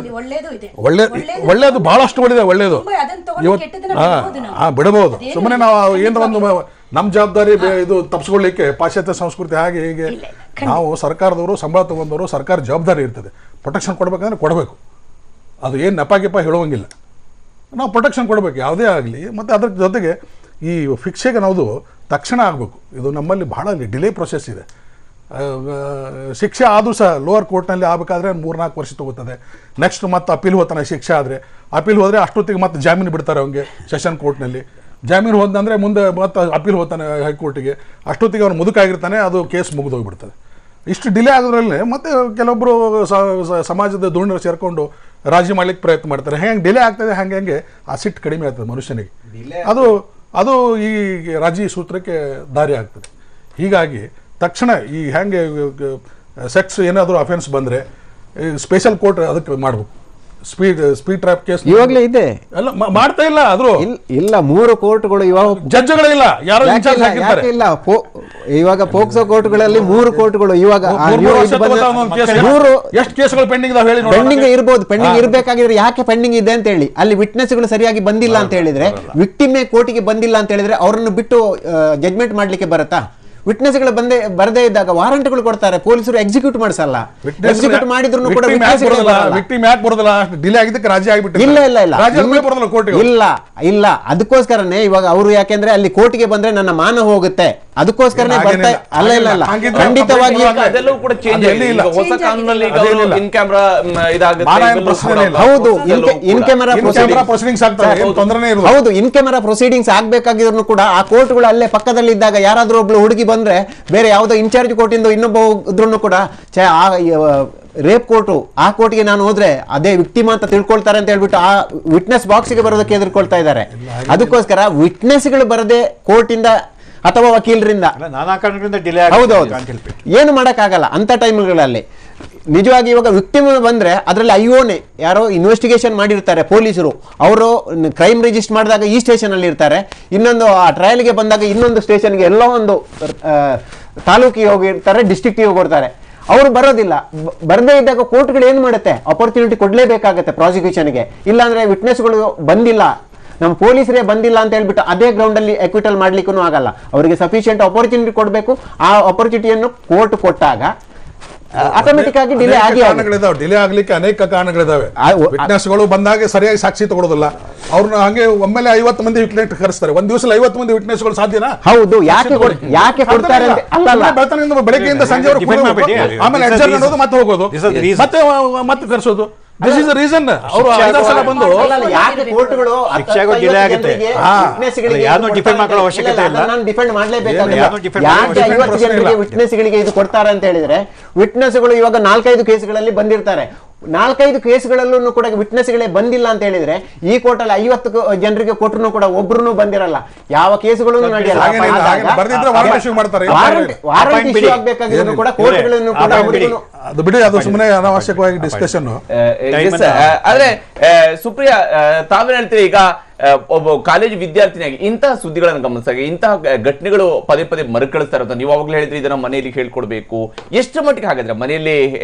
ಒಳ್ಳೇದು, ಬಹಳಷ್ಟು ಒಳ್ಳೇದು. ಇವತ್ತು ಬಿಡಬಹುದು. ಸುಮ್ಮನೆ ನಾವು ಏನರ ಒಂದು ನಮ್ಮ ಜವಾಬ್ದಾರಿ ಇದು ತಪ್ಪಿಸ್ಕೊಳ್ಳಿಕ್ಕೆ ಪಾಶ್ಚಾತ್ಯ ಸಂಸ್ಕೃತಿ ಹಾಗೆ ಹೀಗೆ. ನಾವು ಸರ್ಕಾರದವರು ಸಂಬಳ ತಗೊಂಡವರು, ಸರ್ಕಾರ ಜವಾಬ್ದಾರಿ ಇರ್ತದೆ. ಪ್ರೊಟೆಕ್ಷನ್ ಕೊಡಬೇಕಂದ್ರೆ ಕೊಡಬೇಕು. ಅದು ಏನು ನೆಪ ಹೇಳುವಂಗಿಲ್ಲ. ನಾವು ಪ್ರೊಟೆಕ್ಷನ್ ಕೊಡಬೇಕು ಯಾವುದೇ ಆಗಲಿ. ಮತ್ತು ಅದ್ರ ಜೊತೆಗೆ ಈ ಶಿಕ್ಷೆಗೆ ನಾವು ತಕ್ಷಣ ಆಗಬೇಕು. ಇದು ನಮ್ಮಲ್ಲಿ ಬಹಳ ಡಿಲೇ ಪ್ರೊಸೆಸ್ ಇದೆ. ಶಿಕ್ಷೆ ಆದರೂ ಸಹ ಲೋವರ್ ಕೋರ್ಟ್ನಲ್ಲಿ ಆಗಬೇಕಾದ್ರೆ 3-4 ವರ್ಷ ತಗೋತದೆ. ನೆಕ್ಸ್ಟ್ ಮತ್ತೆ ಅಪೀಲ್ ಹೋಗ್ತಾನೆ. ಶಿಕ್ಷೆ ಆದರೆ ಅಪೀಲ್ ಹೋದರೆ ಅಷ್ಟೊತ್ತಿಗೆ ಮತ್ತೆ ಜಾಮೀನು ಬಿಡ್ತಾರೆ ಅವನಿಗೆ ಸೆಷನ್ ಕೋರ್ಟ್ನಲ್ಲಿ. ಜಾಮೀನು ಹೋದಂದರೆ ಮುಂದೆ ಮತ್ತೆ ಅಪೀಲ್ ಹೋಗ್ತಾನೆ ಹೈಕೋರ್ಟಿಗೆ. ಅಷ್ಟೊತ್ತಿಗೆ ಅವನು ಮುದುಕಾಗಿರ್ತಾನೆ, ಅದು ಕೇಸ್ ಮುಗಿದೋಗ್ಬಿಡ್ತದೆ. ಇಷ್ಟು ಡಿಲೇ ಆಗೋದ್ರಲ್ಲೇ ಮತ್ತೆ ಕೆಲವೊಬ್ಬರು ಸಮಾಜದ ಧುರೀಣರು ಸೇರಿಕೊಂಡು ರಾಜಿ ಮಾಡ್ಲಿಕ್ಕೆ ಪ್ರಯತ್ನ ಮಾಡ್ತಾರೆ. ಹೆಂಗೆ ಡಿಲೇ ಆಗ್ತದೆ ಹಂಗೆ ಆ ಸಿಟ್ಟು ಕಡಿಮೆ ಆಗ್ತದೆ ಮನುಷ್ಯನಿಗೆ. ಅದು ಈ ರಾಜಿ ಸೂತ್ರಕ್ಕೆ ದಾರಿ ಆಗ್ತದೆ. ಹೀಗಾಗಿ ತಕ್ಷಣ ಈ ಹೆಂಗೆ ಸೆಕ್ಸ್ ಏನಾದರೂ ಅಫೆನ್ಸ್ ಬಂದರೆ ಸ್ಪೆಷಲ್ ಕೋರ್ಟ್ ಅದಕ್ಕೆ ಮಾಡಬೇಕು. ಸ್ಪೀಡ್ ಟ್ರ್ಯಾಪ್ ಕೇಸ್ ಇವಾಗಲೇ ಇದೆ, ಎಲ್ಲ ಮಾಡ್ತಾ ಇಲ್ಲ. ಆದ್ರೂ ಇಲ್ಲ 3 ಕೋರ್ಟ್ಗಳು ಇವಾಗ ಜಡ್ಜ್ಗಳಿಲ್ಲ, ಯಾರೋ ಇಲ್ಲ. ಇವಾಗ ಪೋಕ್ಸೋ ಕೋರ್ಟ್ಗಳಲ್ಲಿ 3 ಕೋರ್ಟ್ಗಳು ಇವಾಗ ಎಷ್ಟು ಕೇಸ್ಗಳು ಪೆಂಡಿಂಗ್ ಇದಾವೆ ಹೇಳಿ. ಪೆಂಡಿಂಗ್ ಇರ್ಬೋದು, ಪೆಂಡಿಂಗ್ ಇರಬೇಕಾಗಿದ್ರೆ ಯಾಕೆ ಪೆಂಡಿಂಗ್ ಇದೆ ಅಂತ ಹೇಳಿ, ಅಲ್ಲಿ ವಿಟ್ನೆಸ್ಗಳು ಸರಿಯಾಗಿ ಬಂದಿಲ್ಲ ಅಂತ ಹೇಳಿದ್ರೆ, ವಿಕ್ಟಿಮೇ ಕೋರ್ಟಿಗೆ ಬಂದಿಲ್ಲ ಅಂತ ಹೇಳಿದ್ರೆ ಅವರನ್ನು ಬಿಟ್ಟು ಜಡ್ಜ್ಮೆಂಟ್ ಮಾಡ್ಲಿಕ್ಕೆ ಬರುತ್ತಾ? ವಿಟ್ನೆಸ್ಗಳು ಬರದೇ ಇದ್ದಾಗ ವಾರಂಟ್ಗಳು ಕೊಡ್ತಾರೆ, ಪೊಲೀಸರು ಎಕ್ಸಿಕ್ಯೂಟ್ ಮಾಡಿಸಲ್ಲ. ಎಕ್ಸಿಕ್ಯೂಟ್ ಮಾಡಿದ್ರು ಕೂಡ ಇಲ್ಲ. ಅದಕ್ಕೋಸ್ಕರನೇ ಇವಾಗ ಅವರು ಯಾಕೆಂದ್ರೆ ಅಲ್ಲಿ ಕೋರ್ಟಿಗೆ ಬಂದ್ರೆ ನನ್ನ ಮಾನ ಹೋಗುತ್ತೆ, ಅದಕ್ಕೋಸ್ಕರನೇ ಬರ್ತಾ ಇಲ್ಲ. ಖಂಡಿತವಾಗಿ ಹೌದು, ಇನ್ ಕ್ಯಾಮೆರಾ ಪ್ರೊಸೀಡಿಂಗ್ಸ್ ಆಗ್ಬೇಕಾಗಿದ್ರು ಕೂಡ ಆ ಕೋರ್ಟ್ಗಳು ಅಲ್ಲೇ ಪಕ್ಕದಲ್ಲಿ ಇದ್ದಾಗ ಯಾರಾದ್ರೂ ಒಬ್ಳು ಹುಡುಗಿ ಬಂದ್ರೆ ಬೇರೆ ಯಾವುದೋ ಇನ್ಚಾರ್ಜ್ ಕೋರ್ಟಿಂದ ಇನ್ನೊಬ್ಬ ಇದ್ರೂ ಕೂಡ ರೇಪ್ ಕೋರ್ಟು, ಆ ಕೋರ್ಟ್ಗೆ ನಾನು ಹೋದ್ರೆ ಅದೇ ವಿಕ್ಟಿಮ್ ಅಂತ ತಿಳ್ಕೊಳ್ತಾರೆ ಅಂತ ಹೇಳ್ಬಿಟ್ಟು ಆ ವಿಟ್ನೆಸ್ ಬಾಕ್ಸ್ಗೆ ಬರೋದಕ್ಕೆ ಎದುರ್ಕೊಳ್ತಾ ಇದ್ದಾರೆ. ಅದಕ್ಕೋಸ್ಕರ ವಿಟ್ನೆಸ್ಗಳು ಬರದೆ ಕೋರ್ಟಿಂದ ಅಥವಾ ವಕೀಲರಿಂದ ನಾನಾ ಕಾರಣಗಳಿಂದ ಡಿಲೇ ಹೌದೌದು ಏನು ಮಾಡೋಕ್ಕಾಗಲ್ಲ ಅಂತ ಟೈಮ್ಗಳಲ್ಲಿ. ನಿಜವಾಗಿ ಇವಾಗ ವಿಕ್ಟಿಮ್ ಬಂದ್ರೆ ಅದರಲ್ಲಿ ಐಒನೇ ಯಾರೋ ಇನ್ವೆಸ್ಟಿಗೇಷನ್ ಮಾಡಿರ್ತಾರೆ ಪೊಲೀಸರು, ಅವರು ಕ್ರೈಮ್ ರಿಜಿಸ್ಟರ್ ಮಾಡಿದಾಗ ಈ ಸ್ಟೇಷನಲ್ಲಿ ಇರ್ತಾರೆ, ಇನ್ನೊಂದು ಆ ಟ್ರಯಲ್ಗೆ ಬಂದಾಗ ಇನ್ನೊಂದು ಸ್ಟೇಷನ್ಗೆ ಎಲ್ಲೋ ಒಂದು ತಾಲೂಕಿಗೆ ಹೋಗಿರ್ತಾರೆ, ಡಿಸ್ಟ್ರಿಕ್ಟಿಗೆ ಹೋಗಿರ್ತಾರೆ. ಅವರು ಬರೋದಿಲ್ಲ. ಬರದೇ ಇದ್ದಾಗ ಕೋರ್ಟ್ಗಳು ಏನು ಮಾಡುತ್ತೆ, ಅಪರ್ಚುನಿಟಿ ಕೊಡಲೇಬೇಕಾಗತ್ತೆ ಪ್ರಾಸಿಕ್ಯೂಷನ್ಗೆ. ಇಲ್ಲಾಂದ್ರೆ ವಿಟ್ನೆಸ್ಗಳು ಬಂದಿಲ್ಲ, ನಮ್ಮ ಪೊಲೀಸರೇ ಬಂದಿಲ್ಲ ಅಂತ ಹೇಳ್ಬಿಟ್ಟು ಅದೇ ಗ್ರೌಂಡಲ್ಲಿ ಎಕ್ವಿಟಲ್ ಮಾಡ್ಲಿಕ್ಕೂ ಆಗಲ್ಲ. ಅವರಿಗೆ ಸಫಿಷಿಯಂಟ್ ಅಪರ್ಚುನಿಟಿ ಕೊಡಬೇಕು. ಆ ಅಪರ್ಚುನಿಟಿಯನ್ನು ಕೋರ್ಟ್ ಕೊಟ್ಟಾಗ ಆಟೋಮೆಟಿಕ್ ಆಗಿ ಡಿಲೇ ಡಿಲೇ ಆಗ್ಲಿಕ್ಕೆ ಅನೇಕ ಕಾರಣಗಳಿದಾವೆ. ವಿಟ್ನೆಸ್ಗಳು ಬಂದಾಗ ಸರಿಯಾಗಿ ಸಾಕ್ಷಿ ತಗೊಳ್ಳೋದಿಲ್ಲ. ಅವ್ರನ್ನ ಹಂಗೆ ಒಮ್ಮೆಲೆ 50 ಮಂದಿ ವಿಟ್ನೆಸ್ ಕರೆಸ್ತಾರೆ. ಒಂದ್ ದಿವಸ 50 ಮಂದಿ ವಿಟ್ನೆಸ್ಗಳು ಸಾಧ್ಯನಾ? ಹೌದು. ಯಾಕೆ ಕೊಡ್ತಾರೆ? ಬೆಳಗ್ಗೆಯಿಂದ ಸಂಜೆ ಆಮೇಲೆ ಅಡ್ಜರ್ನ್ ಅನ್ನೋದು ಮತ್ತೆ ಹೋಗೋದು, ಮತ್ತೆ ಕರೆಸೋದು. This is the reason. ಅವರು 5 ಸಲ ಬಂದು ಯಾಕೆ ಕೋರ್ಟ್ಗಳು ಡಿಲೇ ಆಗುತ್ತೆ, ಯಾರನ್ನೂ ಡಿಫೆಂಡ್ ಮಾಡೋ ಅವಶ್ಯಕತೆ ಇಲ್ಲ, ನಾನು ಡಿಫೆಂಡ್ ಮಾಡಲೇಬೇಕಾಗಿಲ್ಲ. ಯಾಕೆ 50 ಜನರಿಗೆ ವಿಟ್ನೆಸ್ಗಳಿಗೆ ಇದು ಕೊಡ್ತಾರೆ ಅಂತ ಹೇಳಿದ್ರೆ, ವಿಟ್ನೆಸ್ಗಳು ಇವಾಗ 4-5 ಕೇಸ್ಗಳಲ್ಲಿ ಬಂದಿರ್ತಾರೆ. 4-5 ಕೇಸ್ಗಳಲ್ಲೂ ಕೂಡ ವಿಟ್ನೆಸ್ಗಳೇ ಬಂದಿಲ್ಲ ಅಂತ ಹೇಳಿದ್ರೆ ಈ ಕೋರ್ಟಲ್ಲಿ 50 ಜನರಿಗೆ ಕೊಟ್ಟರು ಕೂಡ ಒಬ್ರು ಬಂದಿರಲ್ಲ, ಯಾವ ಕೇಸುಗಳು ನಡೆಯಲ್ಲ. ಅದು ಬಿಡಿ, ಅದು ಸುಮ್ಮನೆ ಅನಾವಶ್ಯಕವಾಗಿ ಡಿಸ್ಕಷನ್. ಆದ್ರೆ ಸುಪ್ರಿಯಾ, ತಾವೇನ್ ಹೇಳ್ತೀರಿ? ಈಗ ಒಬ್ಬ ಕಾಲೇಜು ವಿದ್ಯಾರ್ಥಿನಿಯಾಗಿ ಇಂತಹ ಸುದ್ದಿಗಳನ್ನು ಗಮನಿಸಿದಾಗ ಇಂತಹ ಘಟನೆಗಳು ಪದೇ ಪದೇ ಮರುಕಳಿಸ್ತಾ ಇರೋದು. ನೀವು ಅವಾಗಲೇ ಹೇಳಿದ್ರೆ ಇದನ್ನ ಮನೆಯಲ್ಲಿ ಹೇಳ್ಕೊಡ್ಬೇಕು. ಎಷ್ಟು ಮಟ್ಟಿಗೆ ಹಾಗಾದ್ರೆ ಮನೆಯಲ್ಲಿ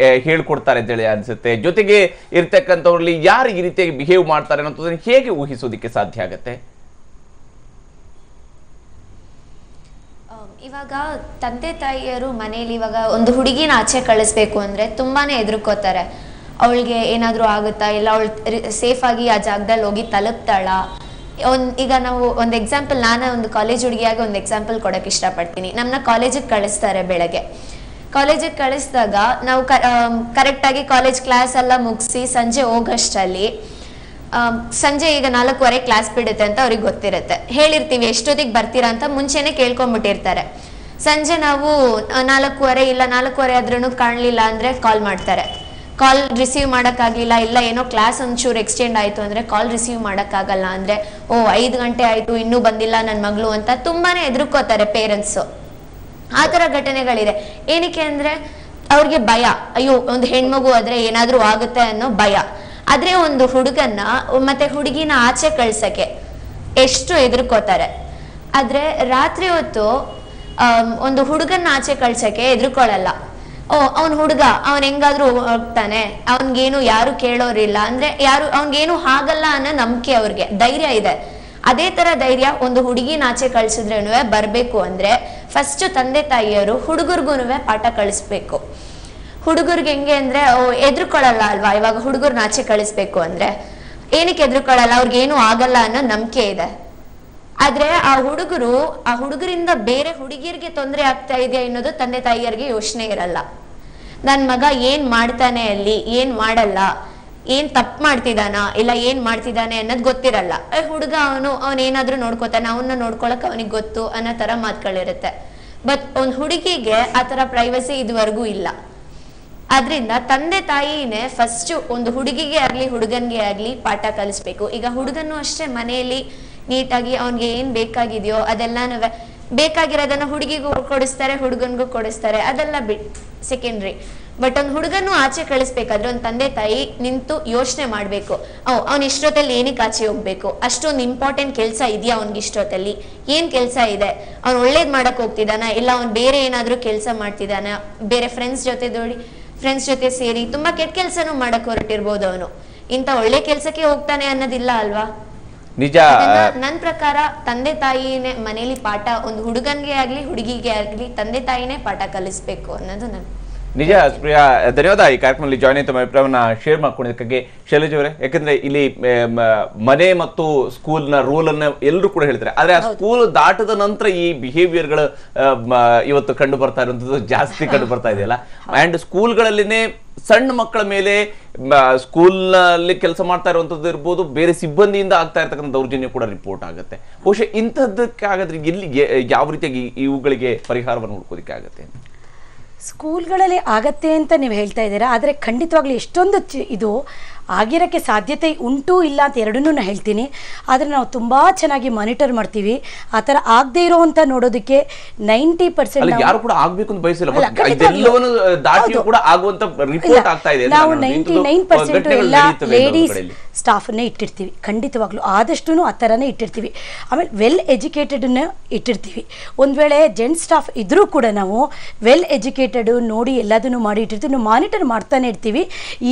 ಹೇಳ್ಕೊಡ್ತಾರೆ ಅಂತ ಹೇಳಿ ಅನ್ಸುತ್ತೆ? ಜೊತೆಗೆ ಇರ್ತಕ್ಕಂಥವ್ರಲ್ಲಿ ಯಾರು ಈ ರೀತಿಯಾಗಿ ಬಿಹೇವ್ ಮಾಡ್ತಾರೆ ಅನ್ನೋದನ್ನ ಹೇಗೆ ಊಹಿಸೋದಕ್ಕೆ ಸಾಧ್ಯ ಆಗತ್ತೆ? ಇವಾಗ ತಂದೆ ತಾಯಿಯರು ಮನೆಯಲ್ಲಿ ಇವಾಗ ಒಂದು ಹುಡುಗಿನ ಆಚೆ ಕಳಿಸ್ಬೇಕು ಅಂದ್ರೆ ತುಂಬಾನೇ ಎದುರ್ಕೋತಾರೆ. ಅವಳಿಗೆ ಏನಾದರೂ ಆಗುತ್ತಾ, ಇಲ್ಲ ಅವಳು ಸೇಫ್ ಆಗಿ ಆ ಜಾಗದಲ್ಲಿ ಹೋಗಿ ತಲುಪ್ತಾಳ. ಈಗ ನಾವು ಒಂದು ಎಕ್ಸಾಂಪಲ್, ನಾನು ಒಂದು ಕಾಲೇಜ್ ಹುಡುಗಿಯಾಗಿ ಒಂದು ಎಕ್ಸಾಂಪಲ್ ಕೊಡೋಕೆ ಇಷ್ಟಪಡ್ತೀನಿ. ನಮ್ಮನ್ನ ಕಾಲೇಜಿಗೆ ಕಳಿಸ್ತಾರೆ. ಬೆಳಗ್ಗೆ ಕಾಲೇಜಿಗೆ ಕಳಿಸಿದಾಗ ನಾವು ಕರೆಕ್ಟಾಗಿ ಕಾಲೇಜ್ ಕ್ಲಾಸ್ ಎಲ್ಲ ಮುಗಿಸಿ ಸಂಜೆ ಹೋಗೋಷ್ಟರಲ್ಲಿ ಸಂಜೆ ಈಗ 4:15 ಕ್ಲಾಸ್ ಬಿಡುತ್ತೆ ಅಂತ ಅವ್ರಿಗೆ ಗೊತ್ತಿರುತ್ತೆ. ಹೇಳಿರ್ತೀವಿ ಎಷ್ಟೊತ್ತಿಗೆ ಬರ್ತೀರಾ ಅಂತ ಮುಂಚೆನೆ ಕೇಳ್ಕೊಂಡ್ಬಿಟ್ಟಿರ್ತಾರೆ. ಸಂಜೆ ನಾವು 4:15 ಇಲ್ಲ 4:15 ಆದ್ರೂ ಕಾಣಲಿಲ್ಲ ಅಂದರೆ ಕಾಲ್ ಮಾಡ್ತಾರೆ. ಕಾಲ್ ರಿಸೀವ್ ಮಾಡೋಕ್ಕಾಗಲಿಲ್ಲ, ಇಲ್ಲ ಏನೋ ಕ್ಲಾಸ್ ಒಂಚೂರು ಎಕ್ಸ್ಟೆಂಡ್ ಆಯಿತು ಅಂದರೆ ಕಾಲ್ ರಿಸೀವ್ ಮಾಡೋಕ್ಕಾಗಲ್ಲ ಅಂದರೆ, 5 ಗಂಟೆ ಆಯಿತು ಇನ್ನೂ ಬಂದಿಲ್ಲ ನನ್ನ ಮಗಳು ಅಂತ ತುಂಬಾ ಎದುರ್ಕೋತಾರೆ ಪೇರೆಂಟ್ಸು. ಆ ಥರ ಘಟನೆಗಳಿದೆ. ಏನಕ್ಕೆ ಅಂದರೆ ಅವ್ರಿಗೆ ಭಯ, ಅಯ್ಯೋ ಒಂದು ಹೆಣ್ಮಗು ಆದರೆ ಏನಾದರೂ ಆಗುತ್ತೆ ಅನ್ನೋ ಭಯ. ಆದರೆ ಒಂದು ಹುಡುಗನ್ನ ಮತ್ತೆ ಹುಡುಗಿನ ಆಚೆ ಕಳ್ಸಕ್ಕೆ ಎಷ್ಟು ಎದುರ್ಕೋತಾರೆ. ಆದರೆ ರಾತ್ರಿ ಹೊತ್ತು ಒಂದು ಹುಡುಗನ್ನ ಆಚೆ ಕಳ್ಸಕ್ಕೆ ಎದುರ್ಕೊಳ್ಳಲ್ಲ. ಅವನ್ ಹುಡುಗ, ಅವನ್ ಹೆಂಗಾದ್ರೂ ಹೋಗ್ತಾನೆ, ಅವನ್ಗೇನು ಯಾರು ಕೇಳೋರಿಲ್ಲ ಅಂದ್ರೆ ಯಾರು ಅವನ್ಗೇನು ಆಗಲ್ಲ ಅನ್ನೋ ನಂಬಿಕೆ, ಅವ್ರಿಗೆ ಧೈರ್ಯ ಇದೆ. ಅದೇ ತರ ಧೈರ್ಯ ಒಂದು ಹುಡುಗಿನ ಆಚೆ ಕಳ್ಸಿದ್ರೇನು ಬರ್ಬೇಕು ಅಂದ್ರೆ ಫಸ್ಟ್ ತಂದೆ ತಾಯಿಯರು ಹುಡುಗರ್ಗುನುವೆ ಪಾಠ ಕಳಿಸ್ಬೇಕು. ಹುಡುಗರ್ಗೆ ಹೆಂಗೆ ಅಂದ್ರೆ ಎದುರ್ಕೊಳ್ಳಲ್ಲ ಅಲ್ವಾ. ಇವಾಗ ಹುಡುಗರ್ನ ಆಚೆ ಕಳಿಸ್ಬೇಕು ಅಂದ್ರೆ ಏನಕ್ಕೆ ಎದುರ್ಕೊಳ್ಳಲ್ಲ, ಅವ್ರಿಗೇನು ಆಗಲ್ಲ ಅನ್ನೋ ನಂಬಿಕೆ ಇದೆ. ಆದ್ರೆ ಆ ಹುಡುಗರಿಂದ ಬೇರೆ ಹುಡುಗಿಯರಿಗೆ ತೊಂದರೆ ಆಗ್ತಾ ಇದೆಯಾ ಅನ್ನೋದು ತಂದೆ ತಾಯಿಯರಿಗೆ ಯೋಚನೆ ಇರಲ್ಲ. ನನ್ ಮಗ ಏನ್ ಮಾಡ್ತಾನೆ, ಅಲ್ಲಿ ಏನ್ ಮಾಡಲ್ಲ, ಏನ್ ತಪ್ಪು ಮಾಡ್ತಿದಾನ ಇಲ್ಲ ಏನ್ ಮಾಡ್ತಿದ್ದಾನೆ ಅನ್ನೋದು ಗೊತ್ತಿರಲ್ಲ. ಹುಡುಗ ಅವನೇನಾದ್ರೂ ನೋಡ್ಕೋತಾನೆ, ಅವನ್ನ ನೋಡ್ಕೊಳಕ್ ಅವನಿಗೆ ಗೊತ್ತು ಅನ್ನೋ ತರ ಮಾತುಗಳಿರುತ್ತೆ. ಬಟ್ ಒಂದ್ ಹುಡುಗಿಗೆ ಆ ತರ ಪ್ರೈವಸಿ ಇದುವರೆಗೂ ಇಲ್ಲ. ಆದ್ರಿಂದ ತಂದೆ ತಾಯಿನೇ ಫಸ್ಟ್ ಒಂದು ಹುಡುಗಿಗೆ ಆಗ್ಲಿ ಹುಡುಗನ್ಗೆ ಆಗ್ಲಿ ಪಾಠ ಕಲಿಸ್ಬೇಕು. ಈಗ ಹುಡುಗನು ಅಷ್ಟೇ ಮನೆಯಲ್ಲಿ ನೀಟಾಗಿ ಅವ್ನಿಗೆ ಏನ್ ಬೇಕಾಗಿದೆಯೋ ಅದೆಲ್ಲಾನು ಬೇಕಾಗಿರೋದನ್ನ ಹುಡುಗಿಗೂ ಕೊಡಿಸ್ತಾರೆ, ಹುಡುಗನ್ಗೂ ಕೊಡಿಸ್ತಾರೆ, ಅದೆಲ್ಲ ಸೆಕೆಂಡ್ರಿ. ಬಟ್ ಒಂದು ಹುಡುಗನ್ನು ಆಚೆ ಕಳಿಸ್ಬೇಕಾದ್ರೆ ಒಂದು ತಂದೆ ತಾಯಿ ನಿಂತು ಯೋಚನೆ ಮಾಡ್ಬೇಕು. ಅವ್ನ ಇಷ್ಟೊತ್ತಲ್ಲಿ ಏನಕ್ಕೆ ಆಚೆ ಹೋಗ್ಬೇಕು, ಅಷ್ಟೊಂದು ಇಂಪಾರ್ಟೆಂಟ್ ಕೆಲಸ ಇದೆಯಾ ಅವ್ನಿಗೆ, ಇಷ್ಟೊತ್ತಲ್ಲಿ ಏನ್ ಕೆಲಸ ಇದೆ, ಅವ್ನು ಒಳ್ಳೇದ್ ಮಾಡಕ್ ಹೋಗ್ತಿದ್ದಾನ ಇಲ್ಲ ಅವ್ನು ಬೇರೆ ಏನಾದ್ರೂ ಕೆಲಸ ಮಾಡ್ತಿದ್ದಾನ, ಬೇರೆ ಫ್ರೆಂಡ್ಸ್ ಜೊತೆ ಸೇರಿ ತುಂಬಾ ಕೆಟ್ಟ ಕೆಲಸನೂ ಮಾಡಕ್ ಹೊರಟಿರ್ಬೋದು. ಅವನು ಇಂಥ ಒಳ್ಳೆ ಕೆಲ್ಸಕ್ಕೆ ಹೋಗ್ತಾನೆ ಅನ್ನೋದಿಲ್ಲ ಅಲ್ವಾ. ನಿಜ. ನನ್ನ ಪ್ರಕಾರ ತಂದೆ ತಾಯಿನೇ ಮನೇಲಿ ಪಾಠ, ಒಂದು ಹುಡುಗನ್ಗೆ ಆಗ್ಲಿ ಹುಡುಗಿಗೆ ಆಗ್ಲಿ ತಂದೆ ತಾಯಿನೇ ಪಾಠ ಕಲಿಸ್ಬೇಕು ಅನ್ನೋದು ನನ್ನ ನಿಜ. ಪ್ರಿಯಾ, ಧನ್ಯವಾದ ಈ ಕಾರ್ಯಕ್ರಮದಲ್ಲಿ ಜಾಯ್ನ್ ಆಗಿ ತಮ್ಮ ಅಭಿಪ್ರಾಯವನ್ನ ಶೇರ್ ಮಾಡ್ಕೊಂಡಿದ್ದಕ್ಕಾಗಿ. ಶೈಲಜ್ ಅವರೇ, ಯಾಕಂದ್ರೆ ಇಲ್ಲಿ ಮನೆ ಮತ್ತು ಸ್ಕೂಲ್ನ ರೂಲ್ ಅನ್ನ ಎಲ್ಲರೂ ಕೂಡ ಹೇಳ್ತಾರೆ, ಆದ್ರೆ ಆ ಸ್ಕೂಲ್ ದಾಟದ ನಂತರ ಈ ಬಿಹೇವಿಯರ್ಗಳು ಇವತ್ತು ಕಂಡು ಬರ್ತಾ ಇರುವಂತದ್ದು ಜಾಸ್ತಿ ಕಂಡು ಬರ್ತಾ ಇದೆಯಲ್ಲ. ಅಂಡ್ ಸ್ಕೂಲ್ಗಳಲ್ಲಿನೇ ಸಣ್ಣ ಮಕ್ಕಳ ಮೇಲೆ ಸ್ಕೂಲ್ನಲ್ಲಿ ಕೆಲಸ ಮಾಡ್ತಾ ಇರುವಂತದ್ದು ಇರ್ಬೋದು, ಬೇರೆ ಸಿಬ್ಬಂದಿಯಿಂದ ಆಗ್ತಾ ಇರ್ತಕ್ಕಂಥ ದೌರ್ಜನ್ಯ ಕೂಡ ರಿಪೋರ್ಟ್ ಆಗುತ್ತೆ. ಬಹುಶಃ ಇಂಥದ್ದಕ್ಕೆ ಹಾಗಾದ್ರೆ ಎಲ್ಲಿ ಯಾವ ರೀತಿಯಾಗಿ ಇವುಗಳಿಗೆ ಪರಿಹಾರವನ್ನು ಹುಡ್ಕೋದಕ್ಕೆ ಆಗುತ್ತೆ? ಸ್ಕೂಲ್ಗಳಲ್ಲಿ ಆಗತ್ತೆ ಅಂತ ನೀವು ಹೇಳ್ತಾ ಇದ್ದೀರಾ, ಆದರೆ ಖಂಡಿತವಾಗ್ಲೂ ಎಷ್ಟೊಂದು ಇದು ಆಗಿರೋಕ್ಕೆ ಸಾಧ್ಯತೆ ಉಂಟು ಇಲ್ಲ ಅಂತ ಎರಡನ್ನೂ ಹೇಳ್ತೀನಿ. ಆದರೆ ನಾವು ತುಂಬ ಚೆನ್ನಾಗಿ ಮಾನಿಟರ್ ಮಾಡ್ತೀವಿ. ಆ ಥರ ಆಗದೆ ಇರೋವಂಥ ನೋಡೋದಕ್ಕೆ 90% ಯಾರು ಕೂಡ ಆಗ್ಬೇಕು ಅಂತ ಬಯಸಿಲ್ಲ, ಇದೆಲ್ಲವನ್ನು ದಾಟಿಯೂ ಕೂಡ ಆಗುವಂತ ರಿಪೋರ್ಟ್ ಆಗ್ತಾ ಇದೆ. ನಾವು 99% ಎಲ್ಲ ಲೇಡೀಸ್ ಸ್ಟಾಫನ್ನೇ ಇಟ್ಟಿರ್ತೀವಿ, ಖಂಡಿತವಾಗ್ಲೂ ಆದಷ್ಟು ಆ ಥರನೇ ಇಟ್ಟಿರ್ತೀವಿ. ಆಮೇಲೆ ವೆಲ್ ಎಜುಕೇಟೆಡನ್ನ ಇಟ್ಟಿರ್ತೀವಿ. ಒಂದು ವೇಳೆ ಜೆಂಟ್ಸ್ ಸ್ಟಾಫ್ ಇದ್ರೂ ಕೂಡ ನಾವು ವೆಲ್ ಎಜುಕೇಟೆಡು ನೋಡಿ ಎಲ್ಲದನ್ನು ಮಾಡಿ ಇಟ್ಟಿರ್ತೀವಿ, ನಾವು ಮಾನಿಟರ್ ಮಾಡ್ತಾನೆ ಇರ್ತೀವಿ.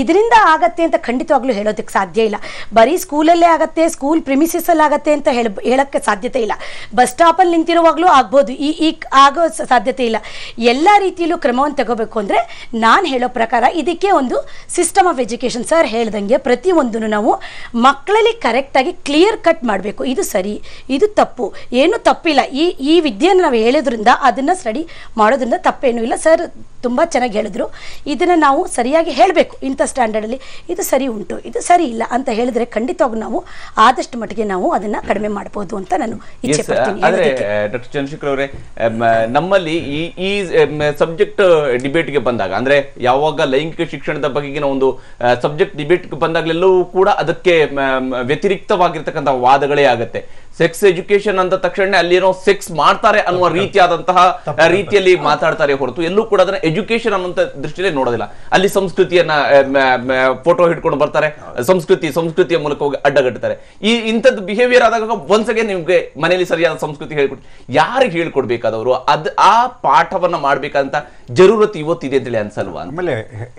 ಇದರಿಂದ ಆಗತ್ತೆ ಅಂತ ಖಂಡಿತವಾಗ್ಲೂ ಹೇಳೋದಕ್ಕೆ ಸಾಧ್ಯ ಇಲ್ಲ. ಬರೀ ಸ್ಕೂಲಲ್ಲೇ ಆಗತ್ತೆ, ಸ್ಕೂಲ್ ಪ್ರಿಮಿಸಸಲ್ಲಿ ಆಗತ್ತೆ ಅಂತ ಹೇಳೋಕ್ಕೆ ಸಾಧ್ಯತೆ ಇಲ್ಲ. ಬಸ್ ಸ್ಟಾಪಲ್ಲಿ ನಿಂತಿರುವಾಗಲೂ ಆಗ್ಬೋದು, ಈ ಆಗೋ ಸಾಧ್ಯತೆ ಇಲ್ಲ. ಎಲ್ಲ ರೀತಿಯಲ್ಲೂ ಕ್ರಮವನ್ನು ತಗೋಬೇಕು ಅಂದರೆ ನಾನು ಹೇಳೋ ಪ್ರಕಾರ ಇದಕ್ಕೆ ಒಂದು ಸಿಸ್ಟಮ್ ಆಫ್ ಎಜುಕೇಷನ್ ಸರ್ ಹೇಳ್ದಂಗೆ ಪ್ರತಿಯೊಂದನ್ನು ನಾವು ಮಕ್ಕಳಲ್ಲಿ ಕರೆಕ್ಟಾಗಿ ಕ್ಲಿಯರ್ ಕಟ್ ಮಾಡಬೇಕು. ಇದು ಸರಿ, ಇದು ತಪ್ಪು, ಏನು ತಪ್ಪಿಲ್ಲ. ಈ ವಿದ್ಯೆಯನ್ನು ನಾವು ಹೇಳೋದ್ರಿಂದ ಅದನ್ನು ಸ್ಟಡಿ ಮಾಡೋದ್ರಿಂದ ತಪ್ಪೇನೂ ಇಲ್ಲ. ಸರ್ ತುಂಬ ಚೆನ್ನಾಗಿ ಹೇಳಿದ್ರು. ಇದನ್ನು ನಾವು ಸರಿಯಾಗಿ ಹೇಳಬೇಕು. ಇಂಥ ಸ್ಟ್ಯಾಂಡರ್ಡಲ್ಲಿ ಇದು ಸರಿ ಉಂಟು, ಇದು ಸರಿ ಇಲ್ಲ ಅಂತ ಹೇಳಿದ್ರೆ ಖಂಡಿತವಾಗೂ ನಾವು ಆದಷ್ಟು ಮಟ್ಟಿಗೆ ನಾವು ಅದನ್ನು ಕಡಿಮೆ ಮಾಡ್ಬೋದು ಅಂತ ನಾನು ಇಚ್ಛೆ ಪಡ್ತೀನಿ. ಆದರೆ ಡಾಕ್ಟರ್ ಚಂದ್ರಶೇಖರ್ ಅವರೇ, ನಮ್ಮಲ್ಲಿ ಈ ಸಬ್ಜೆಕ್ಟ್ ಡಿಬೇಟ್ಗೆ ಬಂದಾಗ, ಅಂದ್ರೆ ಯಾವಾಗ ಲೈಂಗಿಕ ಶಿಕ್ಷಣದ ಬಗೆಗಿನ ಒಂದು ಸಬ್ಜೆಕ್ಟ್ ಡಿಬೇಟ್ಗೆ ಬಂದಾಗಲೆಲ್ಲವೂ ಕೂಡ ಅದಕ್ಕೆ ವ್ಯತಿರಿಕ್ತವಾಗಿರ್ತಕ್ಕಂಥ ವಾದಗಳೇ ಆಗತ್ತೆ. ಸೆಕ್ಸ್ ಎಜುಕೇಶನ್ ಅಂದ ತಕ್ಷಣ ಅಲ್ಲೇನೋ ಸೆಕ್ಸ್ ಮಾಡ್ತಾರೆ ಅನ್ನುವ ರೀತಿಯಾದಂತಹ ರೀತಿಯಲ್ಲಿ ಮಾತಾಡ್ತಾರೆ ಹೊರತು ಎಲ್ಲೂ ಕೂಡ ಅದನ್ನ ಎಜುಕೇಶನ್ ಅನ್ನುವಂತ ದೃಷ್ಟಿಯಲ್ಲಿ ನೋಡೋದಿಲ್ಲ. ಅಲ್ಲಿ ಸಂಸ್ಕೃತಿಯನ್ನ ಫೋಟೋ ಹಿಡ್ಕೊಂಡು ಬರ್ತಾರೆ, ಸಂಸ್ಕೃತಿಯ ಮೂಲಕ ಹೋಗಿ ಅಡ್ಡಗಟ್ಟುತ್ತಾರೆ. ಇಂಥದ್ದು ಬಿಹೇವಿಯರ್ ಆದಾಗ ಒನ್ಸ್ ಅಗೇನ್ ನಿಮ್ಗೆ ಮನೆಯಲ್ಲಿ ಸರಿಯಾದ ಸಂಸ್ಕೃತಿ ಹೇಳ್ಕೊಟ್ಟು ಯಾರಿಗೆ ಹೇಳ್ಕೊಡ್ಬೇಕಾದವರು ಆ ಪಾಠವನ್ನ ಮಾಡ್ಬೇಕಂತ ಜರೂರತ್ ಇವತ್ತಿದೆ ಅಂತೇಳಿ ಅನ್ಸಲ್ವಾ? ಆಮೇಲೆ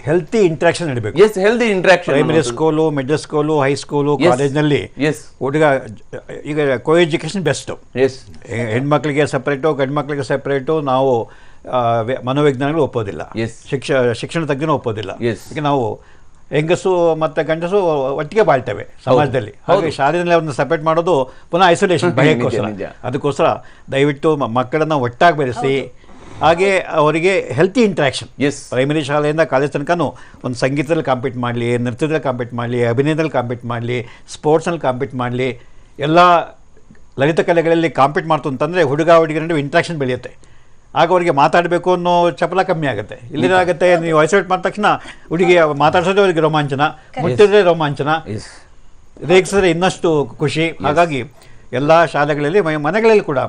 ಹೆಲ್ತಿ ಇಂಟ್ರಾಕ್ಷನ್ ನಡೀಬೇಕು. Yes, healthy interaction. Primary school, middle school, high school, ಕಾಲೇಜ್ನಲ್ಲಿ ಹುಡುಗ ಈಗ ಕೋ ಎಜುಕೇಶನ್ ಬೆಸ್ಟು. ಹೆಣ್ಮಕ್ಳಿಗೆ ಸಪ್ರೇಟು, ಗಂಡು ಮಕ್ಳಿಗೆ ಸಪ್ರೇಟು ನಾವು ಮನೋವಿಜ್ಞಾನಿಗಳು ಒಪ್ಪೋದಿಲ್ಲ, ಶಿಕ್ಷಣ ತಜ್ಞರು ಒಪ್ಪೋದಿಲ್ಲ. ಈಗ ನಾವು ಹೆಂಗಸು ಮತ್ತು ಗಂಡಸು ಒಟ್ಟಿಗೆ ಬಾಳ್ತೇವೆ ಸಮಾಜದಲ್ಲಿ. ಹಾಗೆ ಶಾಲೆಯಲ್ಲಿ ಅವ್ರನ್ನ ಸಪ್ರೇಟ್ ಮಾಡೋದು ಪುನಃ ಐಸೋಲೇಷನ್ ಭಯಕ್ಕೋಸ್ಕರ. ಅದಕ್ಕೋಸ್ಕರ ದಯವಿಟ್ಟು ಮಕ್ಕಳನ್ನು ಒಟ್ಟಾಗಿ ಬೆರೆಸಿ, ಹಾಗೆ ಅವರಿಗೆ ಹೆಲ್ತಿ ಇಂಟ್ರಾಕ್ಷನ್ ಪ್ರೈಮರಿ ಶಾಲೆಯಿಂದ ಕಾಲೇಜ್ ತನಕನೂ ಒಂದು ಸಂಗೀತದಲ್ಲಿ ಕಾಂಪೀಟ್ ಮಾಡಲಿ, ನೃತ್ಯದಲ್ಲಿ ಕಾಂಪೀಟ್ ಮಾಡಲಿ, ಅಭಿನಯದಲ್ಲಿ ಕಾಂಪೀಟ್ ಮಾಡಲಿ, ಸ್ಪೋರ್ಟ್ಸ್ನಲ್ಲಿ ಕಾಂಪೀಟ್ ಮಾಡಲಿ, ಎಲ್ಲ ಲಲಿತ ಕಲೆಗಳಲ್ಲಿ ಕಾಂಪೀಟ್ ಮಾಡ್ತು ಅಂತಂದರೆ ಹುಡುಗ ಹುಡುಗಿರ ನಡುವೆ ಇಂಟ್ರಾಕ್ಷನ್ ಬೆಳೆಯುತ್ತೆ. ಆಗ ಅವರಿಗೆ ಮಾತಾಡಬೇಕು ಅನ್ನೋ ಚಪಲ ಕಮ್ಮಿ ಆಗುತ್ತೆ. ಇಲ್ಲಿನಾಗುತ್ತೆ, ನೀವು ಐಸೋಲೇಟ್ ಮಾಡಿದ ತಕ್ಷಣ ಹುಡುಗಿ ಮಾತಾಡ್ಸೋದೇ ಅವರಿಗೆ ರೋಮಾಂಚನ, ಮುಟ್ಟಿದ್ರೆ ರೋಮಾಂಚನ, ರೇಗಿಸಿದ್ರೆ ಇನ್ನಷ್ಟು ಖುಷಿ. ಹಾಗಾಗಿ ಎಲ್ಲ ಶಾಲೆಗಳಲ್ಲಿ, ಮನೆಗಳಲ್ಲಿ ಕೂಡ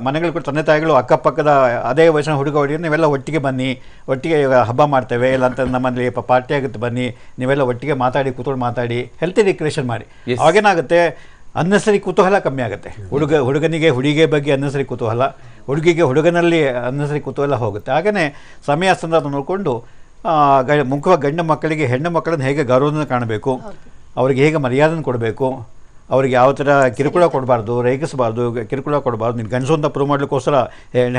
ತಂದೆ ತಾಯಿಗಳು ಅಕ್ಕಪಕ್ಕದ ಅದೇ ವಯಸ್ಸಿನ ಹುಡುಗ ಹುಡುಗಿಯರು ನೀವೆಲ್ಲ ಒಟ್ಟಿಗೆ ಬನ್ನಿ, ಒಟ್ಟಿಗೆ ಹಬ್ಬ ಮಾಡ್ತೇವೆ, ಇಲ್ಲ ಅಂತ ನಮ್ಮಲ್ಲಿ ಪಾರ್ಟಿ ಆಗುತ್ತೆ ಬನ್ನಿ, ನೀವೆಲ್ಲ ಒಟ್ಟಿಗೆ ಮಾತಾಡಿ, ಕೂತ್ಕೊಂಡು ಮಾತಾಡಿ, ಹೆಲ್ತಿ ರಿಕ್ರಿಯೇಷನ್ ಮಾಡಿ. ಅವಾಗೇನಾಗುತ್ತೆ, ಅನ್ನೆಸರಿ ಕುತೂಹಲ ಕಮ್ಮಿ ಆಗುತ್ತೆ. ಹುಡುಗನಿಗೆ ಹುಡುಗಿಯ ಬಗ್ಗೆ ಅನ್ನೆಸರಿ ಕುತೂಹಲ, ಹುಡುಗಿಗೆ ಹುಡುಗನಲ್ಲಿ ಅನ್ನೆಸರಿ ಕುತೂಹಲ ಹೋಗುತ್ತೆ. ಹಾಗೆಯೇ ಸಮಯ ಸಂದರ್ಭ ನೋಡಿಕೊಂಡು ಮುಖ್ಯವಾಗಿ ಗಂಡು ಮಕ್ಕಳಿಗೆ ಹೆಣ್ಣು ಮಕ್ಕಳನ್ನು ಹೇಗೆ ಗೌರವದಿಂದ ಕಾಣಬೇಕು, ಅವರಿಗೆ ಹೇಗೆ ಮರ್ಯಾದೆಯನ್ನು ಕೊಡಬೇಕು, ಅವ್ರಿಗೆ ಯಾವ ಥರ ಕಿರುಕುಳ ಕೊಡಬಾರ್ದು, ರೇಗಿಸಬಾರ್ದು, ಕಿರುಕುಳ ಕೊಡಬಾರ್ದು, ನೀನು ಗಂಡಸು ಅಂತ ಪ್ರೂವ್ ಮಾಡಲಿಕ್ಕೋಸ್ಕರ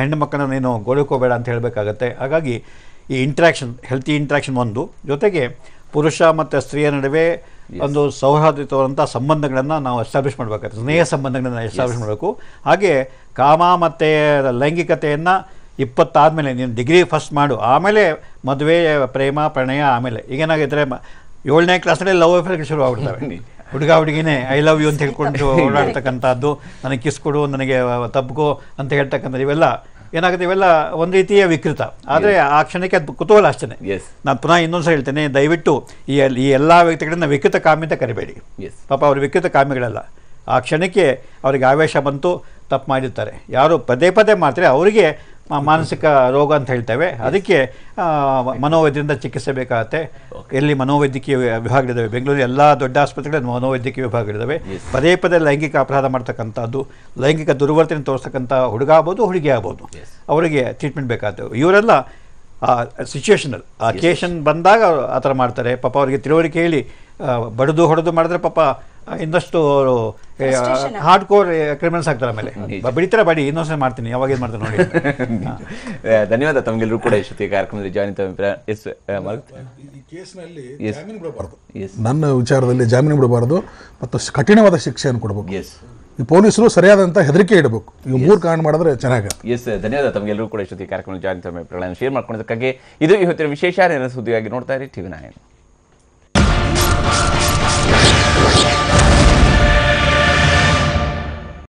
ಹೆಣ್ಣು ಮಕ್ಕಳನ್ನ ನೀನು ಗೋಳಿಕೋಬೇಡ ಅಂತ ಹೇಳಬೇಕಾಗತ್ತೆ. ಹಾಗಾಗಿ ಈ ಇಂಟ್ರಾಕ್ಷನ್, ಹೆಲ್ತಿ ಇಂಟ್ರಾಕ್ಷನ್ ಒಂದು, ಜೊತೆಗೆ ಪುರುಷ ಮತ್ತು ಸ್ತ್ರೀಯ ನಡುವೆ ಒಂದು ಸೌಹಾರ್ದಯುತವಾದಂಥ ಸಂಬಂಧಗಳನ್ನು ನಾವು ಎಸ್ಟಾಬ್ಲಿಷ್ ಮಾಡಬೇಕಾಗುತ್ತೆ, ಸ್ನೇಹ ಸಂಬಂಧಗಳನ್ನು ಎಸ್ಟಾಬ್ಲಿಷ್ ಮಾಡಬೇಕು. ಹಾಗೆ ಕಾಮ ಮತ್ತು ಲೈಂಗಿಕತೆಯನ್ನು 20 ಆದಮೇಲೆ ನೀನು ಡಿಗ್ರಿ ಫಸ್ಟ್ ಮಾಡು, ಆಮೇಲೆ ಮದುವೆ, ಪ್ರೇಮ, ಪ್ರಣಯ, ಆಮೇಲೆ ಈಗೇನಾಗಿದ್ದರೆ 7ನೇ ಕ್ಲಾಸಲ್ಲಿ ಲವ್ ಅಫೇರ್ಗಳು ಶುರು ಆಗ್ಬಿಡ್ತವೆ. ಹುಡುಗ ಹುಡುಗಿನೇ ಐ ಲವ್ ಯು ಅಂತ ಹೇಳ್ಕೊಂಡು ಓಡಾಡ್ತಕ್ಕಂಥದ್ದು, ನನಗೆ ಕಿಸ್ ಕೊಡು, ನನಗೆ ತಪ್ಪು ಅಂತ ಹೇಳ್ತಕ್ಕಂಥದ್ದು, ಇವೆಲ್ಲ ಏನಾಗುತ್ತೆ, ಇವೆಲ್ಲ ಒಂದು ರೀತಿಯ ವಿಕೃತ. ಆದರೆ ಆ ಕ್ಷಣಕ್ಕೆ ಅದು ಕುತೂಹಲ ಅಷ್ಟೇ. ನಾನು ಪುನಃ ಇನ್ನೊಂದು ಸಲ ಹೇಳ್ತೇನೆ, ದಯವಿಟ್ಟು ಈ ಎಲ್ಲ ವ್ಯಕ್ತಿಗಳನ್ನ ವಿಕೃತ ಕಾಮಿ ಅಂತ ಕರಿಬೇಡಿ. ಪಾಪ ಅವರು ವಿಕೃತ ಕಾಮಿಗಳಲ್ಲ. ಆ ಕ್ಷಣಕ್ಕೆ ಅವರಿಗೆ ಆವೇಶ ಬಂತು, ತಪ್ಪು ಮಾಡಿರ್ತಾರೆ. ಯಾರು ಪದೇ ಪದೇ ಮಾಡ್ತಾರೆ ಅವರಿಗೆ ಮಾನಸಿಕ ರೋಗ ಅಂತ ಹೇಳ್ತೇವೆ. ಅದಕ್ಕೆ ಮನೋವೈದ್ಯರಿಂದ ಚಿಕಿತ್ಸೆ ಬೇಕಾಗುತ್ತೆ. ಎಲ್ಲಿ ಮನೋವೈದ್ಯಕೀಯ ವಿಭಾಗಗಳಿದ್ದಾವೆ, ಬೆಂಗಳೂರು ಎಲ್ಲ ದೊಡ್ಡ ಆಸ್ಪತ್ರೆಗಳಲ್ಲಿ ಮನೋವೈದ್ಯಕೀಯ ವಿಭಾಗಗಳಿದ್ದಾವೆ. ಪದೇ ಪದೇ ಲೈಂಗಿಕ ಅಪರಾಧ ಮಾಡ್ತಕ್ಕಂಥದ್ದು, ಲೈಂಗಿಕ ದುರ್ವರ್ತನೆ ತೋರಿಸ್ತಕ್ಕಂಥ ಹುಡುಗ ಆಗ್ಬೋದು, ಹುಡುಗಿ ಆಗ್ಬೋದು, ಅವರಿಗೆ ಟ್ರೀಟ್ಮೆಂಟ್ ಬೇಕಾಗ್ತವೆ. ಇವರೆಲ್ಲ ಸಿಚುವೇಶನಲ್ ಅಕೇಶನ್ ಬಂದಾಗ ಆ ಥರ ಮಾಡ್ತಾರೆ. ಪಾಪ ಅವರಿಗೆ ತಿಳುವಳಿಕೆ ಹೇಳಿ ಬಡಿದು ಹೊಡೆದು ಮಾಡಿದ್ರೆ ಪಾಪ ಇನ್ನಷ್ಟು ಹಾರ್ಡ್ ಕೋರ್ ಕ್ರಿಮಿನಲ್ಸ್ ಆಗ್ತಾರೆ. ಆಮೇಲೆ ಬಿಡಿತಾರೆ, ಬಡಿ ಇನ್ನೊಂದ್ಸಲ ಮಾಡ್ತೀನಿ, ಯಾವಾಗ ಏನು ಮಾಡ್ತಾರೆ ನೋಡಿ. ಧನ್ಯವಾದ ತಮಗೆಲ್ಲರೂ ಕೂಡ ಇಷ್ಟೊತ್ತಿಗೆ ಕಾರ್ಯಕ್ರಮದಲ್ಲಿ ಜಾಯಿನ್. ನನ್ನ ವಿಚಾರದಲ್ಲಿ ಜಾಮೀನು ಬಿಡಬಾರ್ದು ಮತ್ತು ಕಠಿಣವಾದ ಶಿಕ್ಷೆಯನ್ನು ಕೊಡಬೇಕು. ಈ ಪೊಲೀಸರು ಸರಿಯಾದಂಥ ಹೆದರಿಕೆ ಇಡಬೇಕು. ಇವು 3 ಕಾರಣ ಮಾಡಿದ್ರೆ ಚೆನ್ನಾಗಿ. ಧನ್ಯವಾದ ತಮಗೆಲ್ಲರೂ ಕೂಡ ಇಷ್ಟೊತ್ತಿಗೆ ಕಾರ್ಯಕ್ರಮ ಜಾಯಿನ್ ಶೇರ್ ಮಾಡ್ಕೊಂಡಿದ್ದಕ್ಕಾಗಿ. ಇದು ಇವತ್ತಿನ ವಿಶೇಷ ಸುದ್ದಿಯಾಗಿ ನೋಡ್ತಾ ಇರಿ TV9.